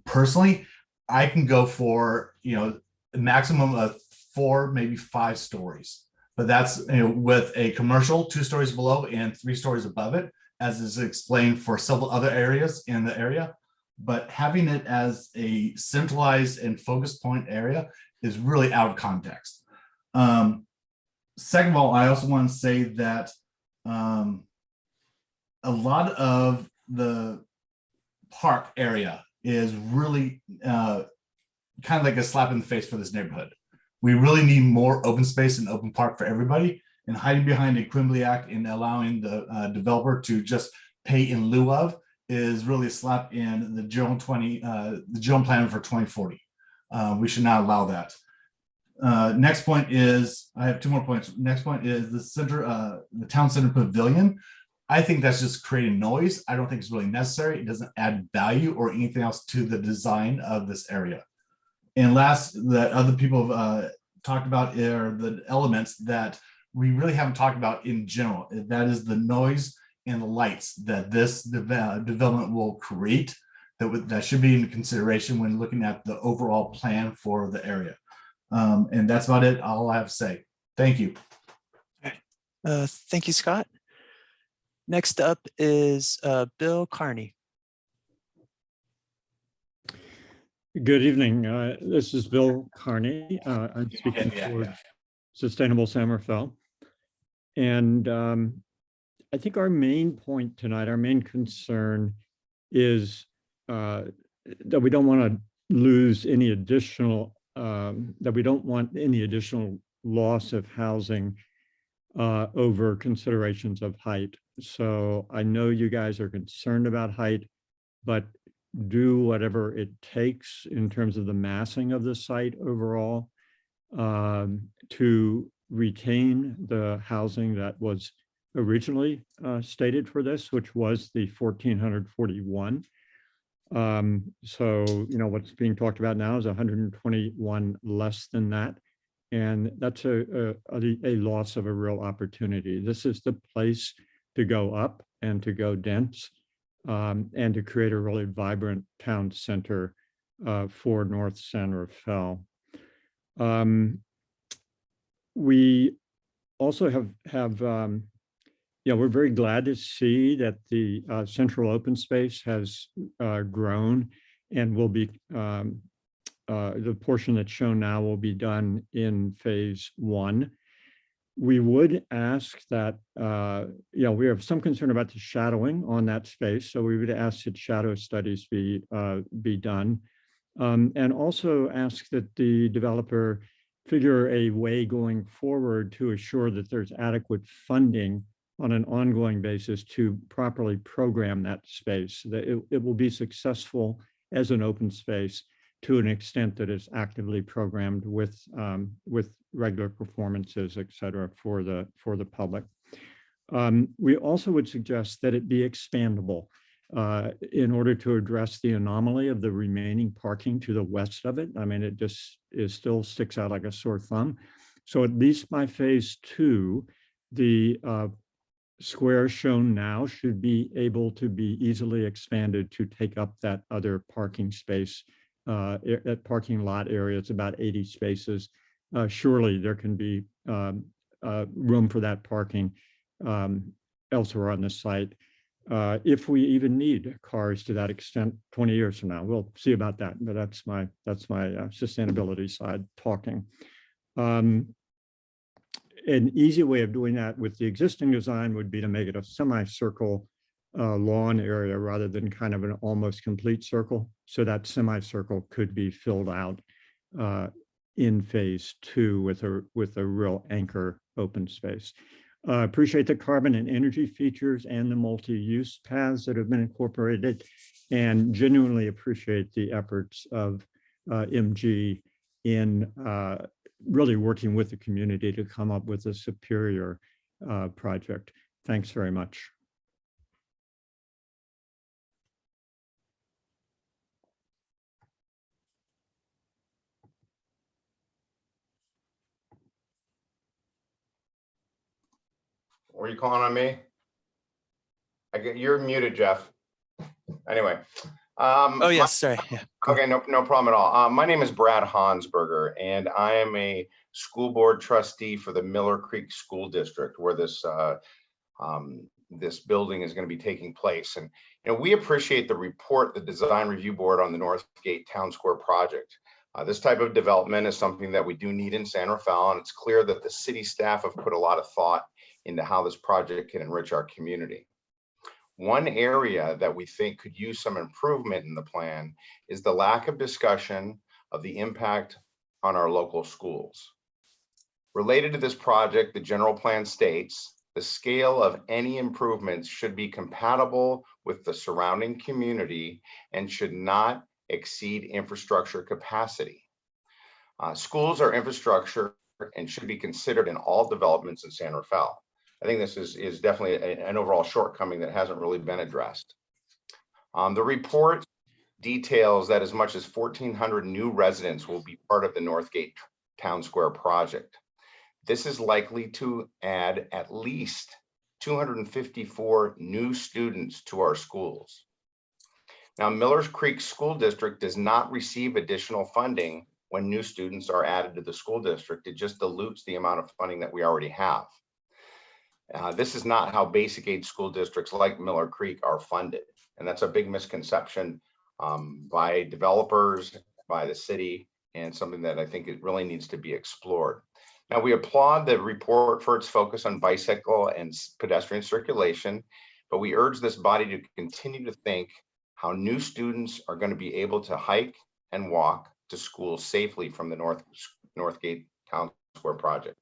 Personally, I can go for, a maximum of 4, maybe 5 stories. But that's with a commercial 2 stories below and 3 stories above it, as is explained for several other areas in the area. But having it as a centralized and focus point area is really out of context. Second of all, I also want to say that a lot of the park area is really kind of like a slap in the face for this neighborhood. We really need more open space and open park for everybody, and hiding behind a Quimby Act and allowing the developer to just pay in lieu of is really a slap in the general plan for 2040. We should not allow that. Next point is, I have 2 more points. Next point is the town center pavilion. I think that's just creating noise. I don't think it's really necessary. It doesn't add value or anything else to the design of this area. And last, that other people have talked about are the elements that we really haven't talked about in general. That is the noise and the lights that this development will create. That should be in consideration when looking at the overall plan for the area. And that's about it. All I have to say. Thank you. Thank you, Scott. Next up is Bill Carney. Good evening. This is Bill Carney. I'm speaking for Sustainable San Rafael. And I think our main point tonight, our main concern is that we don't want to lose any additional, that we don't want any additional loss of housing over considerations of height. So I know you guys are concerned about height, but do whatever it takes in terms of the massing of the site overall to retain the housing that was originally stated for this, which was the 1,441. So, what's being talked about now is 121 less than that. And that's a loss of a real opportunity. This is the place to go up and to go dense. And to create a really vibrant town center for North San Rafael. We also have we're very glad to see that the central open space has grown and will be, the portion that's shown now will be done in phase 1. We would ask that, we have some concern about the shadowing on that space. So we would ask that shadow studies be done. And also ask that the developer figure a way going forward to assure that there's adequate funding on an ongoing basis to properly program that space, that it will be successful as an open space to an extent that is actively programmed with regular performances, et cetera, for the public. We also would suggest that it be expandable in order to address the anomaly of the remaining parking to the west of it. I mean, it just still sticks out like a sore thumb. So at least by phase 2, the square shown now should be able to be easily expanded to take up that other parking space. That parking lot area, it's about 80 spaces. Surely there can be room for that parking elsewhere on the site. If we even need cars to that extent 20 years from now. We'll see about that, but that's my sustainability side talking. An easy way of doing that with the existing design would be to make it a semicircle lawn area rather than kind of an almost complete circle. So that semicircle could be filled out in phase 2 with a real anchor open space. Appreciate the carbon and energy features and the multi-use paths that have been incorporated, and genuinely appreciate the efforts of MG in really working with the community to come up with a superior project. Thanks very much. Were you calling on me? You're muted, Jeff. Anyway. Oh, yes, sorry. Yeah. Okay, no problem at all. My name is Brad Hansberger, and I am a school board trustee for the Miller Creek School District, where this building is going to be taking place. And we appreciate the report, the Design Review Board on the Northgate Town Square project. This type of development is something that we do need in San Rafael, and it's clear that the city staff have put a lot of thought into how this project can enrich our community. One area that we think could use some improvement in the plan is the lack of discussion of the impact on our local schools. Related to this project, the general plan states the scale of any improvements should be compatible with the surrounding community and should not exceed infrastructure capacity. Schools are infrastructure and should be considered in all developments in San Rafael. I think this is definitely an overall shortcoming that hasn't really been addressed. The report details that as much as 1,400 new residents will be part of the Northgate Town Square project. This is likely to add at least 254 new students to our schools. Now, Millers Creek School District does not receive additional funding when new students are added to the school district. It just dilutes the amount of funding that we already have. This is not how basic aid school districts like Miller Creek are funded. And that's a big misconception by developers, by the city, and something that I think it really needs to be explored. Now, we applaud the report for its focus on bicycle and pedestrian circulation, but we urge this body to continue to think how new students are going to be able to hike and walk to school safely from the Northgate Town Square project.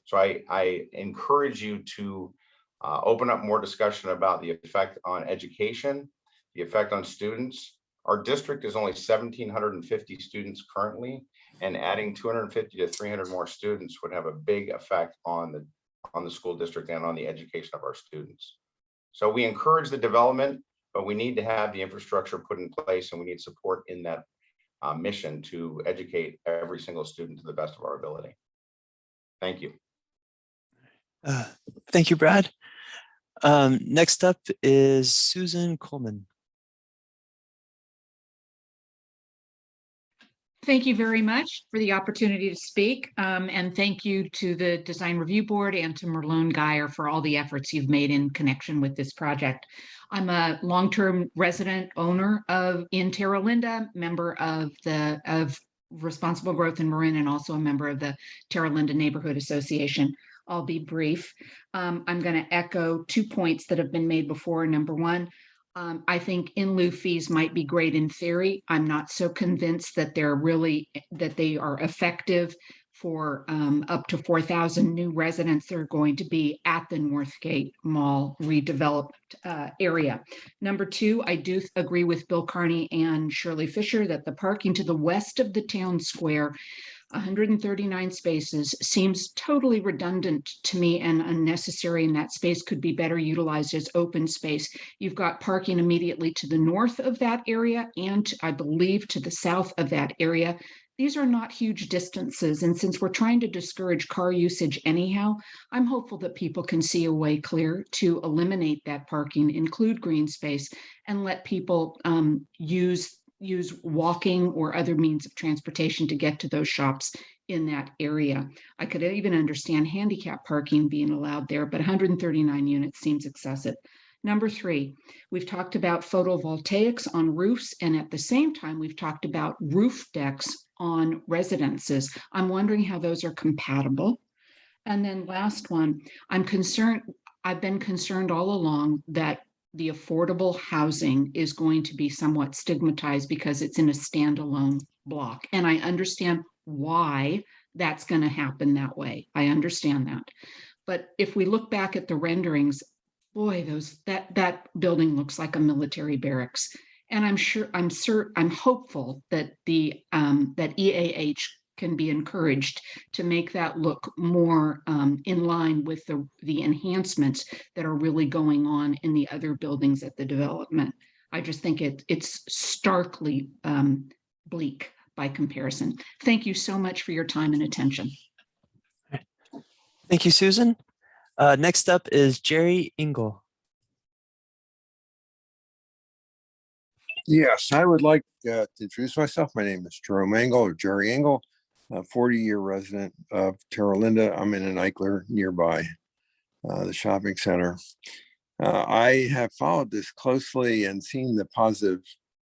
So I encourage you to open up more discussion about the effect on education, the effect on students. Our district is only 1,750 students currently, and adding 250 to 300 more students would have a big effect on the school district and on the education of our students. So we encourage the development, but we need to have the infrastructure put in place, and we need support in that mission to educate every single student to the best of our ability. Thank you. Thank you, Brad. Next up is Susan Coleman. Thank you very much for the opportunity to speak. And thank you to the Design Review Board and to Merlone Geyer for all the efforts you've made in connection with this project. I'm a long-term resident owner in Terra Linda, member of Responsible Growth in Marin, and also a member of the Terra Linda Neighborhood Association. I'll be brief. I'm going to echo 2 points that have been made before. Number one, I think in lieu fees might be great in theory. I'm not so convinced that they are effective for up to 4,000 new residents that are going to be at the Northgate Mall redeveloped area. Number two, I do agree with Bill Carney and Shirley Fisher that the parking to the west of the town square 139 spaces seems totally redundant to me and unnecessary, and that space could be better utilized as open space. You've got parking immediately to the north of that area and I believe to the south of that area. These are not huge distances, and since we're trying to discourage car usage anyhow, I'm hopeful that people can see a way clear to eliminate that parking, include green space, and let people use walking or other means of transportation to get to those shops in that area. I could even understand handicap parking being allowed there, but 139 units seems excessive. Number 3, we've talked about photovoltaics on roofs, and at the same time, we've talked about roof decks on residences. I'm wondering how those are compatible. And then last one, I've been concerned all along that the affordable housing is going to be somewhat stigmatized because it's in a standalone block. And I understand why that's going to happen that way. I understand that. But if we look back at the renderings, boy, that building looks like a military barracks. And I'm hopeful that that EAH can be encouraged to make that look more in line with the enhancements that are really going on in the other buildings at the development. I just think it's starkly bleak by comparison. Thank you so much for your time and attention. Thank you, Susan. Next up is Jerry Engel. Yes, I would like to introduce myself. My name is Jerome Engel, or Jerry Engel, a 40-year resident of Terra Linda. I'm in an Eichler nearby the shopping center. I have followed this closely and seen the positive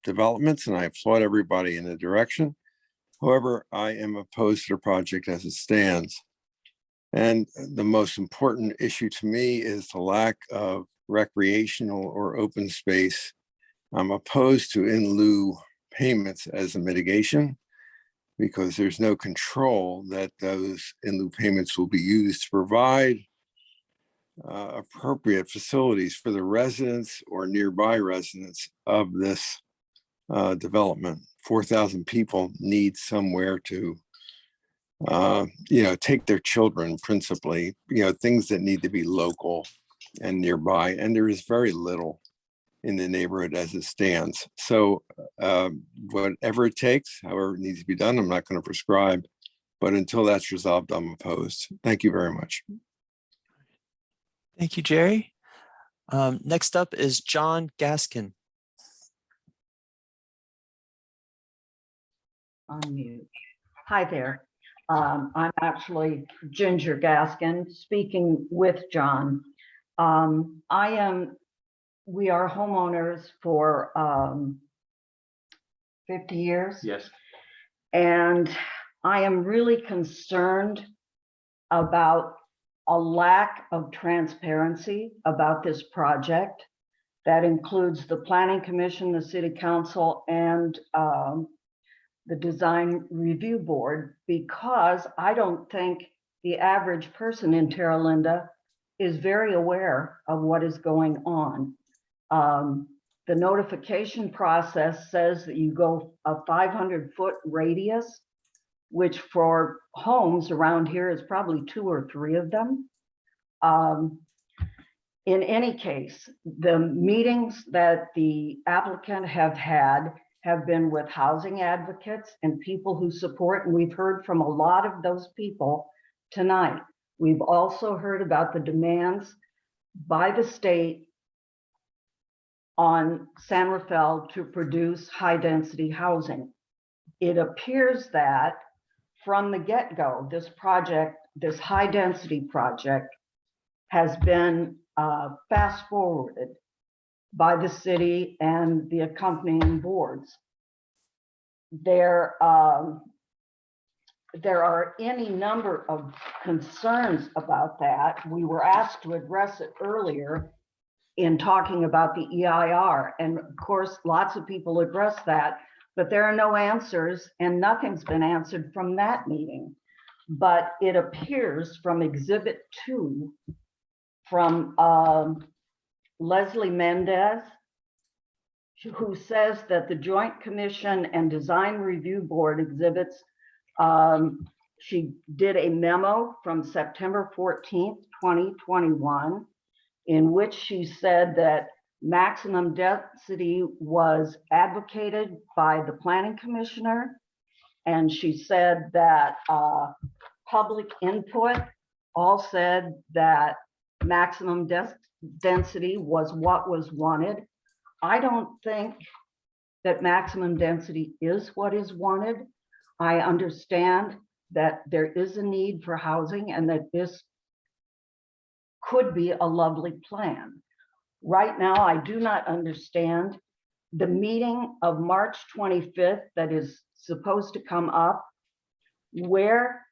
developments, and I applaud everybody in the direction. However, I am opposed to the project as it stands. And the most important issue to me is the lack of recreational or open space. I'm opposed to in lieu payments as a mitigation because there's no control that those in lieu payments will be used to provide appropriate facilities for the residents or nearby residents of this development. 4,000 people need somewhere to take their children, principally, things that need to be local and nearby. And there is very little in the neighborhood as it stands. So whatever it takes, however it needs to be done, I'm not going to prescribe. But until that's resolved, I'm opposed. Thank you very much. Thank you, Jerry. Next up is John Gaskin. Unmute. Hi there. I'm actually Ginger Gaskin, speaking with John. We are homeowners for 50 years. Yes. And I am really concerned about a lack of transparency about this project. That includes the Planning Commission, the City Council, and the Design Review Board, because I don't think the average person in Terra Linda is very aware of what is going on. The notification process says that you go a 500-foot radius, which for homes around here is probably 2 or 3 of them. In any case, the meetings that the applicant have been with housing advocates and people who support, and we've heard from a lot of those people tonight. We've also heard about the demands by the state on San Rafael to produce high-density housing. It appears that from the get-go, this project, this high-density project, has been fast-forwarded by the city and the accompanying boards. There are any number of concerns about that. We were asked to address it earlier in talking about the EIR. And of course, lots of people address that, but there are no answers and nothing's been answered from that meeting. But it appears from Exhibit 2 from Leslie Mendez, who says that the Joint Commission and Design Review Board exhibits She did a memo from September 14th, 2021, in which she said that maximum density was advocated by the planning commissioner. And she said that public input all said that maximum density was what was wanted. I don't think that maximum density is what is wanted. I understand that there is a need for housing and that this could be a lovely plan. Right now, I do not understand the meeting of March 25th that is supposed to come up. Where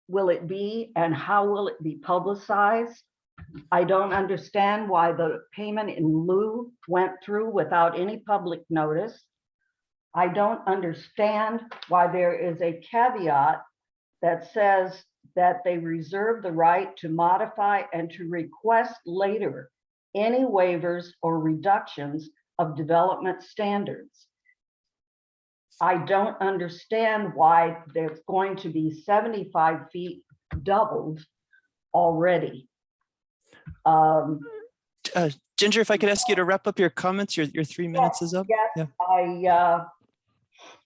will it be and how will it be publicized? I don't understand why the payment in lieu went through without any public notice. I don't understand why there is a caveat that says that they reserve the right to modify and to request later any waivers or reductions of development standards. I don't understand why there's going to be 75 feet doubled already. Ginger, if I could ask you to wrap up your comments, your 3 minutes is up. Yes, yeah.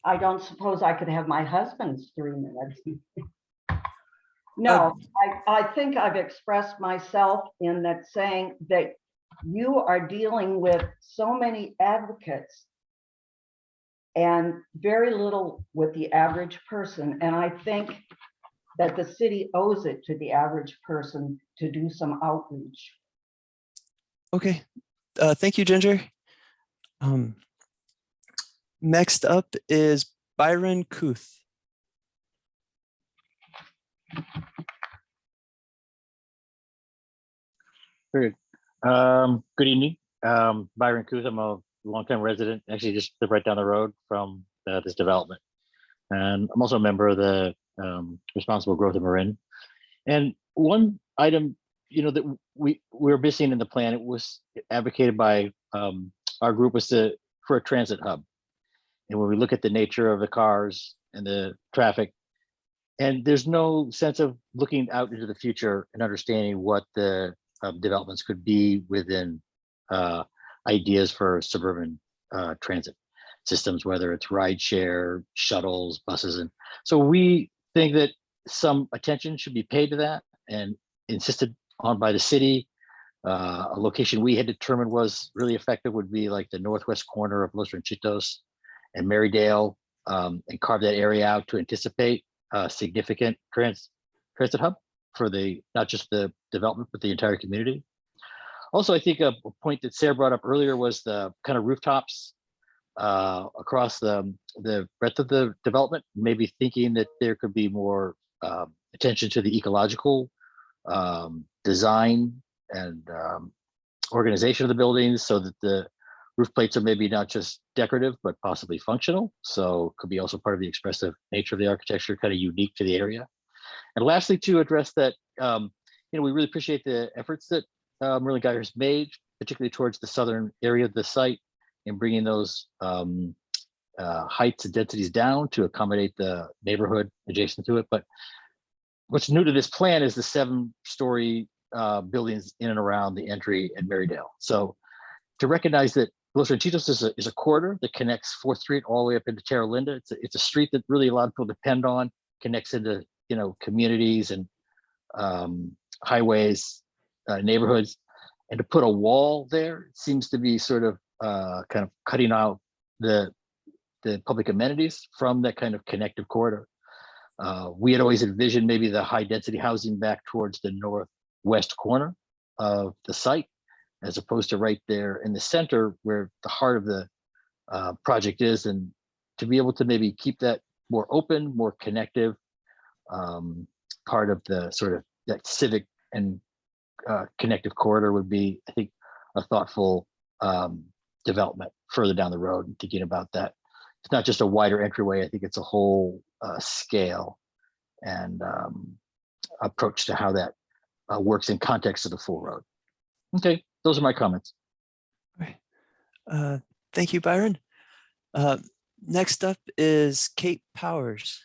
I don't suppose I could have my husband's 3 minutes. No, I think I've expressed myself in that, saying that you are dealing with so many advocates and very little with the average person. And I think that the city owes it to the average person to do some outreach. Okay, thank you, Ginger. Next up is Byron Kuth. Very good. Good evening. Byron Kuth. I'm a longtime resident, actually just live right down the road from this development. And I'm also a member of the Responsible Growth in Marin. And one item, that we're missing in the plan, it was advocated by our group, was for a transit hub. And when we look at the nature of the cars and the traffic, and there's no sense of looking out into the future and understanding what the developments could be within ideas for suburban transit systems, whether it's rideshare, shuttles, buses. And so we think that some attention should be paid to that and insisted on by the city. A location we had determined was really effective would be like the northwest corner of Los Ranchitos and Marydale, and carve that area out to anticipate a significant transit hub for not just the development, but the entire community. Also, I think a point that Sarah brought up earlier was the kind of rooftops across the breadth of the development, maybe thinking that there could be more attention to the ecological design and organization of the buildings, so that the roof plates are maybe not just decorative, but possibly functional. So could be also part of the expressive nature of the architecture, kind of unique to the area. And lastly, to address that, we really appreciate the efforts that Merlin Geiger has made, particularly towards the southern area of the site, in bringing those heights and densities down to accommodate the neighborhood adjacent to it. But what's new to this plan is the 7-story buildings in and around the entry at Marydale. So to recognize that Los Ranchitos is a corridor that connects 4th Street all the way up into Terra Linda. It's a street that really a lot of people depend on, connects into communities and highways, neighborhoods, and to put a wall there seems to be sort of kind of cutting out the public amenities from that kind of connective corridor. We had always envisioned maybe the high density housing back towards the northwest corner of the site, as opposed to right there in the center where the heart of the project is, and to be able to maybe keep that more open, more connective, part of the sort of that civic and connective corridor would be, I think, a thoughtful development further down the road, and thinking about that. It's not just a wider entryway. I think it's a whole scale and approach to how that works in context of the full road. Okay, those are my comments. All right. Thank you, Byron. Next up is Kate Powers.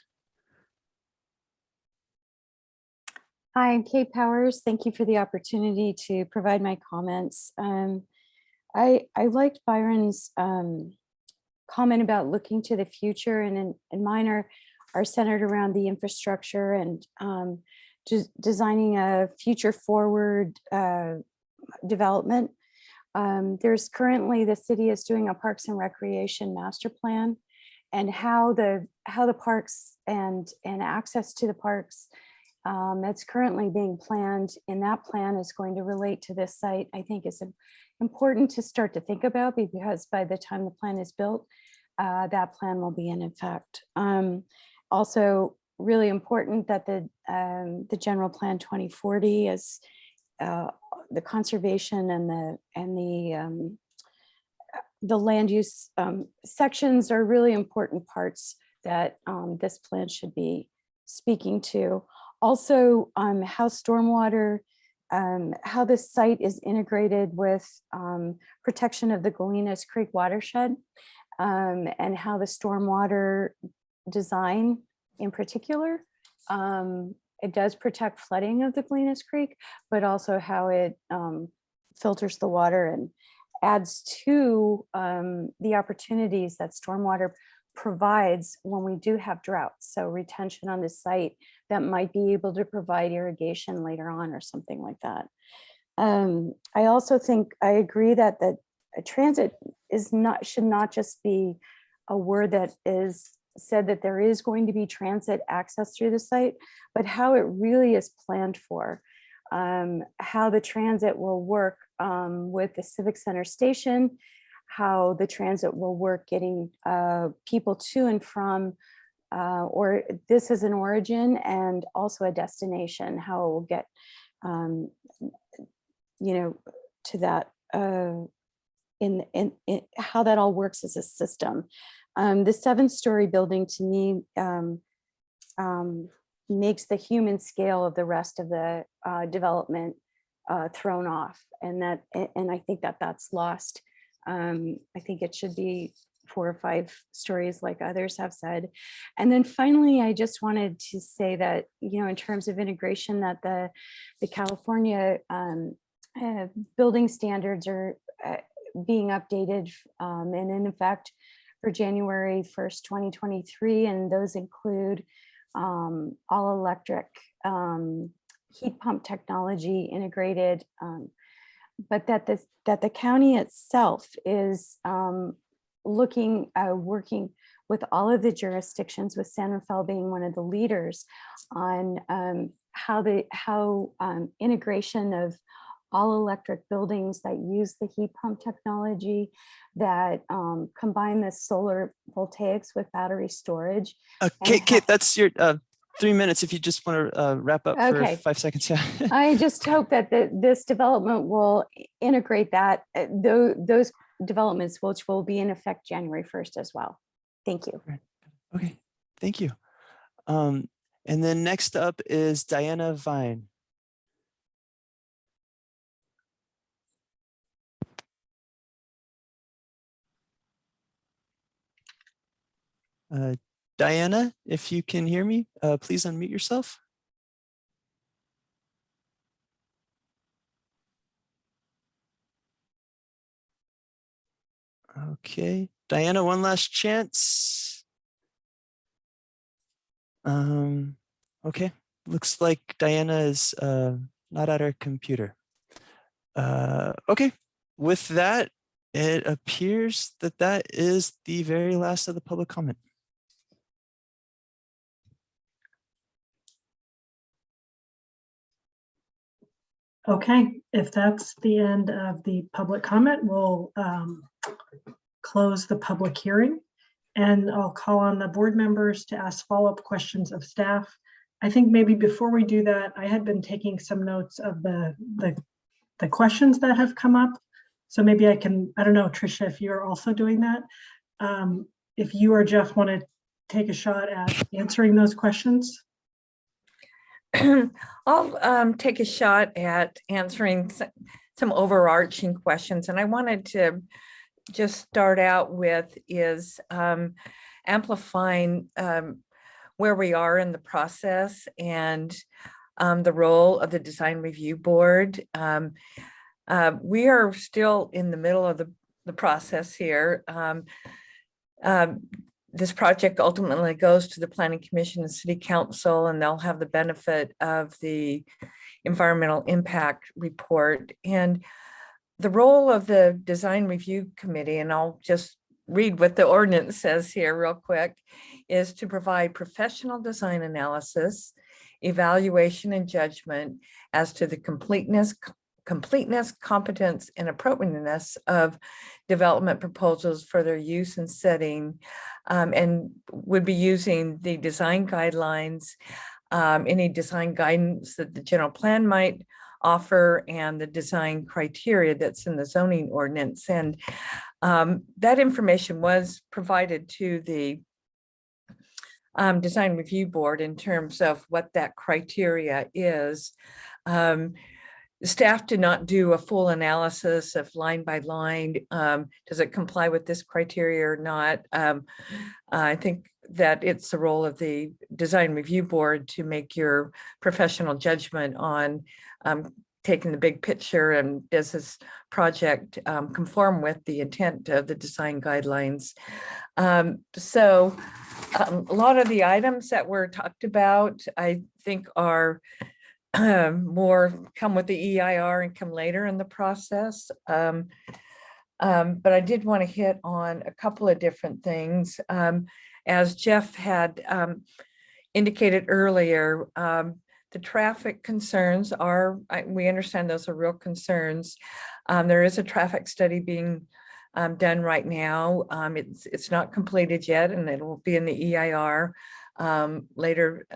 Hi, I'm Kate Powers. Thank you for the opportunity to provide my comments. I liked Byron's comment about looking to the future, and mine are centered around the infrastructure and designing a future forward development. There's currently, the city is doing a Parks and Recreation master plan, and how the parks and access to the parks that's currently being planned in that plan is going to relate to this site, I think is important to start to think about, because by the time the plan is built, that plan will be in effect. Also really important that the general plan 2040 is the conservation and the land use sections are really important parts that this plan should be speaking to. Also, how stormwater, how this site is integrated with protection of the Gallinas Creek watershed, and how the stormwater design in particular, it does protect flooding of the Gallinas Creek, but also how it filters the water and adds to the opportunities that stormwater provides when we do have droughts. So retention on this site that might be able to provide irrigation later on or something like that. I also think I agree that transit should not just be a word that is said that there is going to be transit access through the site, but how it really is planned for, how the transit will work with the Civic Center station, how the transit will work getting people to and from, or this is an origin and also a destination, how it will get, to that, in how that all works as a system. The 7-story building to me makes the human scale of the rest of the development thrown off, and I think that's lost. I think it should be 4 or 5 stories like others have said. And then finally, I just wanted to say that, in terms of integration, that the California building standards are being updated and in effect for January 1st, 2023. And those include all electric heat pump technology integrated, but that the county itself is working with all of the jurisdictions, with San Rafael being one of the leaders, on how integration of all electric buildings that use the heat pump technology, that combine the solar voltaics with battery storage. Kate, that's your 3 minutes if you just want to wrap up for 5 seconds. Yeah. I just hope that this development will integrate that, those developments, which will be in effect January 1st as well. Thank you. Okay, thank you. And then next up is Diana Vine. Diana, if you can hear me, please unmute yourself. Okay, Diana, one last chance. Okay, looks like Diana is not at her computer. Okay, with that, it appears that that is the very last of the public comment. Okay, if that's the end of the public comment, we'll close the public hearing, and I'll call on the board members to ask follow-up questions of staff. I think maybe before we do that, I had been taking some notes of the questions that have come up. So maybe I don't know, Tricia, if you're also doing that. If you or Jeff want to take a shot at answering those questions. I'll take a shot at answering some overarching questions. And I wanted to just start out with is amplifying where we are in the process. And the role of the Design Review Board. We are still in the middle of the process here. This project ultimately goes to the Planning Commission and City Council, and they'll have the benefit of the environmental impact report. And the role of the Design Review Committee, and I'll just read what the ordinance says here real quick, is to provide professional design analysis, evaluation, and judgment as to the completeness, competence, and appropriateness of development proposals for their use and setting, and would be using the design guidelines, any design guidance that the general plan might offer, and the design criteria that's in the zoning ordinance. And that information was provided to the Design Review Board in terms of what that criteria is. Staff did not do a full analysis of line by line. Does it comply with this criteria or not? I think that it's the role of the Design Review Board to make your professional judgment on taking the big picture, and does this project conform with the intent of the design guidelines. So a lot of the items that were talked about, I think, are more come with the EIR and come later in the process. But I did want to hit on a couple of different things. As Jeff had indicated earlier, the traffic concerns are, we understand those are real concerns. There is a traffic study being done right now. It's not completed yet, and it will be in the EIR later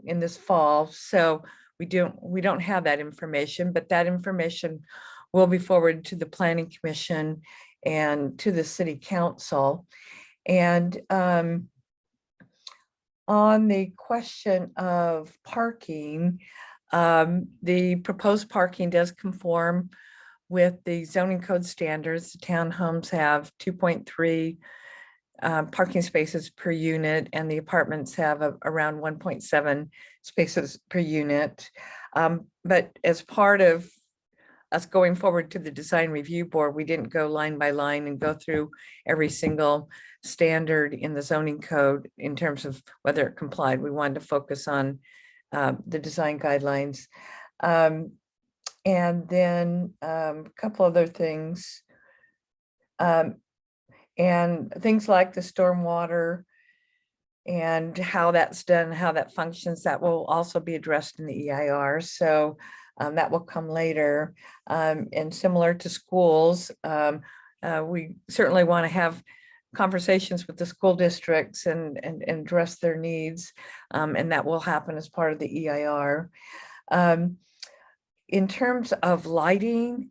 in this fall. So we don't have that information, but that information will be forwarded to the Planning Commission and to the City Council. And on the question of parking, the proposed parking does conform with the zoning code standards. The townhomes have 2.3 parking spaces per unit, and the apartments have around 1.7 spaces per unit. But as part of us going forward to the Design Review Board, we didn't go line by line and go through every single standard in the zoning code in terms of whether it complied. We wanted to focus on the design guidelines. And then a couple other things. And things like the stormwater and how that's done, how that functions, that will also be addressed in the EIR. So that will come later. And similar to schools, we certainly want to have conversations with the school districts and address their needs. And that will happen as part of the EIR. In terms of lighting,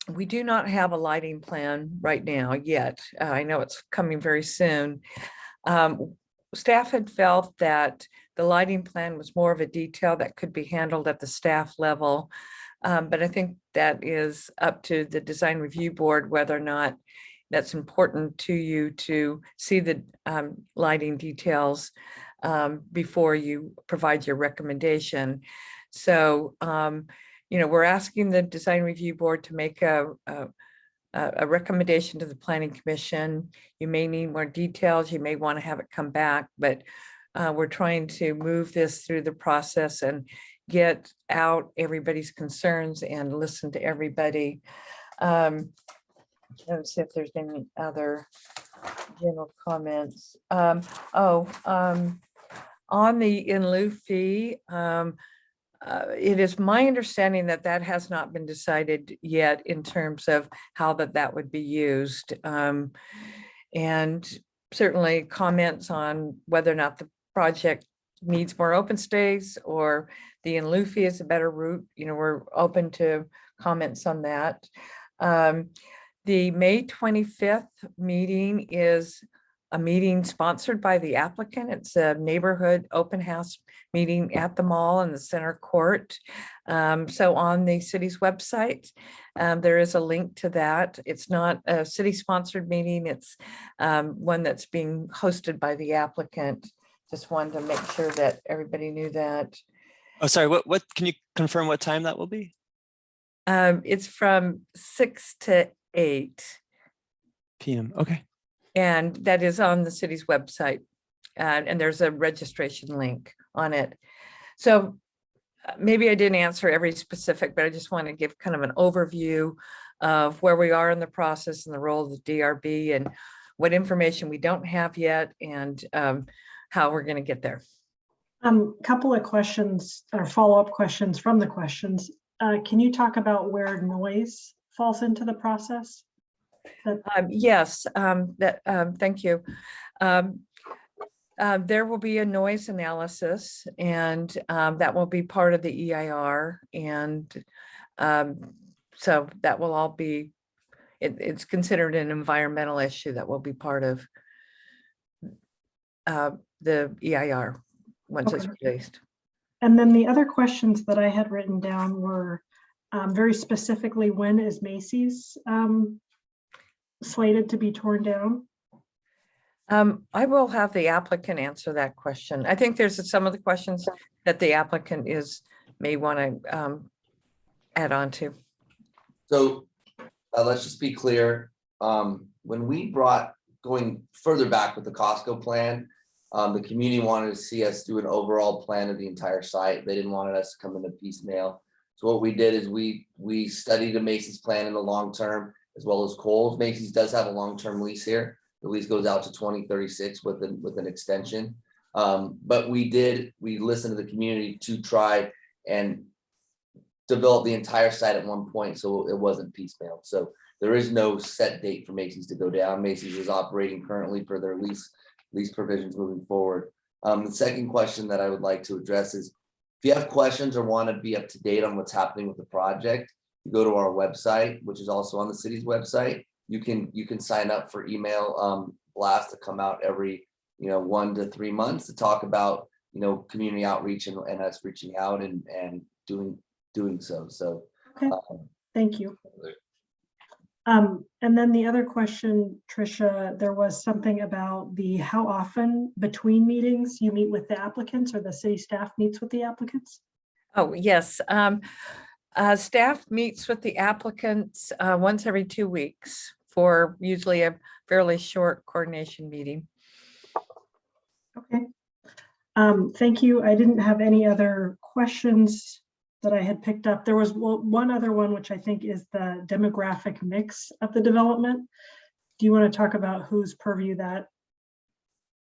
we do not have a lighting plan right now yet. I know it's coming very soon. Staff had felt that the lighting plan was more of a detail that could be handled at the staff level. But I think that is up to the Design Review Board whether or not that's important to you to see the lighting details before you provide your recommendation. So, we're asking the Design Review Board to make a recommendation to the Planning Commission. You may need more details. You may want to have it come back, but we're trying to move this through the process and get out everybody's concerns and listen to everybody. Let's see if there's any other general comments. On the in lieu fee, it is my understanding that that has not been decided yet in terms of how that would be used. And certainly comments on whether or not the project needs more open space or the in lieu fee is a better route. We're open to comments on that. The May 25th meeting is a meeting sponsored by the applicant. It's a neighborhood open house meeting at the mall in the center court. So on the city's website, there is a link to that. It's not a city sponsored meeting. It's one that's being hosted by the applicant. Just wanted to make sure that everybody knew that. Oh, sorry, what can you confirm what time that will be? It's from 6 to 8. PM. Okay. And that is on the city's website. And there's a registration link on it. So maybe I didn't answer every specific, but I just want to give kind of an overview of where we are in the process and the role of the DRB and what information we don't have yet and how we're going to get there. Couple of questions or follow-up questions from the questions. Can you talk about where noise falls into the process? Yes, thank you. There will be a noise analysis and that will be part of the EIR. And so that will all be, it's considered an environmental issue that will be part of the EIR once it's released. And then the other questions that I had written down were very specifically, when is Macy's slated to be torn down? I will have the applicant answer that question. I think there's some of the questions that the applicant may want to add on to. So let's just be clear. When we brought going further back with the Costco plan, the community wanted to see us do an overall plan of the entire site. They didn't want us to come in a piecemeal. So what we did is we studied a Macy's plan in the long term as well as Kohl's. Macy's does have a long-term lease here. The lease goes out to 2036 with an extension. But we listened to the community to try and develop the entire site at one point, so it wasn't piecemeal. So there is no set date for Macy's to go down. Macy's is operating currently for their lease provisions moving forward. The second question that I would like to address is, if you have questions or want to be up to date on what's happening with the project, you go to our website, which is also on the city's website. You can sign up for email blasts to come out every 1 to 3 months to talk about community outreach and us reaching out and doing so. So okay, thank you. And then the other question, Tricia, there was something about how often between meetings you meet with the applicants or the city staff meets with the applicants? Oh, yes. Staff meets with the applicants once every 2 weeks for usually a fairly short coordination meeting. Okay. Thank you. I didn't have any other questions that I had picked up. There was one other one, which I think is the demographic mix of the development. Do you want to talk about whose purview that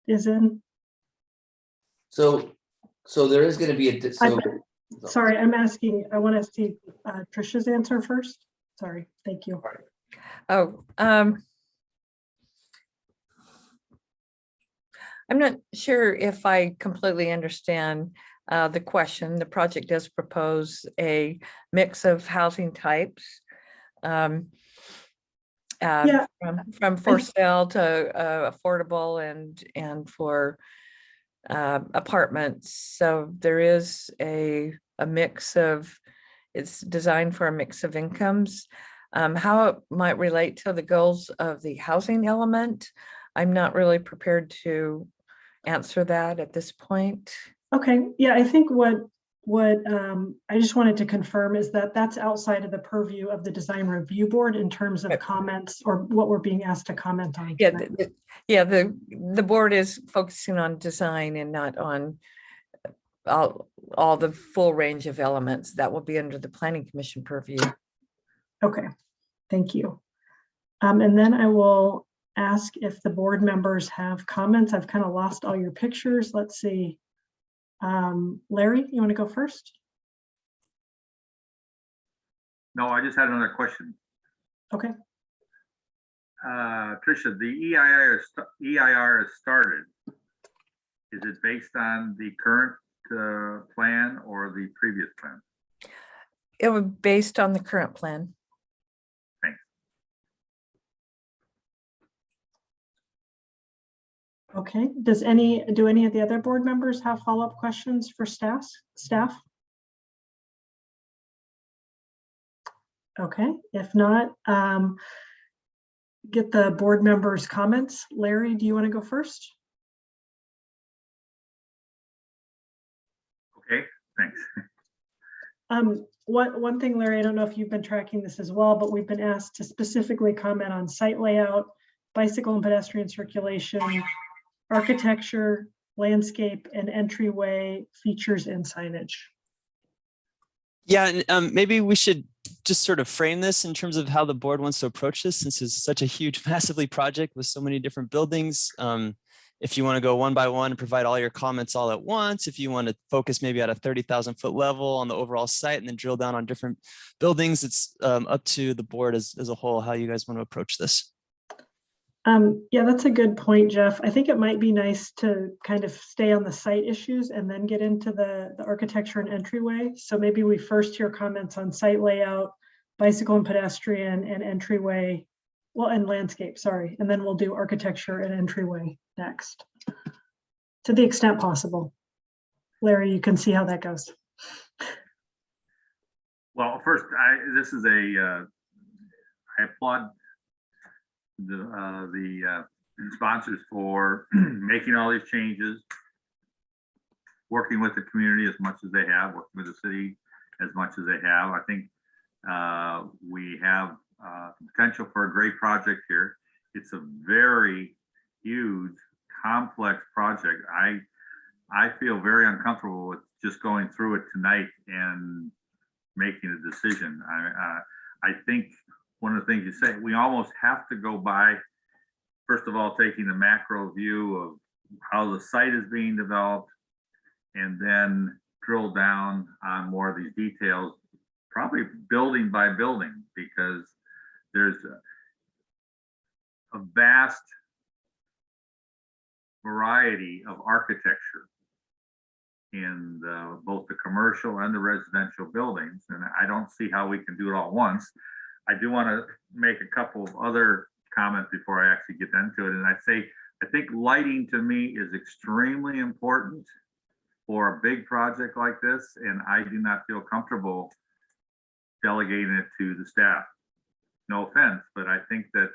is in? So there is going to be sorry, I want to see Tricia's answer first. Sorry, thank you. Oh, I'm not sure if I completely understand the question. The project does propose a mix of housing types, from for sale to affordable and for apartments. So there is a mix of, it's designed for a mix of incomes. How it might relate to the goals of the housing element, I'm not really prepared to answer that at this point. Okay, yeah, I think what I just wanted to confirm is that that's outside of the purview of the design review board in terms of comments or what we're being asked to comment on. Yeah, the board is focusing on design and not on all the full range of elements that will be under the planning commission purview. Okay, thank you. And then I will ask if the board members have comments. I've kind of lost all your pictures. Let's see. Larry, you want to go first? No, I just had another question. Okay. Tricia, the EIR has started. Is it based on the current plan or the previous plan? It was based on the current plan. Thanks. Okay. Do any of the other board members have follow-up questions for staff? Okay. If not, get the board members' comments. Larry, do you want to go first? Thanks. One thing, Larry, I don't know if you've been tracking this as well, but we've been asked to specifically comment on site layout, bicycle and pedestrian circulation, architecture, landscape, and entryway features and signage. Yeah, and maybe we should just sort of frame this in terms of how the board wants to approach this, since it's such a huge, massively project with so many different buildings. If you want to go one by one and provide all your comments all at once, if you want to focus maybe at a 30,000 foot level on the overall site and then drill down on different buildings, it's up to the board as a whole, how you guys want to approach this. Yeah, that's a good point, Jeff. I think it might be nice to kind of stay on the site issues and then get into the architecture and entryway. So maybe we first hear comments on site layout, bicycle and pedestrian, and entryway, well, and landscape, sorry. And then we'll do architecture and entryway next, to the extent possible. Larry, you can see how that goes. Well, first, I applaud the sponsors for making all these changes, working with the community as much as they have, working with the city as much as they have. I think we have potential for a great project here. It's a very huge, complex project. I feel very uncomfortable with just going through it tonight and making a decision. I think one of the things you say, we almost have to go by, first of all, taking the macro view of how the site is being developed, and then drill down on more of these details, probably building by building, because there's a vast variety of architecture in both the commercial and the residential buildings, and I don't see how we can do it all at once. I do want to make a couple of other comments before I actually get into it. And I think lighting to me is extremely important for a big project like this. And I do not feel comfortable delegating it to the staff. No offense, but I think that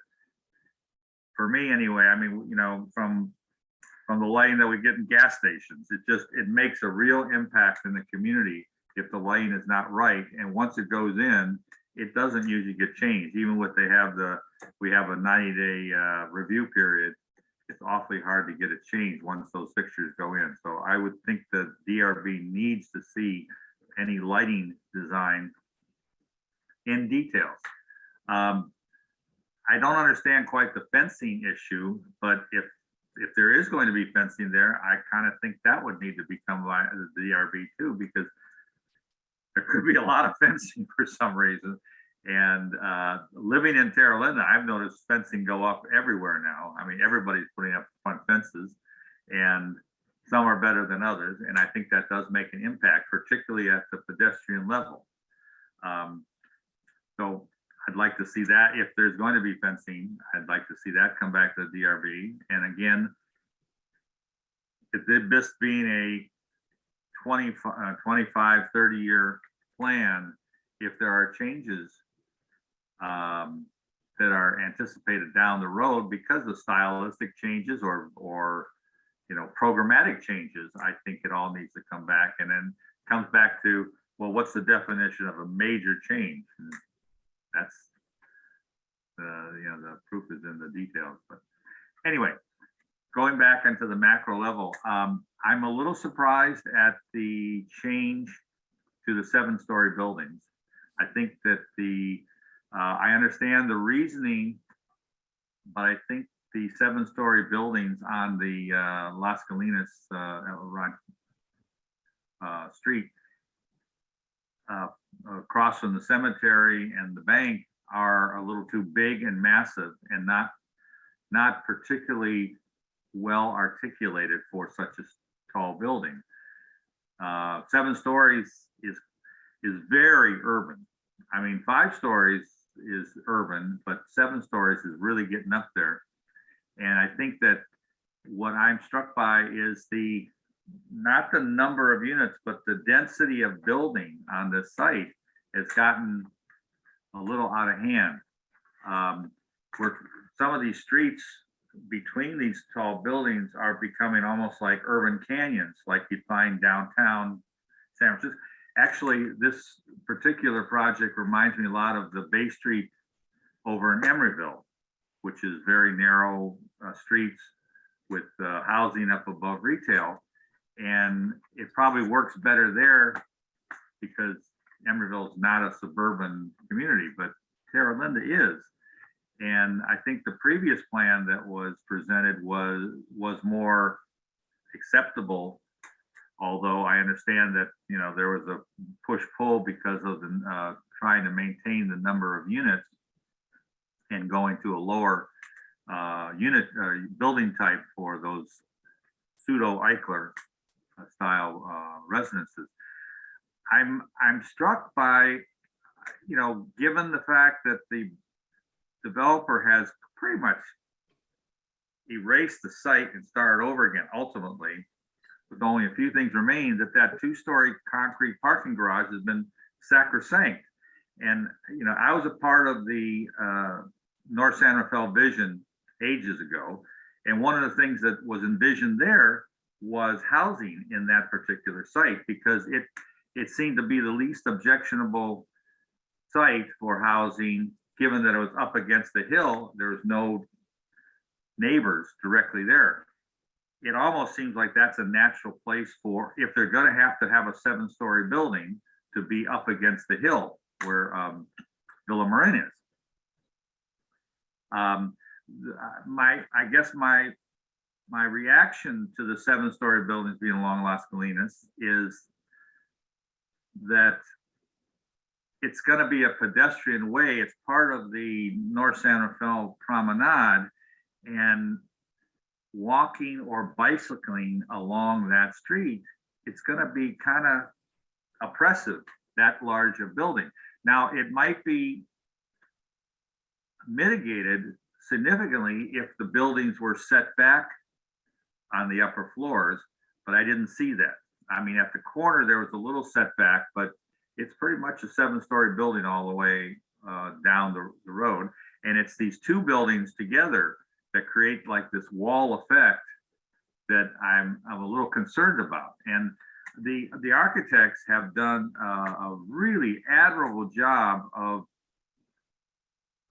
for me anyway, I mean, you know, from the lighting that we get in gas stations, it makes a real impact in the community if the lighting is not right. And once it goes in, it doesn't usually get changed. Even with we have a 90-day review period, it's awfully hard to get it changed once those fixtures go in. So I would think that DRB needs to see any lighting design in details. I don't understand quite the fencing issue, but if there is going to be fencing there, I kind of think that would need to become the DRB too, because there could be a lot of fencing for some reason. And living in Terra Linda, I've noticed fencing go up everywhere now. I mean, everybody's putting up front fences, and some are better than others. And I think that does make an impact, particularly at the pedestrian level. So I'd like to see that. If there's going to be fencing, I'd like to see that come back to the DRB. And again, if this being a 25, 30-year plan, if there are changes that are anticipated down the road because of stylistic changes or you know, programmatic changes, I think it all needs to come back. And then comes back to, well, what's the definition of a major change? And that's you know, the proof is in the details. But anyway, going back into the macro level, I'm a little surprised at the change to the 7-story buildings. I think that I understand the reasoning, but I think the 7-story buildings on the Las Colinas street across from the cemetery and the bank are a little too big and massive, and not particularly well articulated for such a tall building. 7 stories is very urban. I mean, 5 stories is urban, but 7 stories is really getting up there. And I think that what I'm struck by is not the number of units, but the density of building on this site has gotten a little out of hand. Where some of these streets between these tall buildings are becoming almost like urban canyons, like you find downtown San Francisco. Actually, this particular project reminds me a lot of the Bay Street over in Emeryville, which is very narrow streets with housing up above retail. And it probably works better there because Emeryville is not a suburban community, but Terra Linda is. And I think the previous plan that was presented was more acceptable, although I understand that, you know, there was a push-pull because of the trying to maintain the number of units and going to a lower unit building type for those pseudo Eichler style residences. I'm struck by, you know, given the fact that the developer has pretty much erased the site and started over again, ultimately, with only a few things remaining, that two-story concrete parking garage has been sacrosanct. And, you know, I was a part of the North San Rafael vision ages ago. And one of the things that was envisioned there was housing in that particular site, because it seemed to be the least objectionable site for housing, given that it was up against the hill. There was no neighbors directly there. It almost seems like that's a natural place for, if they're going to have a 7-story building, to be up against the hill where Villa Marin is. I guess my reaction to the 7-story buildings being along Las Colinas is that it's going to be a pedestrian way. It's part of the North San Rafael Promenade, and walking or bicycling along that street, it's going to be kind of oppressive, that large a building. Now, it might be mitigated significantly if the buildings were set back on the upper floors, but I didn't see that. I mean, at the corner, there was a little setback, but it's pretty much a 7-story building all the way down the road. And it's these two buildings together that create like this wall effect that I'm a little concerned about. And the architects have done a really admirable job of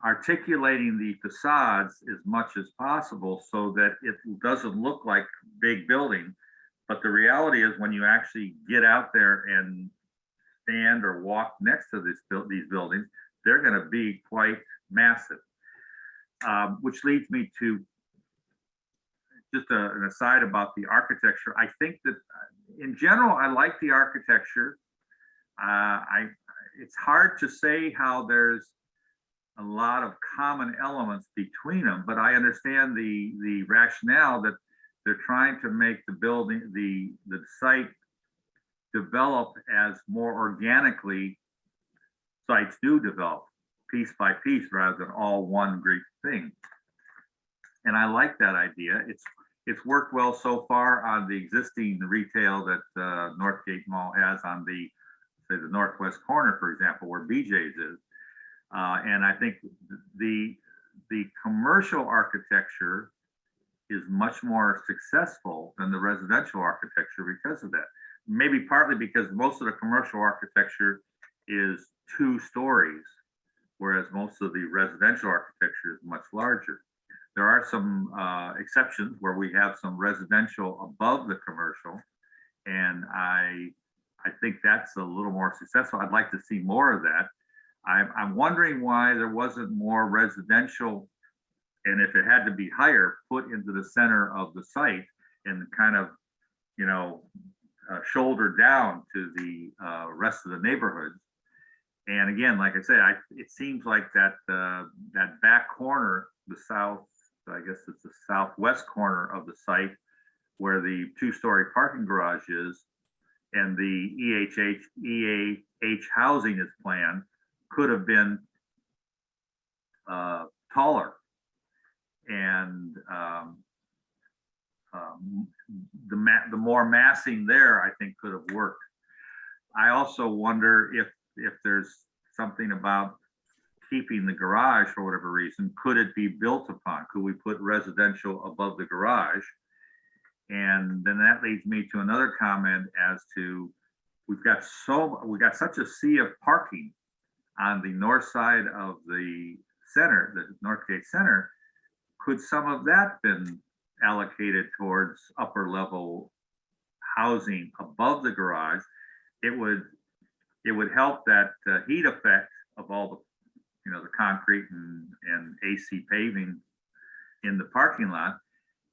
articulating the facades as much as possible so that it doesn't look like big building. But the reality is, when you actually get out there and stand or walk next to these buildings, they're going to be quite massive. Which leads me to just an aside about the architecture. I think that in general, I like the architecture. It's hard to say how there's a lot of common elements between them, but I understand the rationale that they're trying to make the building, the site develop as more organically sites do develop, piece by piece, rather than all one great thing. And I like that idea. It's worked well so far on the existing retail that Northgate Mall has on the northwest corner, for example, where BJ's is. And I think the commercial architecture is much more successful than the residential architecture because of that. Maybe partly because most of the commercial architecture is 2 stories, whereas most of the residential architecture is much larger. There are some exceptions where we have some residential above the commercial, and I think that's a little more successful. I'd like to see more of that. I'm wondering why there wasn't more residential, and if it had to be higher, put into the center of the site and kind of, you know, shoulder down to the rest of the neighborhoods. And again, like I said, it seems like that back corner, the south, I guess it's the southwest corner of the site, where the 2-story parking garage is, and the EAH housing is planned, could have been taller. And the more massing there, I think, could have worked. I also wonder if there's something about keeping the garage for whatever reason. Could it be built upon? Could we put residential above the garage? And then that leads me to another comment as to we got such a sea of parking on the north side of the center, the Northgate Center. Could some of that been allocated towards upper level housing above the garage? It would help that heat effect of all the, you know, the concrete and AC paving in the parking lot.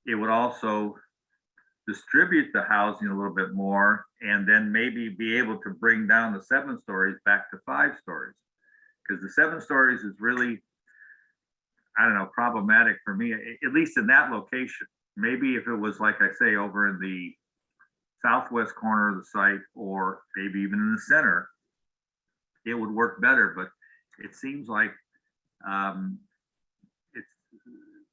It would also distribute the housing a little bit more, and then maybe be able to bring down the 7 stories back to 5 stories. Because the 7 stories is really, I don't know, problematic for me, at least in that location. Maybe if it was, like I say, over in the southwest corner of the site, or maybe even in the center, it would work better. But it seems like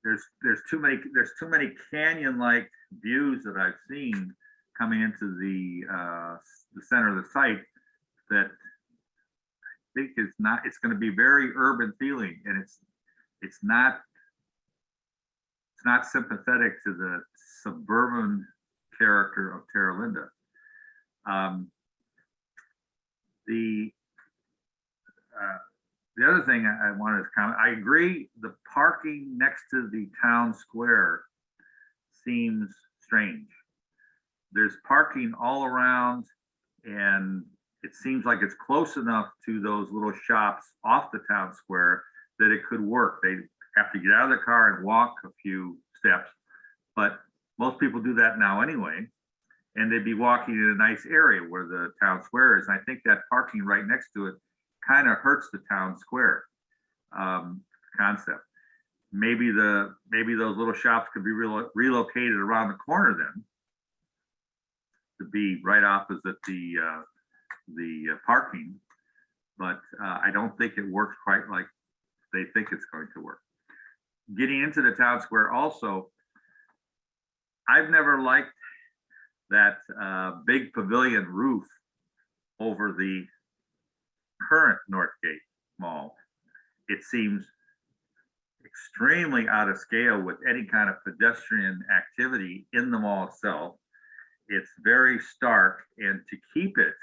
there's too many canyon-like views that I've seen coming into the center of the site that I think it's going to be very urban feeling, and it's not sympathetic to the suburban character of Terra Linda. The other thing I wanted to comment, I agree, the parking next to the town square seems strange. There's parking all around, and it seems like it's close enough to those little shops off the town square that it could work. They have to get out of the car and walk a few steps, but most people do that now anyway, and they'd be walking in a nice area where the town square is. And I think that parking right next to it kind of hurts the town square concept. Maybe those little shops could be relocated around the corner then to be right opposite the parking, but I don't think it works quite like they think it's going to work. Getting into the town square also, I've never liked that big pavilion roof over the current Northgate Mall. It seems extremely out of scale with any kind of pedestrian activity in the mall itself. It's very stark, and to keep it,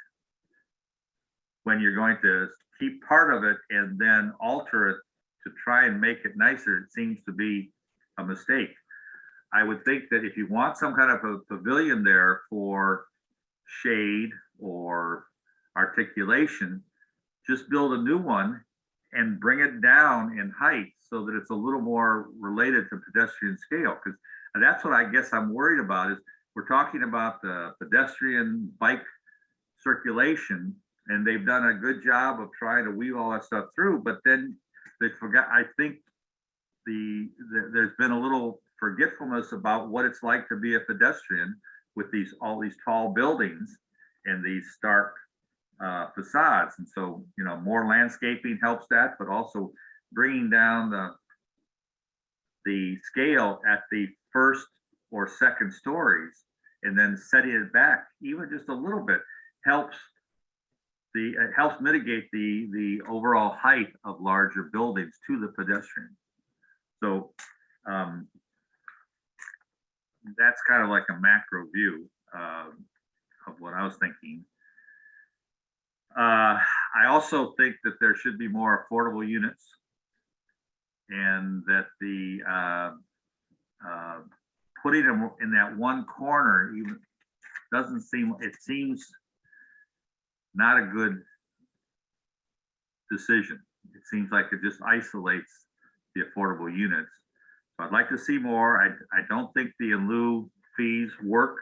when you're going to keep part of it and then alter it to try and make it nicer, it seems to be a mistake. I would think that if you want some kind of a pavilion there for shade or articulation, just build a new one and bring it down in height so that it's a little more related to pedestrian scale. Because that's what I guess I'm worried about, is we're talking about the pedestrian bike circulation, and they've done a good job of trying to weave all that stuff through, but then they forgot. I think there's been a little forgetfulness about what it's like to be a pedestrian with all these tall buildings and these stark facades. And so, you know, more landscaping helps that, but also bringing down the scale at the first or second stories and then setting it back even just a little bit helps mitigate the overall height of larger buildings to the pedestrian. So that's kind of like a macro view of what I was thinking. I also think that there should be more affordable units, and that the putting them in that one corner even it seems not a good decision. It seems like it just isolates the affordable units. So I'd like to see more. I don't think the in lieu fees work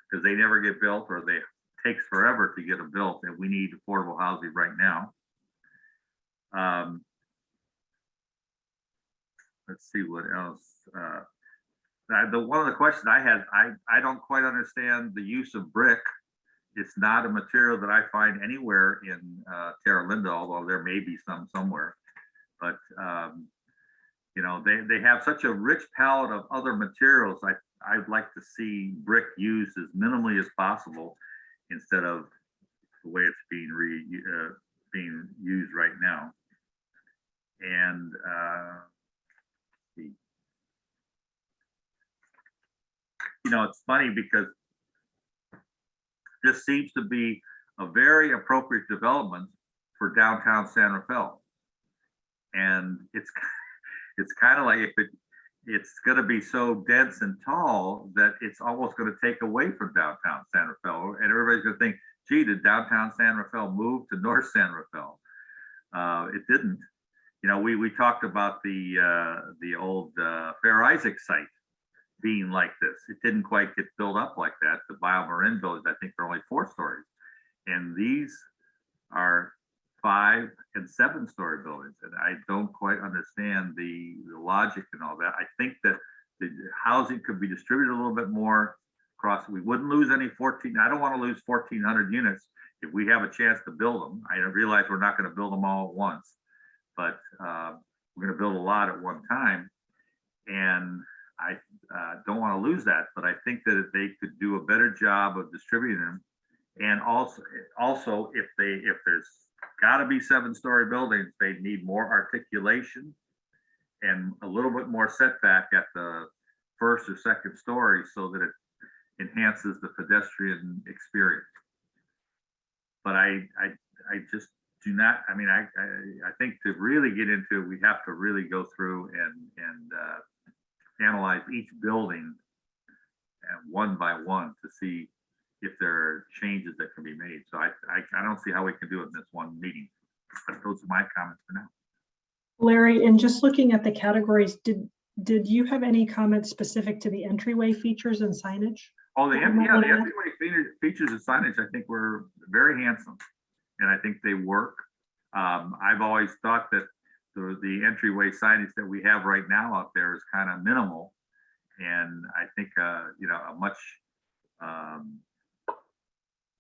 because they never get built, or they takes forever to get them built, and we need affordable housing right now. Let's see what else. One of the questions I had, I don't quite understand the use of brick. It's not a material that I find anywhere in Terra Linda, although there may be some somewhere. But you know, they have such a rich palette of other materials. I'd like to see brick used as minimally as possible instead of the way it's being used right now. And you know, it's funny because this seems to be a very appropriate development for downtown San Rafael. And it's kind of like it's going to be so dense and tall that it's almost going to take away from downtown San Rafael. And everybody's going to think, gee, did downtown San Rafael move to North San Rafael? It didn't. You know, we talked about the old Fair Isaac site being like this. It didn't quite get built up like that. The Bio Marin buildings, I think, are only 4 stories. And these are 5- and 7-story buildings. And I don't quite understand the logic and all that. I think that the housing could be distributed a little bit more across. We wouldn't lose any 14. I don't want to lose 1,400 units if we have a chance to build them. I realize we're not going to build them all at once, but we're going to build a lot at one time. And I don't want to lose that, but I think that if they could do a better job of distributing them, and also if there's got to be 7-story buildings, they need more articulation and a little bit more setback at the 1st or 2nd story so that it enhances the pedestrian experience. But I just do not. I mean, I think to really get into it, we have to really go through and analyze each building one by one to see if there are changes that can be made. So I don't see how we can do it in this one meeting. But those are my comments for now. Larry, and just looking at the categories, did you have any comments specific to the entryway features and signage? Oh, the entryway features and signage, I think, were very handsome, and I think they work. I've always thought that the entryway signage that we have right now out there is kind of minimal, and I think you know, a much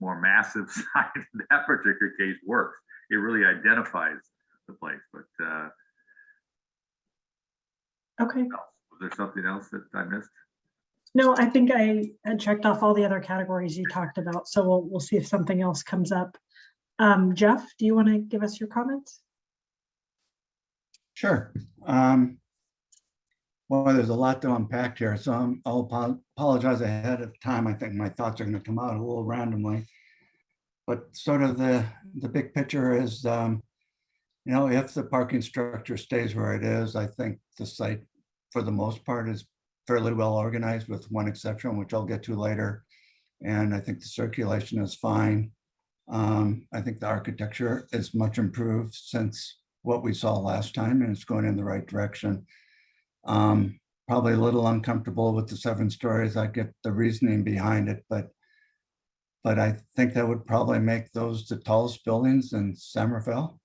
more massive sign in that particular case works. It really identifies the place. But okay. Was there something else that I missed? No, I think I had checked off all the other categories you talked about. So we'll see if something else comes up. Jeff, do you want to give us your comments? Sure. Well, there's a lot to unpack here, so I'll apologize ahead of time. I think my thoughts are going to come out a little randomly, but sort of the big picture is, you know, if the parking structure stays where it is, I think the site, for the most part, is fairly well organized, with one exception, which I'll get to later. And I think the circulation is fine. I think the architecture is much improved since what we saw last time, and it's going in the right direction. Probably a little uncomfortable with the 7 stories. I get the reasoning behind it, but I think that would probably make those the tallest buildings in San Rafael,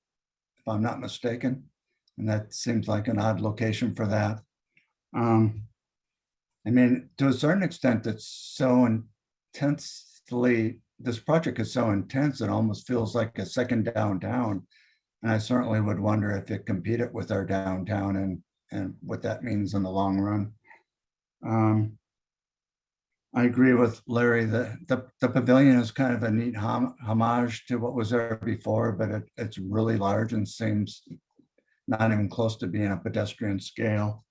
if I'm not mistaken. And that seems like an odd location for that. I mean, to a certain extent, it's so intensely, this project is so intense, it almost feels like a second downtown. And I certainly would wonder if it competed with our downtown and what that means in the long run. I agree with Larry that the Pavilion is kind of a neat homage to what was there before, but it's really large and seems not even close to being a pedestrian scale.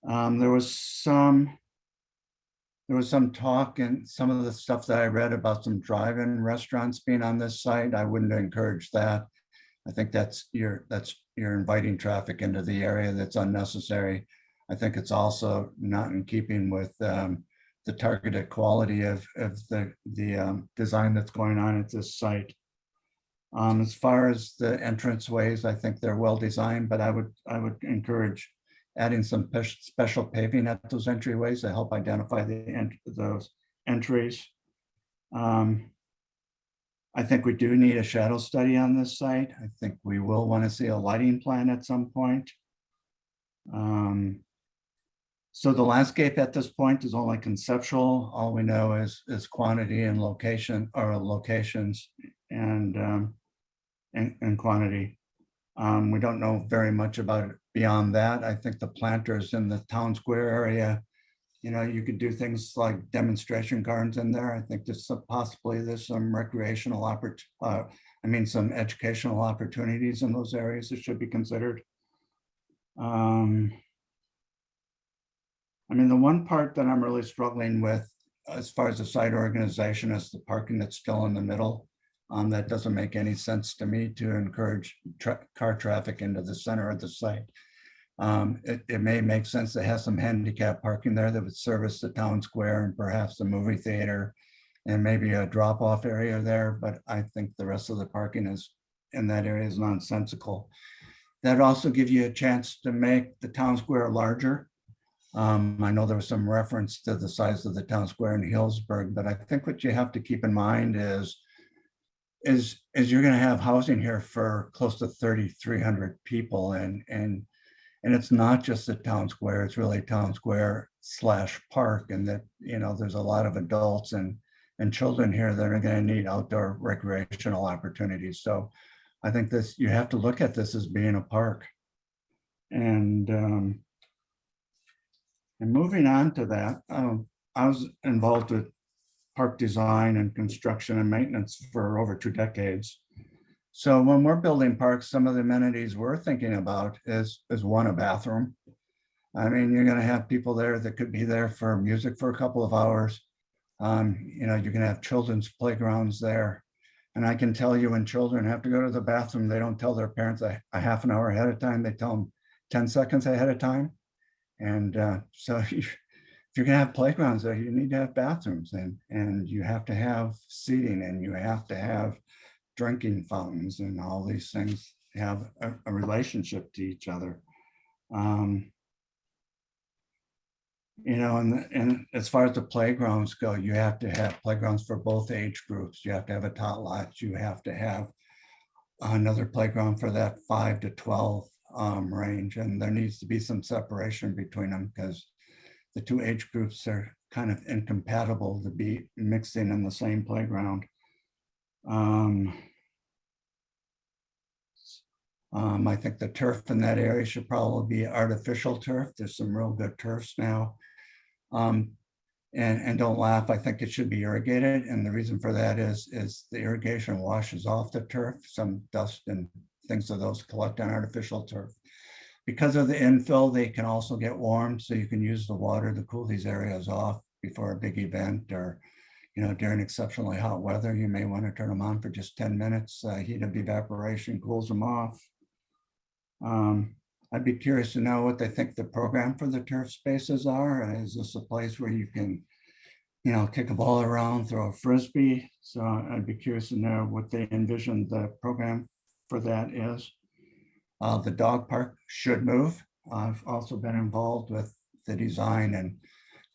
There was some talk and some of the stuff that I read about some drive-in restaurants being on this site. I wouldn't encourage that. I think you're inviting traffic into the area that's unnecessary. I think it's also not in keeping with the targeted quality of the design that's going on at this site. As far as the entranceways, I think they're well designed, but I would encourage adding some special paving at those entryways to help identify those entries. I think we do need a shadow study on this site. I think we will want to see a lighting plan at some point. So the landscape at this point is only conceptual. All we know is quantity and location, or locations and quantity. We don't know very much about it beyond that. I think the planters in the town square area, you know, you could do things like demonstration gardens in there. I think there's possibly some recreational some educational opportunities in those areas that should be considered. I mean, the one part that I'm really struggling with as far as the site organization is the parking that's still in the middle. That doesn't make any sense to me to encourage car traffic into the center of the site. It may make sense to have some handicap parking there that would service the town square and perhaps a movie theater and maybe a drop-off area there, but I think the rest of the parking is in that area is nonsensical. That also gives you a chance to make the town square larger. I know there was some reference to the size of the town square in Hillsburg, but I think what you have to keep in mind is you're going to have housing here for close to 3,300 people, and it's not just the town square, it's really town square / park, and that, you know, there's a lot of adults and children here that are going to need outdoor recreational opportunities. So I think this, you have to look at this as being a park. And moving on to that, I was involved with park design and construction and maintenance for over 2 decades. So when we're building parks, some of the amenities we're thinking about is one, a bathroom. I mean, you're going to have people there that could be there for music for a couple of hours. You know, you're going to have children's playgrounds there. And I can tell you, when children have to go to the bathroom, they don't tell their parents a half an hour ahead of time. They tell them 10 seconds ahead of time. And so if you're going to have playgrounds there, you need to have bathrooms, and you have to have seating, and you have to have drinking fountains, and all these things have a relationship to each other. You know, and as far as the playgrounds go, you have to have playgrounds for both age groups. You have to have a tot lot. You have to have another playground for that 5 to 12 range. And there needs to be some separation between them, because the 2 age groups are kind of incompatible to be mixing in the same playground. I think the turf in that area should probably be artificial turf. There's some real good turfs now. And don't laugh, I think it should be irrigated. And the reason for that is the irrigation washes off the turf. Some dust and things of those collect on artificial turf. Because of the infill, they can also get warm, so you can use the water to cool these areas off before a big event, or, you know, during exceptionally hot weather. You may want to turn them on for just 10 minutes. Heat of evaporation cools them off. I'd be curious to know what they think the program for the turf spaces are. Is this a place where you can, you know, kick a ball around, throw a frisbee? So I'd be curious to know what they envision the program for that is. The dog park should move. I've also been involved with the design and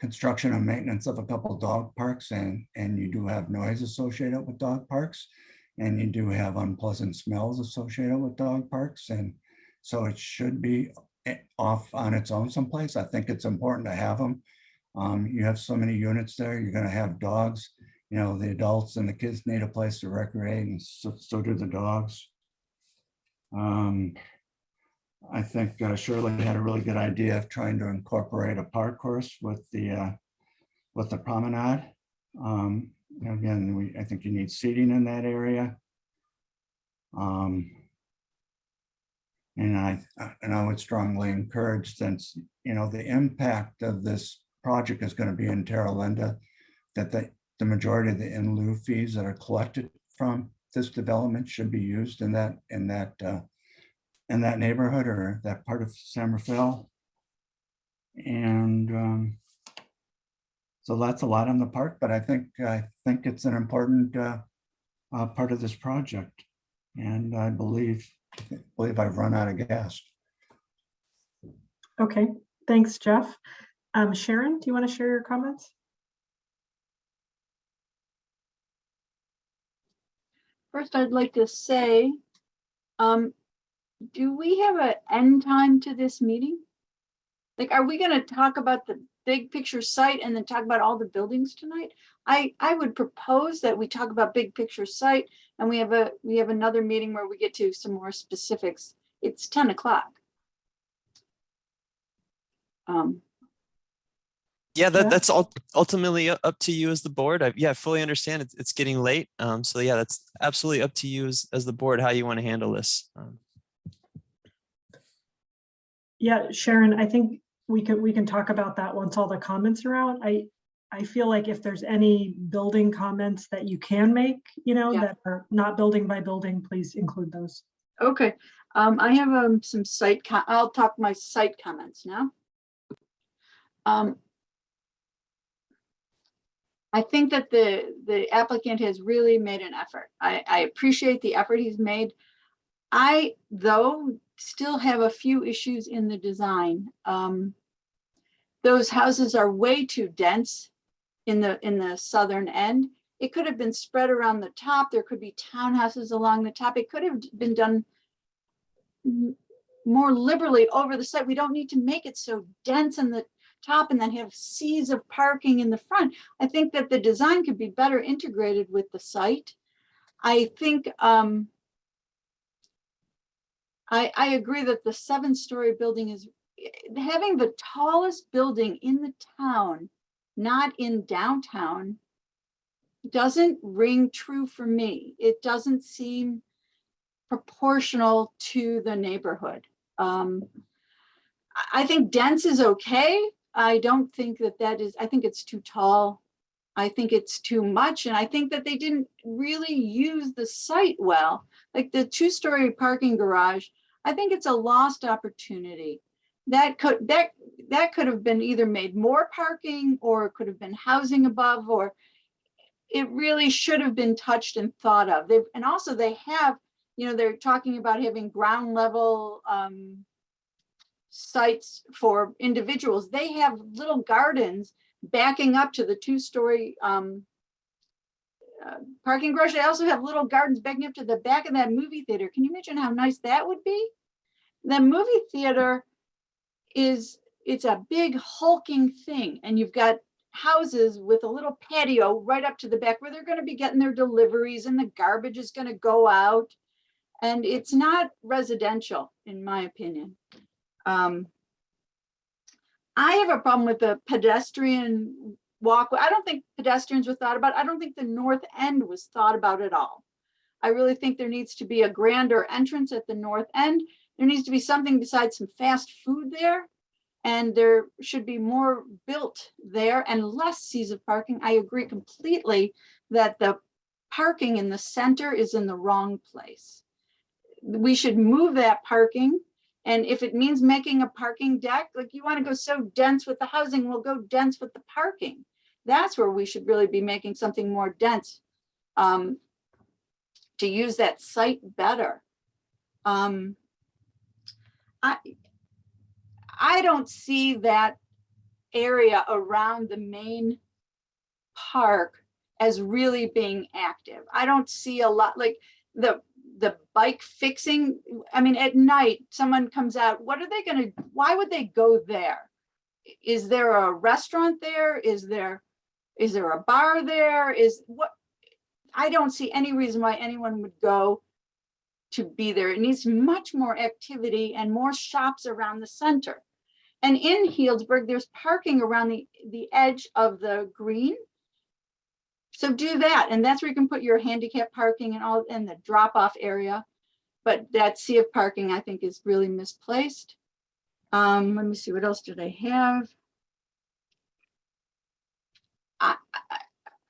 construction and maintenance of a couple of dog parks, and you do have noise associated with dog parks, and you do have unpleasant smells associated with dog parks. And so it should be off on its own someplace. I think it's important to have them. You have so many units there, you're going to have dogs. You know, the adults and the kids need a place to recreate, and so do the dogs. I think Shirley had a really good idea of trying to incorporate a park course with the promenade. Again, I think you need seating in that area. And I would strongly encourage, since, you know, the impact of this project is going to be in Terra Linda, that the majority of the in lieu fees that are collected from this development should be used in that neighborhood or that part of San Rafael. And so that's a lot on the park, but I think it's an important part of this project. And I believe I've run out of gas. Okay, thanks, Jeff. Sharon, do you want to share your comments? First, I'd like to say, do we have an end time to this meeting? Like, are we going to talk about the big picture site and then talk about all the buildings tonight? I would propose that we talk about big picture site, and we have another meeting where we get to some more specifics. It's 10 o'clock. Yeah, that's ultimately up to you as the board. I fully understand it's getting late. So yeah, that's absolutely up to you as the board, how you want to handle this. Yeah, Sharon, I think we can talk about that once all the comments are out. I feel like if there's any building comments that you can make, that are not building by building, please include those. Okay, I have some I'll talk my site comments now. I think that the applicant has really made an effort. I appreciate the effort he's made. I, though, still have a few issues in the design. Those houses are way too dense in the southern end. It could have been spread around the top. There could be townhouses along the top. It could have been done more liberally over the site. We don't need to make it so dense in the top and then have seas of parking in the front. I think that the design could be better integrated with the site. I think I agree that the 7-story building is having the tallest building in the town, not in downtown, doesn't ring true for me. It doesn't seem proportional to the neighborhood. I think dense is okay. I don't think that is, I think it's too tall. I think it's too much. And I think that they didn't really use the site well. Like the 2-story parking garage, I think it's a lost opportunity. That could have been either made more parking or it could have been housing above, or it really should have been touched and thought of. And also they have, they're talking about having ground level sites for individuals. They have little gardens backing up to the 2-story parking garage. They also have little gardens backing up to the back of that movie theater. Can you imagine how nice that would be? The movie theater it's a big hulking thing, and you've got houses with a little patio right up to the back where they're going to be getting their deliveries, and the garbage is going to go out, and it's not residential in my opinion. I have a problem with the pedestrian walkway. I don't think pedestrians were thought about. I don't think the north end was thought about at all. I really think there needs to be a grander entrance at the north end. There needs to be something besides some fast food there, and there should be more built there and less seas of parking. I agree completely that the parking in the center is in the wrong place. We should move that parking. And if it means making a parking deck, like you want to go so dense with the housing, we'll go dense with the parking. That's where we should really be making something more dense to use that site better. I don't see that area around the main park as really being active. I don't see a lot, like the bike fixing. I mean, at night, someone comes out, why would they go there? Is there a restaurant there? Is there a bar there? I don't see any reason why anyone would go to be there. It needs much more activity and more shops around the center. And in Healdsburg, there's parking around the edge of the green. So do that. And that's where you can put your handicap parking and all in the drop-off area. But that sea of parking, I think, is really misplaced. Let me see, what else did I have?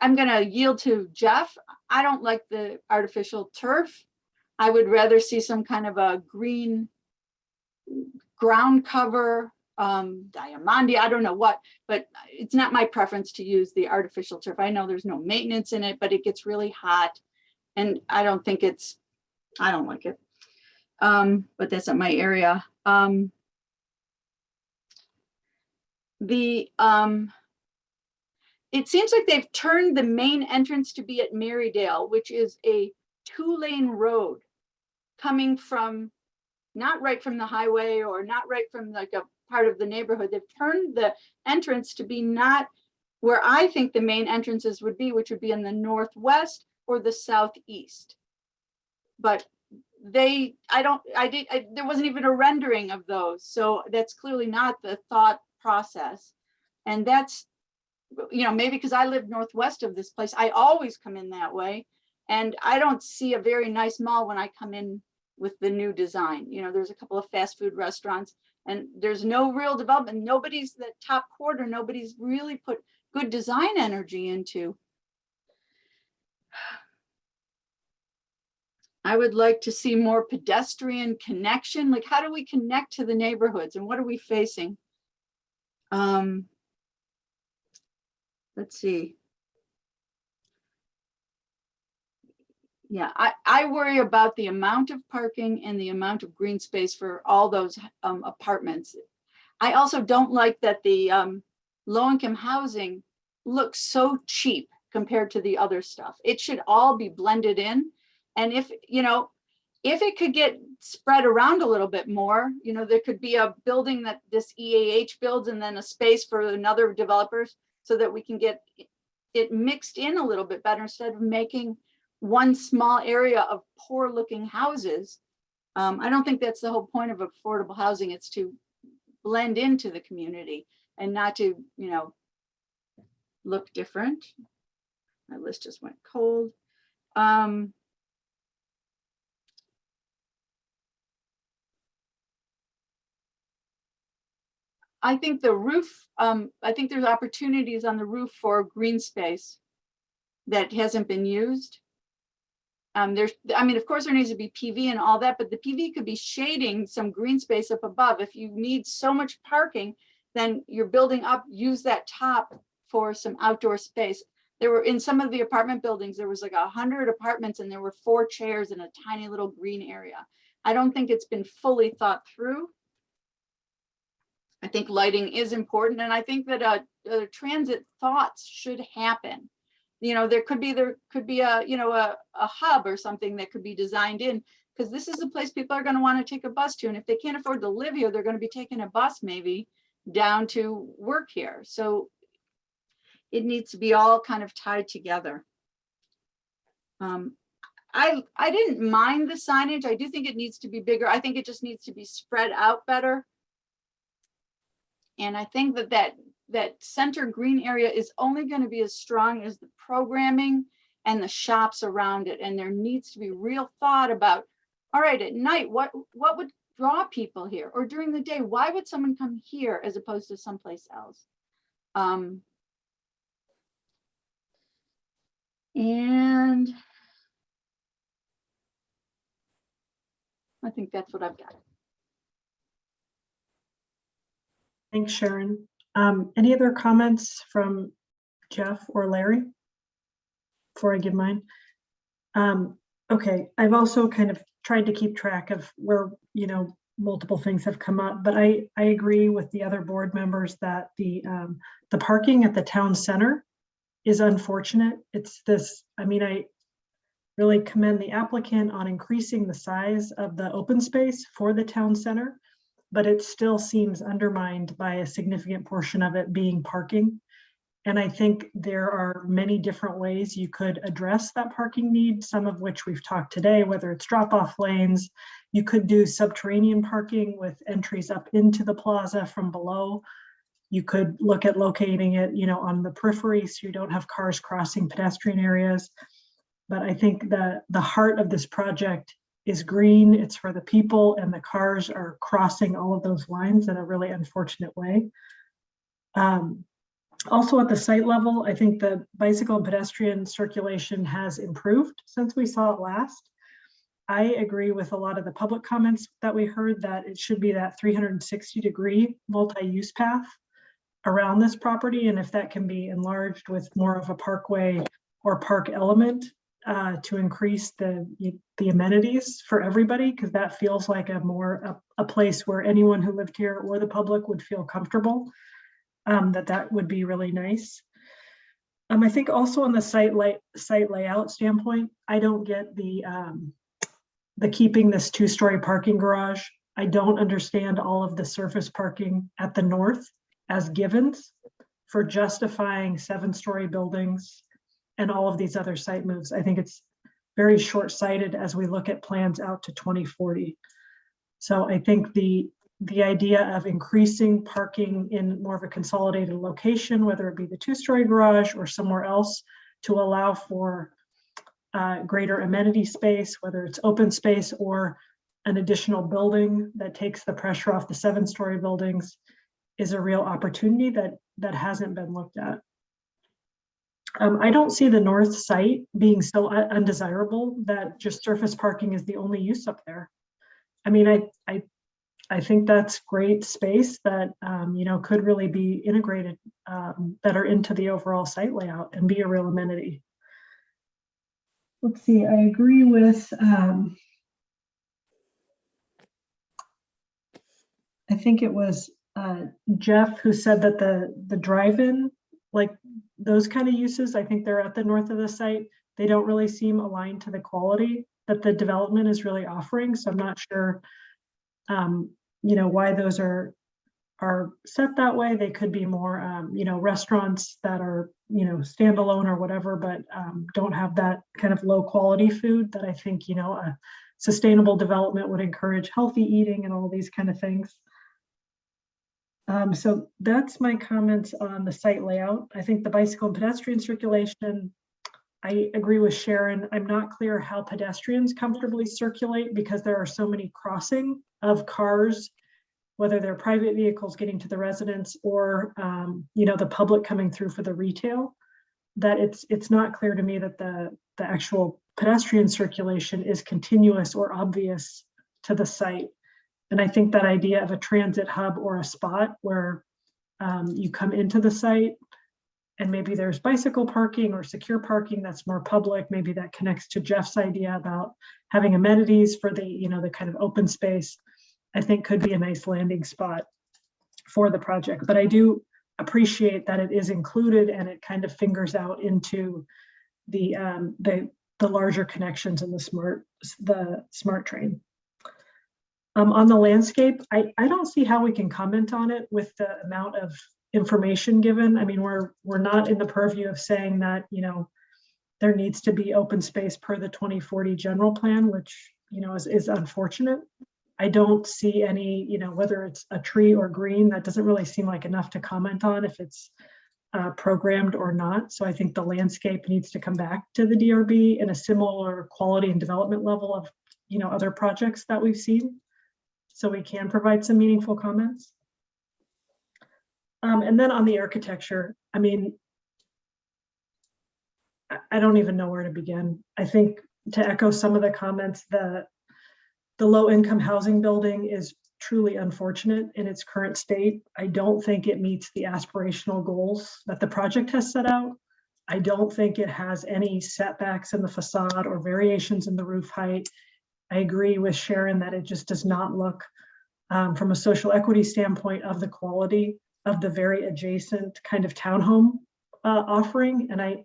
I'm going to yield to Jeff. I don't like the artificial turf. I would rather see some kind of a green ground cover, diamante, I don't know what, but it's not my preference to use the artificial turf. I know there's no maintenance in it, but it gets really hot and I don't like it. But that's not my area. It seems like they've turned the main entrance to be at Marydale, which is a 2-lane road coming from, not right from the highway or not right from like a part of the neighborhood. They've turned the entrance to be not where I think the main entrances would be, which would be in the northwest or the southeast. But there wasn't even a rendering of those. So that's clearly not the thought process. And that's, maybe because I live northwest of this place, I always come in that way. And I don't see a very nice mall when I come in with the new design. There's a couple of fast food restaurants and there's no real development. The top quarter, nobody's really put good design energy into. I would like to see more pedestrian connection. Like, how do we connect to the neighborhoods and what are we facing? Let's see. Yeah, I worry about the amount of parking and the amount of green space for all those apartments. I also don't like that the low-income housing looks so cheap compared to the other stuff. It should all be blended in. And if, you know, if it could get spread around a little bit more, you know, there could be a building that this EAH builds and then a space for another developers so that we can get it mixed in a little bit better instead of making one small area of poor looking houses. I don't think that's the whole point of affordable housing. It's to blend into the community and not to, you know, look different. My list just went cold. I think the roof, I think there's opportunities on the roof for green space that hasn't been used. I mean, of course there needs to be PV and all that, but the PV could be shading some green space up above. If you need so much parking, then you're building up, use that top for some outdoor space. There were, in some of the apartment buildings, there was like 100 apartments and there were 4 chairs in a tiny little green area. I don't think it's been fully thought through. I think lighting is important, and I think that transit thoughts should happen. You know, there could be a, you know, a hub or something that could be designed in, because this is the place people are going to want to take a bus to, and if they can't afford to live here, they're going to be taking a bus maybe down to work here. So it needs to be all kind of tied together. I didn't mind the signage. I do think it needs to be bigger. I think it just needs to be spread out better. And I think that center green area is only going to be as strong as the programming and the shops around it. And there needs to be real thought about, all right, at night, what would draw people here? Or during the day, why would someone come here as opposed to someplace else? And I think that's what I've got. Thanks, Sharon. Any other comments from Jeff or Larry before I give mine? Okay, I've also kind of tried to keep track of where, you know, multiple things have come up, but I agree with the other board members that the parking at the town center is unfortunate. It's this, I mean, I really commend the applicant on increasing the size of the open space for the town center, but it still seems undermined by a significant portion of it being parking. And I think there are many different ways you could address that parking need, some of which we've talked today, whether it's drop-off lanes. You could do subterranean parking with entries up into the plaza from below. You could look at locating it, you know, on the periphery so you don't have cars crossing pedestrian areas. But I think that the heart of this project is green. It's for the people, and the cars are crossing all of those lines in a really unfortunate way. Also at the site level, I think the bicycle and pedestrian circulation has improved since we saw it last. I agree with a lot of the public comments that we heard that it should be that 360-degree multi-use path around this property. And if that can be enlarged with more of a parkway or park element to increase the amenities for everybody, because that feels like a place where anyone who lived here or the public would feel comfortable, that would be really nice. I think also on the site layout standpoint, I don't get the keeping this 2-story parking garage. I don't understand all of the surface parking at the north as givens for justifying 7-story buildings and all of these other site moves. I think it's very short-sighted as we look at plans out to 2040. So I think the idea of increasing parking in more of a consolidated location, whether it be the 2-story garage or somewhere else, to allow for greater amenity space, whether it's open space or an additional building that takes the pressure off the 7-story buildings, is a real opportunity that hasn't been looked at. I don't see the north site being so undesirable that just surface parking is the only use up there. I mean, I think that's great space that, you know, could really be integrated better into the overall site layout and be a real amenity. Let's see, I agree with, I think it was Jeff who said that the drive-in, like those kind of uses, I think they're at the north of the site. They don't really seem aligned to the quality that the development is really offering. So I'm not sure, you know, why those are set that way. They could be more, you know, restaurants that are, you know, standalone or whatever, but don't have that kind of low quality food that I think, you know, a sustainable development would encourage healthy eating and all these kind of things. So that's my comments on the site layout. I think the bicycle and pedestrian circulation, I agree with Sharon. I'm not clear how pedestrians comfortably circulate because there are so many crossing of cars, whether they're private vehicles getting to the residents or, you know, the public coming through for the retail, that it's not clear to me that the actual pedestrian circulation is continuous or obvious to the site. And I think that idea of a transit hub or a spot where you come into the site and maybe there's bicycle parking or secure parking that's more public, maybe that connects to Jeff's idea about having amenities for the, you know, the kind of open space, I think could be a nice landing spot for the project. But I do appreciate that it is included and it kind of fingers out into the larger connections in the smart train. On the landscape, I don't see how we can comment on it with the amount of information given. I mean, we're not in the purview of saying that, you know, there needs to be open space per the 2040 general plan, which, you know, is unfortunate. I don't see any, you know, whether it's a tree or green, that doesn't really seem like enough to comment on if it's programmed or not. So I think the landscape needs to come back to the DRB in a similar quality and development level of, you know, other projects that we've seen, so we can provide some meaningful comments. And then on the architecture, I mean, I don't even know where to begin. I think to echo some of the comments, the low income housing building is truly unfortunate in its current state. I don't think it meets the aspirational goals that the project has set out. I don't think it has any setbacks in the facade or variations in the roof height. I agree with Sharon that it just does not look from a social equity standpoint of the quality of the very adjacent kind of townhome offering. And I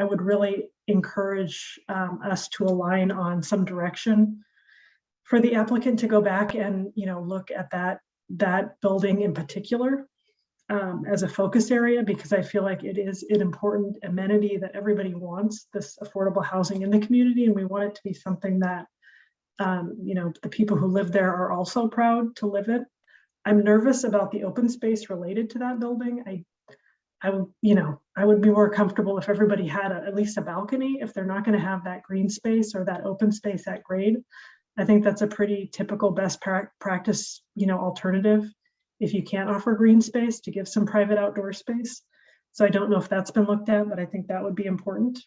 would really encourage us to align on some direction for the applicant to go back and, you know, look at that building in particular as a focus area, because I feel like it is an important amenity that everybody wants, this affordable housing in the community, and we want it to be something that you know, the people who live there are also proud to live in. I'm nervous about the open space related to that building. I would, you know, I would be more comfortable if everybody had at least a balcony, if they're not going to have that green space or that open space at grade. I think that's a pretty typical best practice, you know, alternative if you can't offer green space, to give some private outdoor space. So I don't know if that's been looked at, but I think that would be important.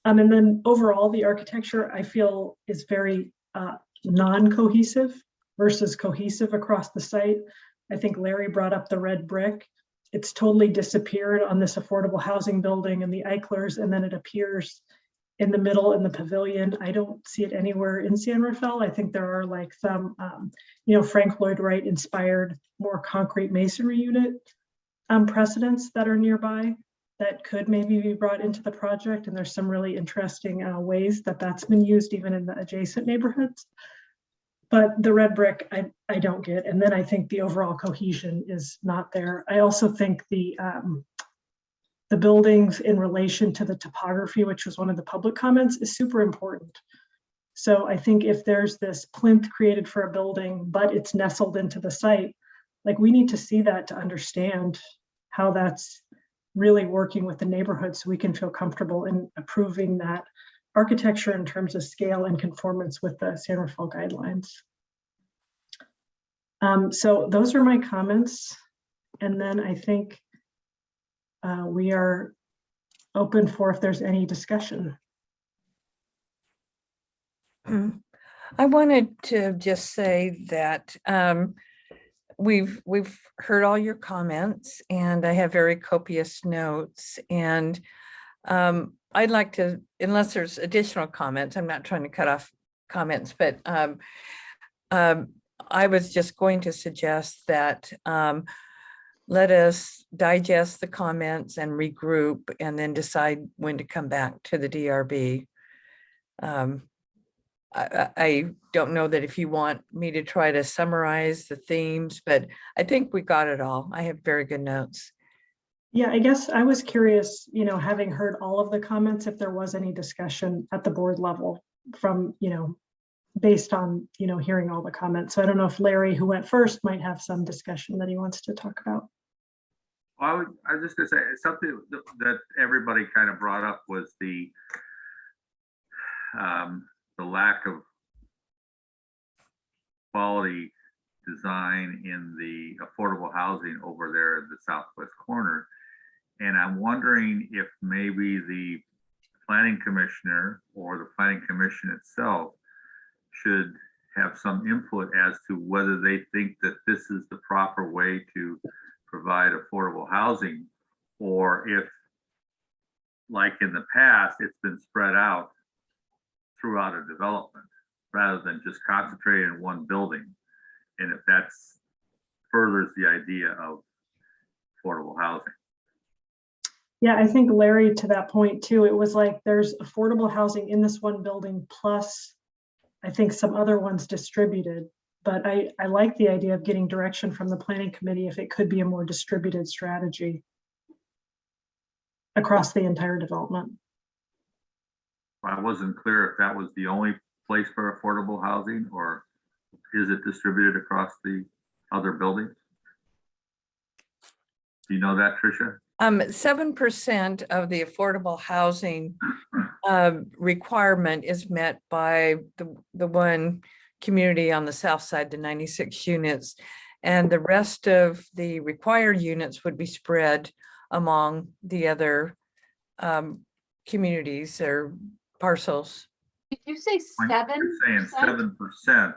And then overall, the architecture I feel is very non-cohesive versus cohesive across the site. I think Larry brought up the red brick. It's totally disappeared on this affordable housing building and the Eichlers, and then it appears in the middle in the Pavilion. I don't see it anywhere in San Rafael. I think there are like some, you know, Frank Lloyd Wright inspired more concrete masonry unit precedents that are nearby that could maybe be brought into the project. And there's some really interesting ways that that's been used even in the adjacent neighborhoods. But the red brick, I don't get. And then I think the overall cohesion is not there. I also think the buildings in relation to the topography, which was one of the public comments, is super important. So I think if there's this plinth created for a building, but it's nestled into the site, like we need to see that to understand how that's really working with the neighborhood so we can feel comfortable in approving that architecture in terms of scale and conformance with the San Rafael guidelines. So those are my comments. And then I think we are open for if there's any discussion. I wanted to just say that we've heard all your comments, and I have very copious notes, and I'd like to, unless there's additional comments, I'm not trying to cut off comments, but I was just going to suggest that let us digest the comments and regroup and then decide when to come back to the DRB. I don't know that if you want me to try to summarize the themes, but I think we got it all. I have very good notes. Yeah, I guess I was curious, having heard all of the comments, if there was any discussion at the board level from, based on, hearing all the comments. So I don't know if Larry, who went first, might have some discussion that he wants to talk about. I was just gonna say something that everybody kind of brought up was the lack of quality design in the affordable housing over there in the southwest corner. And I'm wondering if maybe the planning commissioner or the planning commission itself should have some input as to whether they think that this is the proper way to provide affordable housing, or if, like in the past, it's been spread out throughout a development rather than just concentrated in one building. And if that's furthers the idea of affordable housing. Yeah, I think Larry, to that point too, it was like there's affordable housing in this one building, plus I think some other ones distributed. But I like the idea of getting direction from the planning committee if it could be a more distributed strategy across the entire development. I wasn't clear if that was the only place for affordable housing, or is it distributed across the other buildings? Do you know that, Tricia? 7% of the affordable housing requirement is met by the one community on the south side, the 96 units, and the rest of the required units would be spread among the other communities or parcels. Did you say 7%? You're saying 7%,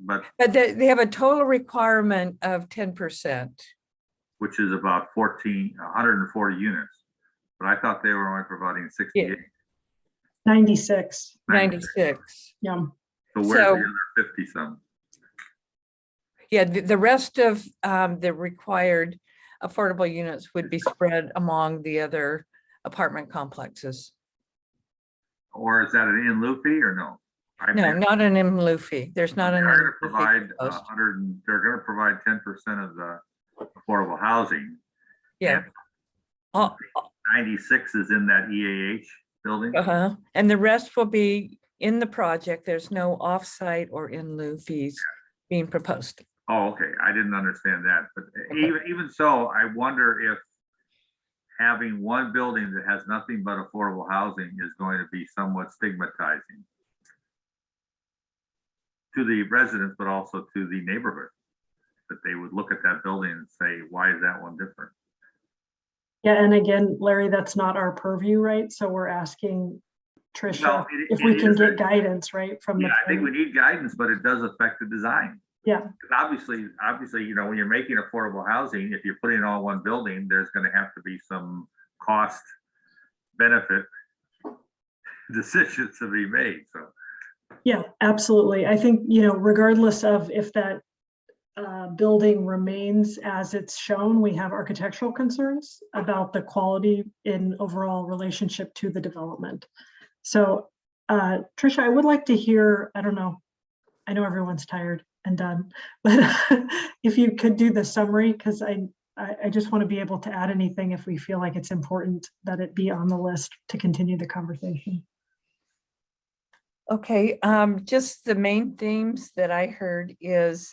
but they have a total requirement of 10%. Which is about 140 units. But I thought they were only providing 68. Yeah. 96. 96. Yeah. So where's the other 50 some? Yeah, the rest of the required affordable units would be spread among the other apartment complexes. Or is that an in lieu fee or no? No, not an in lieu fee. There's not an in lieu fee. They're going to provide 10% of the affordable housing. Yeah. 96 is in that EAH building. And the rest will be in the project. There's no offsite or in lieu fees being proposed. Oh, okay. I didn't understand that. But even so, I wonder if having one building that has nothing but affordable housing is going to be somewhat stigmatizing to the residents, but also to the neighborhood. That they would look at that building and say, why is that one different? Yeah, and again, Larry, that's not our purview, right? So we're asking Tricia Well, if we can get guidance, right? From I think we need guidance, but it does affect the design. Yeah. Obviously, when you're making affordable housing, if you're putting it all in one building, there's going to have to be some cost benefit decisions to be made. So. Yeah, absolutely. I think, regardless of if that building remains as it's shown, we have architectural concerns about the quality in overall relationship to the development. So, Tricia, I would like to hear, I don't know, I know everyone's tired and done, but if you could do the summary, because I just want to be able to add anything if we feel like it's important that it be on the list to continue the conversation. Okay, just the main themes that I heard is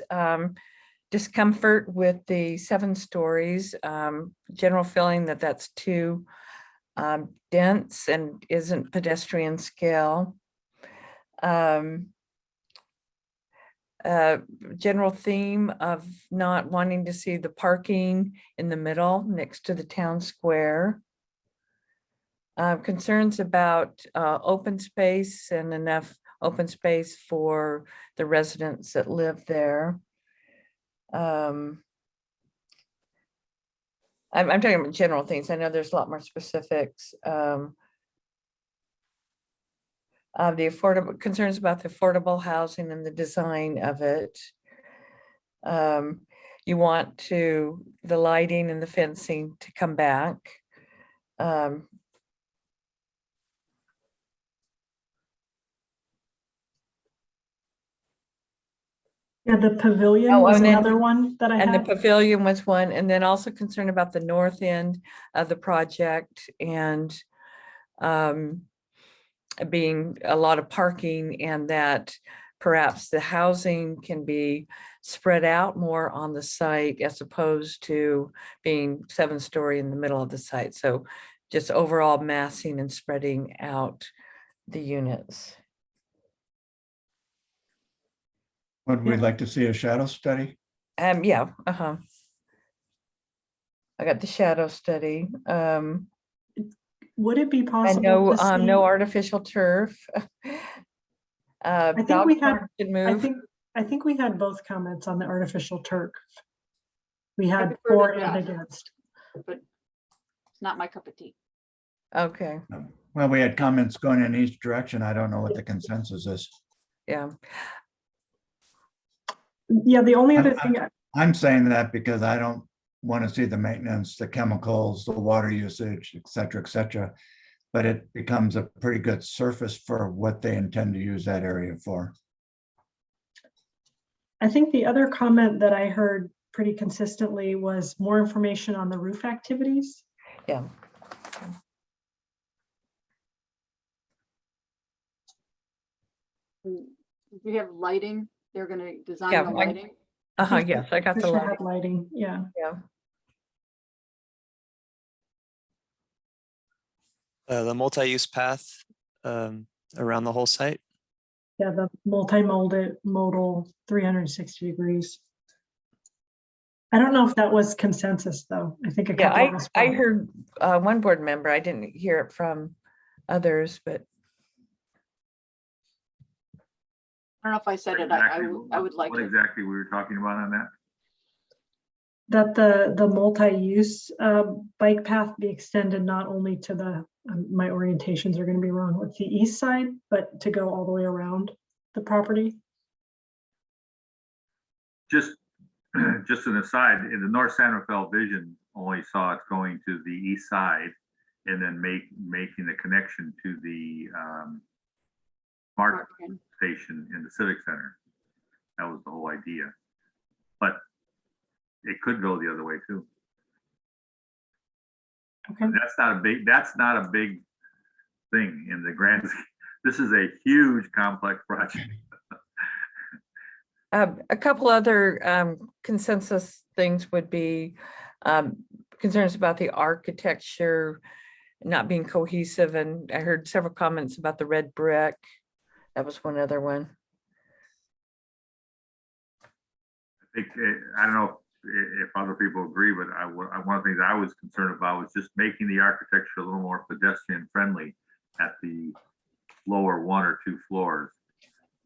discomfort with the 7 stories, general feeling that that's too dense and isn't pedestrian scale. General theme of not wanting to see the parking in the middle next to the town square. Concerns about open space and enough open space for the residents that live there. I'm talking about general things. I know there's a lot more specifics. The affordable concerns about the affordable housing and the design of it. You want the lighting and the fencing to come back. Yeah, the pavilion was another one that I had. And the pavilion was one, and then also concerned about the north end of the project and being a lot of parking, and that perhaps the housing can be spread out more on the site as opposed to being 7-story in the middle of the site. So just overall massing and spreading out the units. Would we like to see a shadow study? Yeah, I got the shadow study. Would it be possible? I know to see, no artificial turf. I think dog we had. park should move. I think we had both comments on the artificial turf. We had prefer for to and that. against. But it's not my cup of tea. Okay. Well, we had comments going in each direction. I don't know what the consensus is. Yeah. Yeah, the only other thing. I'm saying that because I don't want to see the maintenance, the chemicals, the water usage, et cetera, but it becomes a pretty good surface for what they intend to use that area for. I think the other comment that I heard pretty consistently was more information on the roof activities. Yeah. Do you have lighting? They're going to design Yeah, the lighting. Yes, I got the Tricia had lighting. lighting. Yeah. Yeah. The multi-use path around the whole site. Yeah, the multimodal 360 degrees. I don't know if that was consensus though. I think a couple of us. I heard one board member. I didn't hear it from others, but I don't know if I said it. I would like what it. exactly we were talking about on that? That the multi-use bike path be extended not only to the, my orientations are going to be wrong, with the east side, but to go all the way around the property. Just an aside, in the North San Rafael vision only saw it going to the east side and then making the connection to the smart station in the Civic Center. That was the whole idea. But it could go the other way too. Okay. That's not a big thing in the grand scheme. This is a huge complex project. a couple other consensus things would be concerns about the architecture not being cohesive. And I heard several comments about the red brick. That was one other one. I think, I don't know if other people agree, but one of the things I was concerned about was just making the architecture a little more pedestrian friendly at the lower 1 or 2 floors.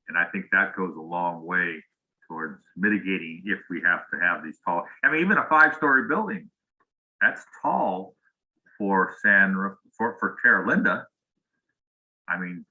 And I think that goes a long way towards mitigating if we have to have these tall, I mean, even a 5-story building, that's tall for Terra Linda. I mean,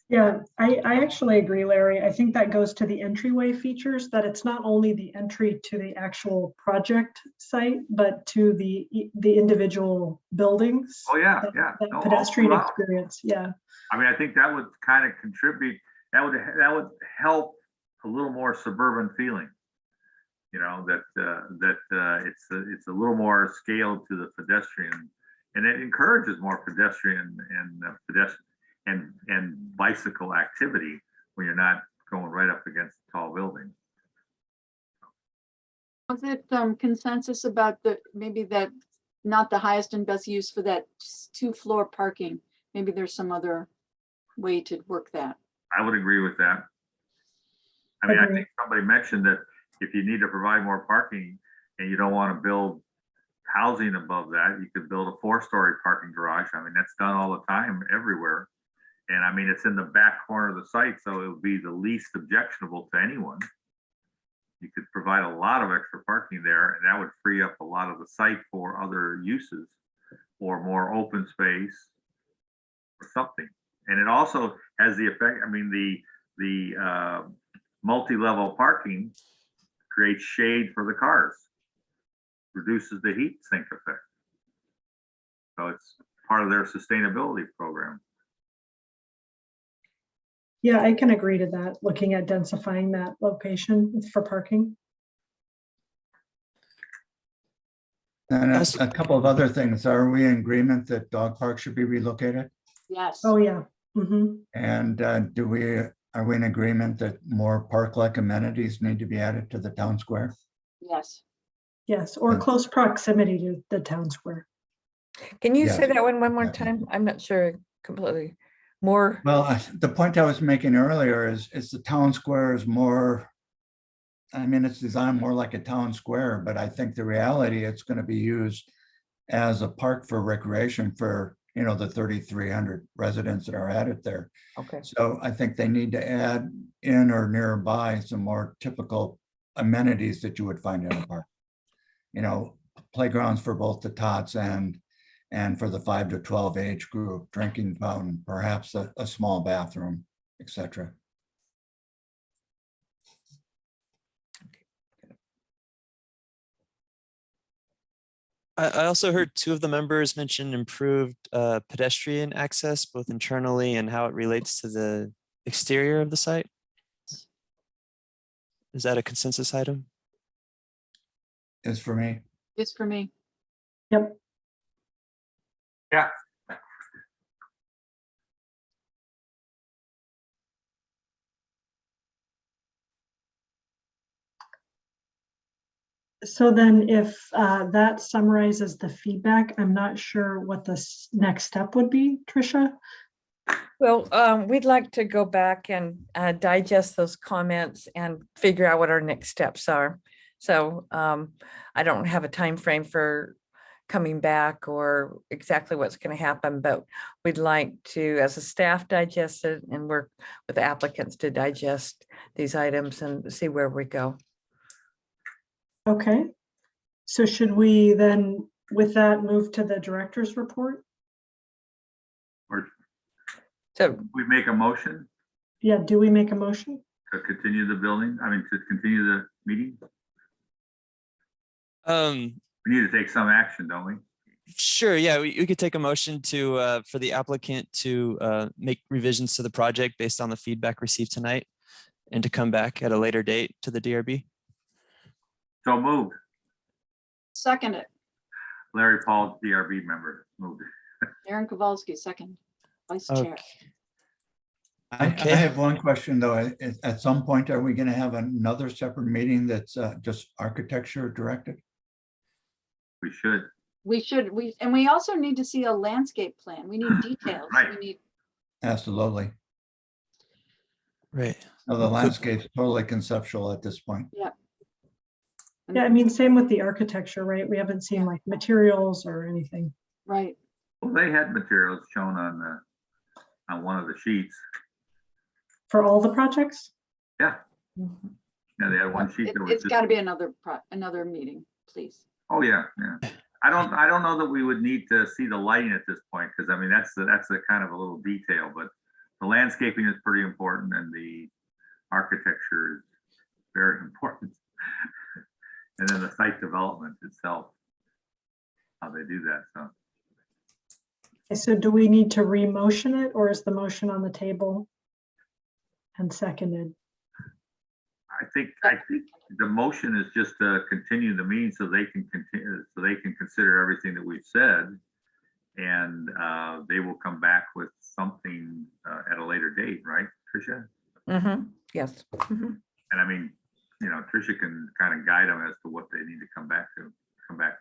Yeah, I actually agree, Larry. I think that goes to the entryway features, that it's not only the entry to the actual project site, but to the individual buildings. oh yeah, That No, all pedestrian throughout. experience, yeah. I mean, I think that would kind of contribute, that would help a little more suburban feeling. You know, that it's a little more scaled to the pedestrian, and it encourages more pedestrian and bicycle activity when you're not going right up against a tall building. Was it consensus about maybe that not the highest and best use for that 2-floor parking? Maybe there's some other way to work that. I would agree with that. I mean, I think somebody mentioned that if you need to provide more parking and you don't want to build housing above that. You could build a 4-story parking garage. I mean, that's done all the time everywhere. And I mean, it's in the back corner of the site, so it would be the least objectionable to anyone. You could provide a lot of extra parking there, and that would free up a lot of the site for other uses or more open space or something. And it also has the effect, I mean, the multi-level parking creates shade for the cars, reduces the heat sink effect. So it's part of their sustainability program. Yeah, I can agree to that, looking at densifying that location for parking. And a couple of other things. Are we in agreement that dog parks should be relocated? Yes. Oh, yeah. And are we in agreement that more park-like amenities need to be added to the town square? Yes. Yes, or close proximity to the town square. Can you Yes. say that one more time? I'm not sure completely. More. Well, the point I was making earlier is the town square is more, I mean, it's designed more like a town square, but I think the reality, it's going to be used as a park for recreation for, you know, the 3,300 residents that are added there. Okay. So I think they need to add in or nearby some more typical amenities that you would find in a park. You know, playgrounds for both the tots and for the 5 to 12 age group, drinking fountain, perhaps a small bathroom, etc. I also heard 2 of the members mention improved pedestrian access, both internally and how it relates to the exterior of the site. Is that a consensus item? Is for me. It's for me. Yep. Yeah. So then if that summarizes the feedback, I'm not sure what the next step would be, Tricia. Well, we'd like to go back and digest those comments and figure out what our next steps are. So I don't have a time frame for coming back or exactly what's going to happen, but we'd like to, as a staff, digest it and work with the applicants to digest these items and see where we go. Okay. So should we then, with that, move to the director's report? Or so we make a motion Yeah, do we make a motion? to continue the building? I mean, to continue the meeting? We need to take some action, don't we? Sure. Yeah, we could take a motion to for the applicant to make revisions to the project based on the feedback received tonight, and to come back at a later date to the DRB. So moved. Second it. Larry Paul, DRB member, moved. Aaron Kowalski, second. Vice Chair. I have one question though. At some point, are we going to have another separate meeting that's just architecture directed? We should. And we also need to see a landscape plan. We need details. Right. We need. Absolutely. Right. So the landscape's totally conceptual at this point. Yeah. Yeah, I mean, same with the architecture, right? We haven't seen like materials or anything. Right. Well, they had materials shown on one of the sheets. For all the projects? Yeah. Yeah, they had one sheet. That was It's got to be another meeting, please. Oh yeah, yeah. I don't know that we would need to see the lighting at this point, because I mean that's a kind of a little detail, but the landscaping is pretty important and the architecture is very important. And then the site development itself, how they do that. So. Okay, so do we need to re-motion it, or is the motion on the table and seconded? I think the motion is just to continue the meeting so they can continue, so they can consider everything that we've said, and they will come back with something at a later date, right, Tricia? Mm-hmm. Yes. Mm-hmm. And I mean, you know, Tricia can kind of guide them as to what they need to come back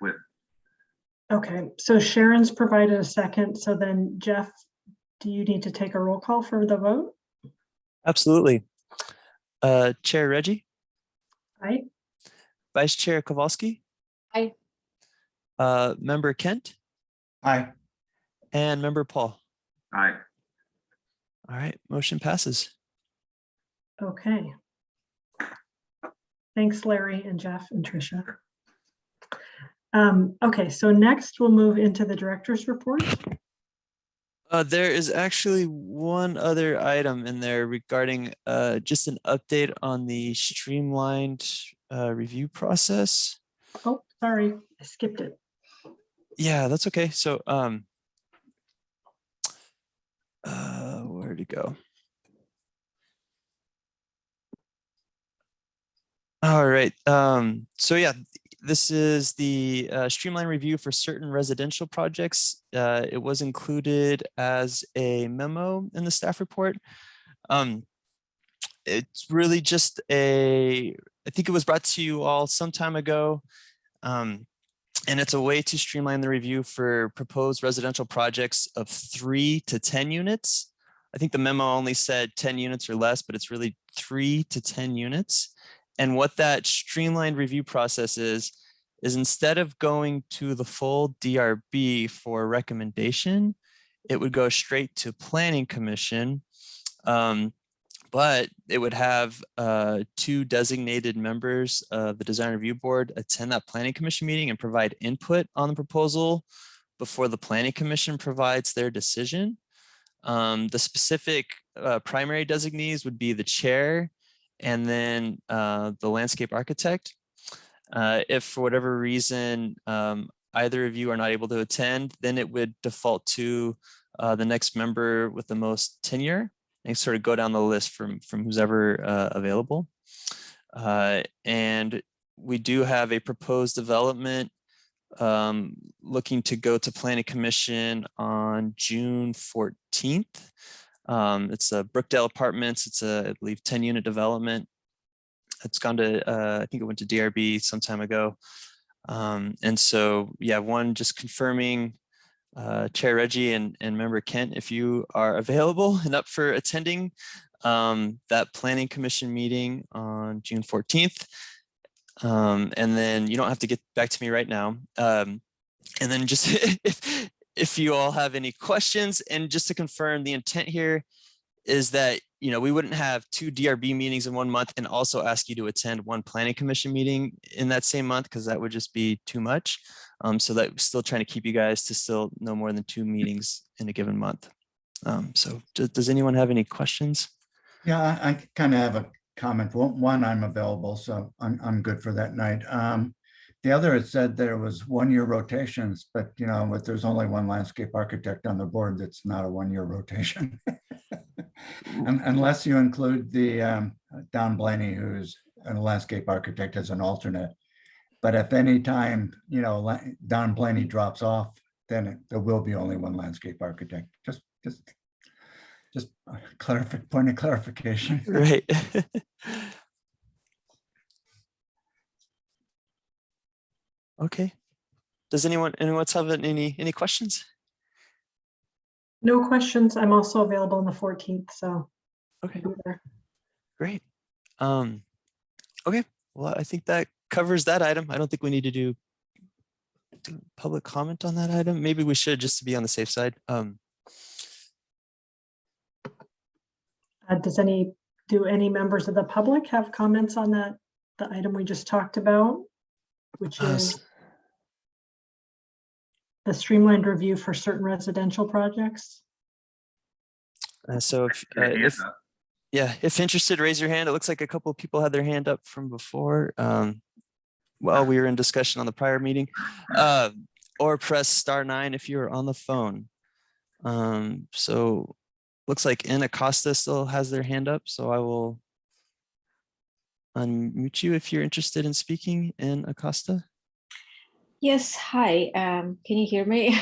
with. Okay, so Sharon's provided a second. So then Jeff, do you need to take a roll call for the vote? Absolutely. Chair Reggie? Aye. Vice Chair Kowalski? Aye. Member Kent Aye. and Member Paul. Aye. All right, motion passes. Okay. Thanks, Larry and Jeff and Tricia. Okay, so next we'll move into the director's report. There is actually one other item in there regarding just an update on the streamlined review process. Oh, sorry, I skipped it. Yeah, that's okay. So where'd it go? All right. So yeah, this is the streamline review for certain residential projects. It was included as a memo in the staff report. It's really just I think it was brought to you all some time ago. And it's a way to streamline the review for proposed residential projects of 3 to 10 units. I think the memo only said 10 units or less, but it's really 3 to 10 units. And what that streamlined review process is instead of going to the full DRB for recommendation, it would go straight to Planning Commission. But it would have 2 designated members of the Design Review Board attend that Planning Commission meeting and provide input on the proposal before the Planning Commission provides their decision. The specific primary designees would be the chair and then the landscape architect. If for whatever reason either of you are not able to attend, then it would default to the next member with the most tenure, and sort of go down the list from who's ever available. And we do have a proposed development looking to go to Planning Commission on June 14th. It's a Brookdale Apartments. It's a, I believe, 10-unit development. It's gone to, I think it went to DRB some time ago. And so, yeah, one, just confirming Chair Reggie and Member Kent, if you are available and up for attending that Planning Commission meeting on June 14th. And then you don't have to get back to me right now. And then just if you all have any questions, and just to confirm, the intent here is that, you know, we wouldn't have 2 DRB meetings in 1 month and also ask you to attend 1 Planning Commission meeting in that same month, because that would just be too much. So that we're still trying to keep you guys to still no more than 2 meetings in a given month. So does anyone have any questions? Yeah, I kind of have a comment. One, I'm available, so I'm good for that night. The other, it said there was 1-year rotations, but you know, but there's only 1 landscape architect on the board. That's not a 1-year rotation. Unless you include the Don Blaney, who's a landscape architect, as an alternate. But if any time, you know, Don Blaney drops off, then there will be only 1 landscape architect. Just point of clarification. Right. Okay. Does anyone else have any questions? No questions. I'm also available on the 14th, so. Okay. Great. Okay. Well, I think that covers that item. I don't think we need to do public comment on that item. Maybe we should, just to be on the safe side. Do any members of the public have comments on the item we just talked about, which is the streamlined review for certain residential projects? So if interested, raise your hand. It looks like a couple of people had their hand up from before. While we were in discussion on the prior meeting, or press *9 if you're on the phone. So looks like Eah Acosta still has their hand up, so I will unmute you if you're interested in speaking. Eah Acosta. Yes, hi, can you hear me?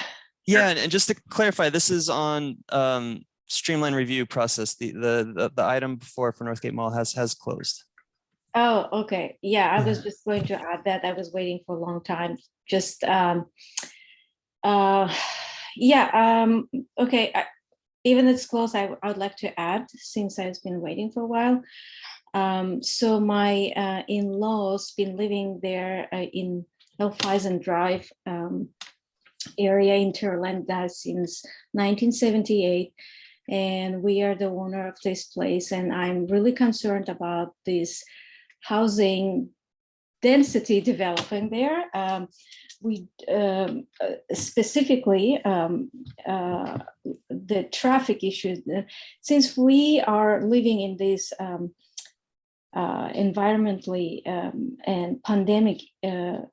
Yeah, and just to clarify, this is on streamline review process. The item before for Northgate Mall has closed. Oh, okay. Yeah, I was just going to add that. I was waiting for a long time. Just okay. Even it's closed, I would like to add, since I've been waiting for a while. So my in-laws been living there in Elfeisen Drive area in Terrelanda since 1978. And we are the owner of this place. And I'm really concerned about this housing density developing there. We specifically the traffic issues. Since we are living in this environmentally and pandemic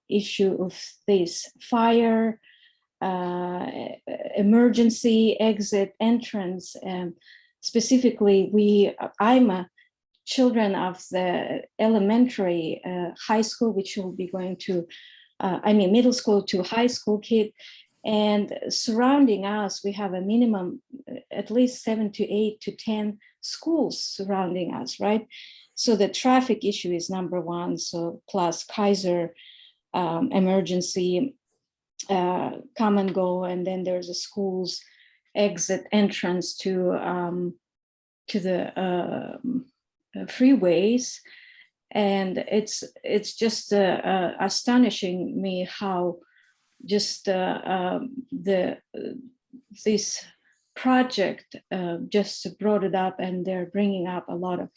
issue of this fire, emergency exit entrance, specifically I'm a children of the elementary high school, which will be going to middle school to high school kid, and surrounding us we have a minimum at least 7 to 8 to 10 schools surrounding us, right? So the traffic issue is number one. So plus Kaiser emergency come and go, and then there's a school's exit entrance to the freeways, and it's just astonishing me how just this project just brought it up, and they're bringing up a lot of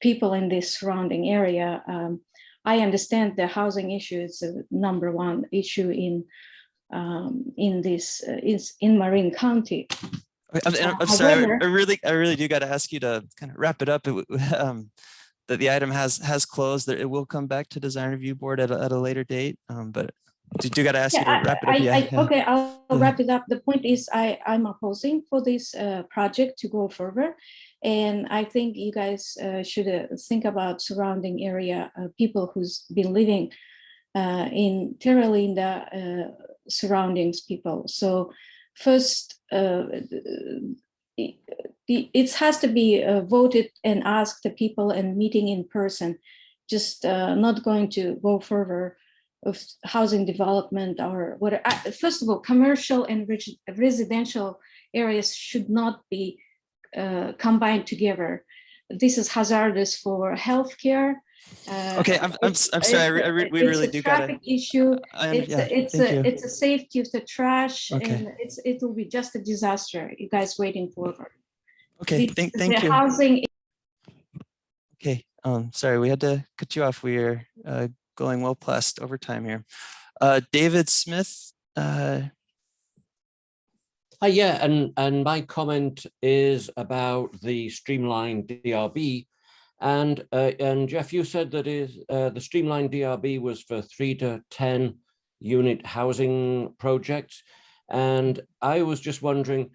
people in this surrounding area. I understand the housing issue is the number one issue in Marin County. I'm sorry, I really do got to ask you to kind of wrap it up. That the item has closed. That it will come back to design review board at a later date. But do got to ask you to wrap it up. Okay, I'll wrap it up. The point is, I'm opposing for this project to go further, and I think you guys should think about surrounding area people who's been living in Terrelanda surroundings people. So first, it has to be voted and asked the people and meeting in person, just not going to go further of housing development or whatever. First of all, commercial and residential areas should not be combined together. This is hazardous for healthcare. Okay, I'm sorry. We really do got traffic issue. It's a safety of the trash, and it will be just a disaster. You guys waiting forward. Okay, thank you. Housing. Okay, sorry, we had to cut you off. We're going well past overtime here. David Smith. Yeah, and my comment is about the streamlined DRB. And Jeff, you said that the streamlined DRB was for 3 to 10 unit housing projects. And I was just wondering,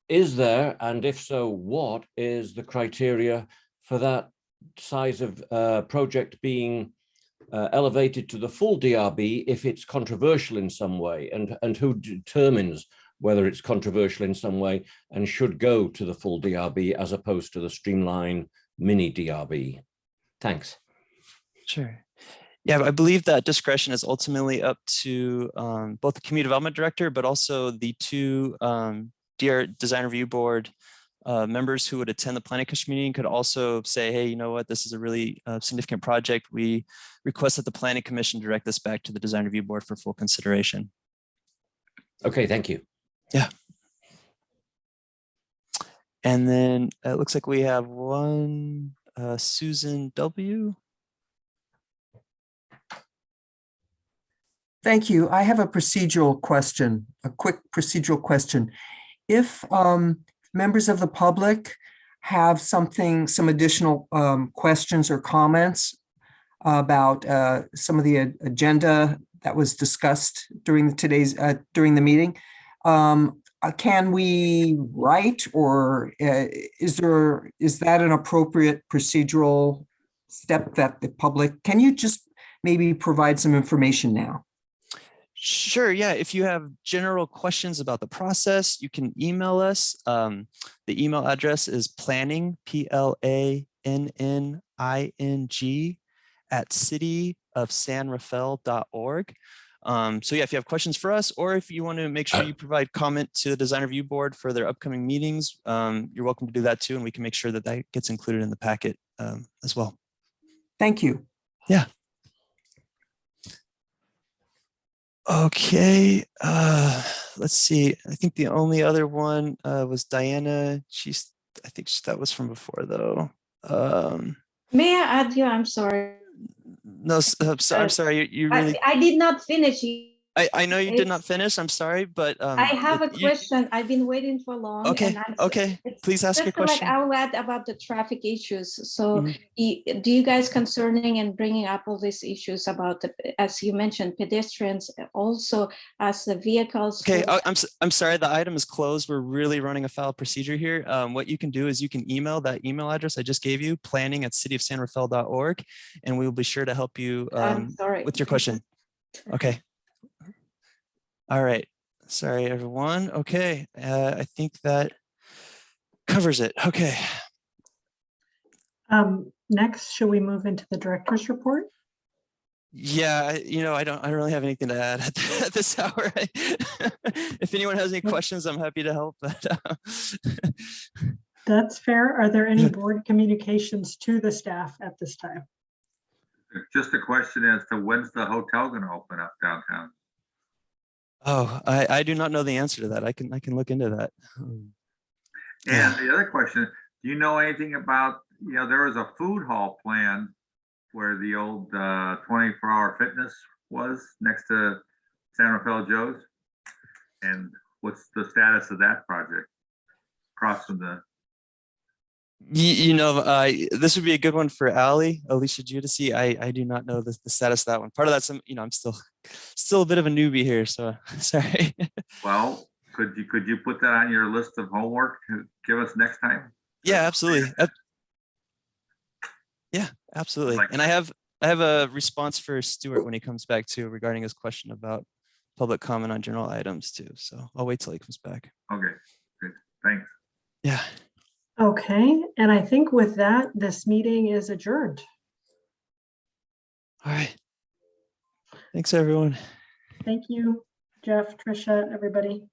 is there, and if so, what is the criteria for that size of project being elevated to the full DRB if it's controversial in some way, and who determines whether it's controversial in some way and should go to the full DRB as opposed to the streamlined mini DRB? Thanks. Sure. Yeah, I believe that discretion is ultimately up to both the community development director, but also the two design review board members who would attend the planning commission meeting could also say, hey, you know what, this is a really significant project. We request that the planning commission direct this back to the design review board for full consideration. Okay, thank you. Yeah. And then it looks like we have one, Susan W. Thank you. I have a procedural question, a quick procedural question. If members of the public have some additional questions or comments about some of the agenda that was discussed during the meeting, can we write, or is that an appropriate procedural step that the public, can you just maybe provide some information now? Sure, yeah. If you have general questions about the process, you can email us. The email address is planning, PLANNING, @cityofsanrafael.org. So yeah, if you have questions for us, or if you want to make sure you provide comment to the design review board for their upcoming meetings, you're welcome to do that too, and we can make sure that that gets included in the packet as well. Thank you. Yeah. Okay, let's see. I think the only other one was Diana. I think that was from before though. May I add you? I'm sorry. No, I'm sorry. You really. I did not finish. I know you did not finish. I'm sorry, but I have a question. I've been waiting for long. Okay. And Okay. Please ask your question. Like I will add about the traffic issues. So, do you guys concerning and bringing up all these issues about the, as you mentioned, pedestrians, also as the vehicles? Okay. I'm sorry. The item is closed. We're really running a foul procedure here. What you can do is you can email that email address I just gave you, planning@cityofsanrafael.org, and we will be sure to help you with your question. Okay. All right. Sorry, everyone. Okay. I think that covers it. Okay. Next, should we move into the director's report? Yeah, I don't really have anything to add at this hour. If anyone has any questions, I'm happy to help. But that's fair. Are there any board communications to the staff at this time? Just a question as to when's the hotel going to open up downtown? Oh, I do not know the answer to that. I can look into that. And the other question, do you know anything about, there was a food hall planned where the old 24-hour fitness was next to San Rafael Joe's? And what's the status of that project across from the? This would be a good one for Alicia Judici. I do not know the status of that one. Part of that's, I'm still a bit of a newbie here, so sorry. Well, could you put that on your list of homework to give us next time? Yeah, absolutely. Yeah, absolutely. And I have a response for Stuart when he comes back too, regarding his question about public comment on general items too. So I'll wait till he comes back. Okay, good. Thanks. Yeah. Okay, and I think with that, this meeting is adjourned. All right. Thanks, everyone. Thank you, Jeff, Tricia, everybody.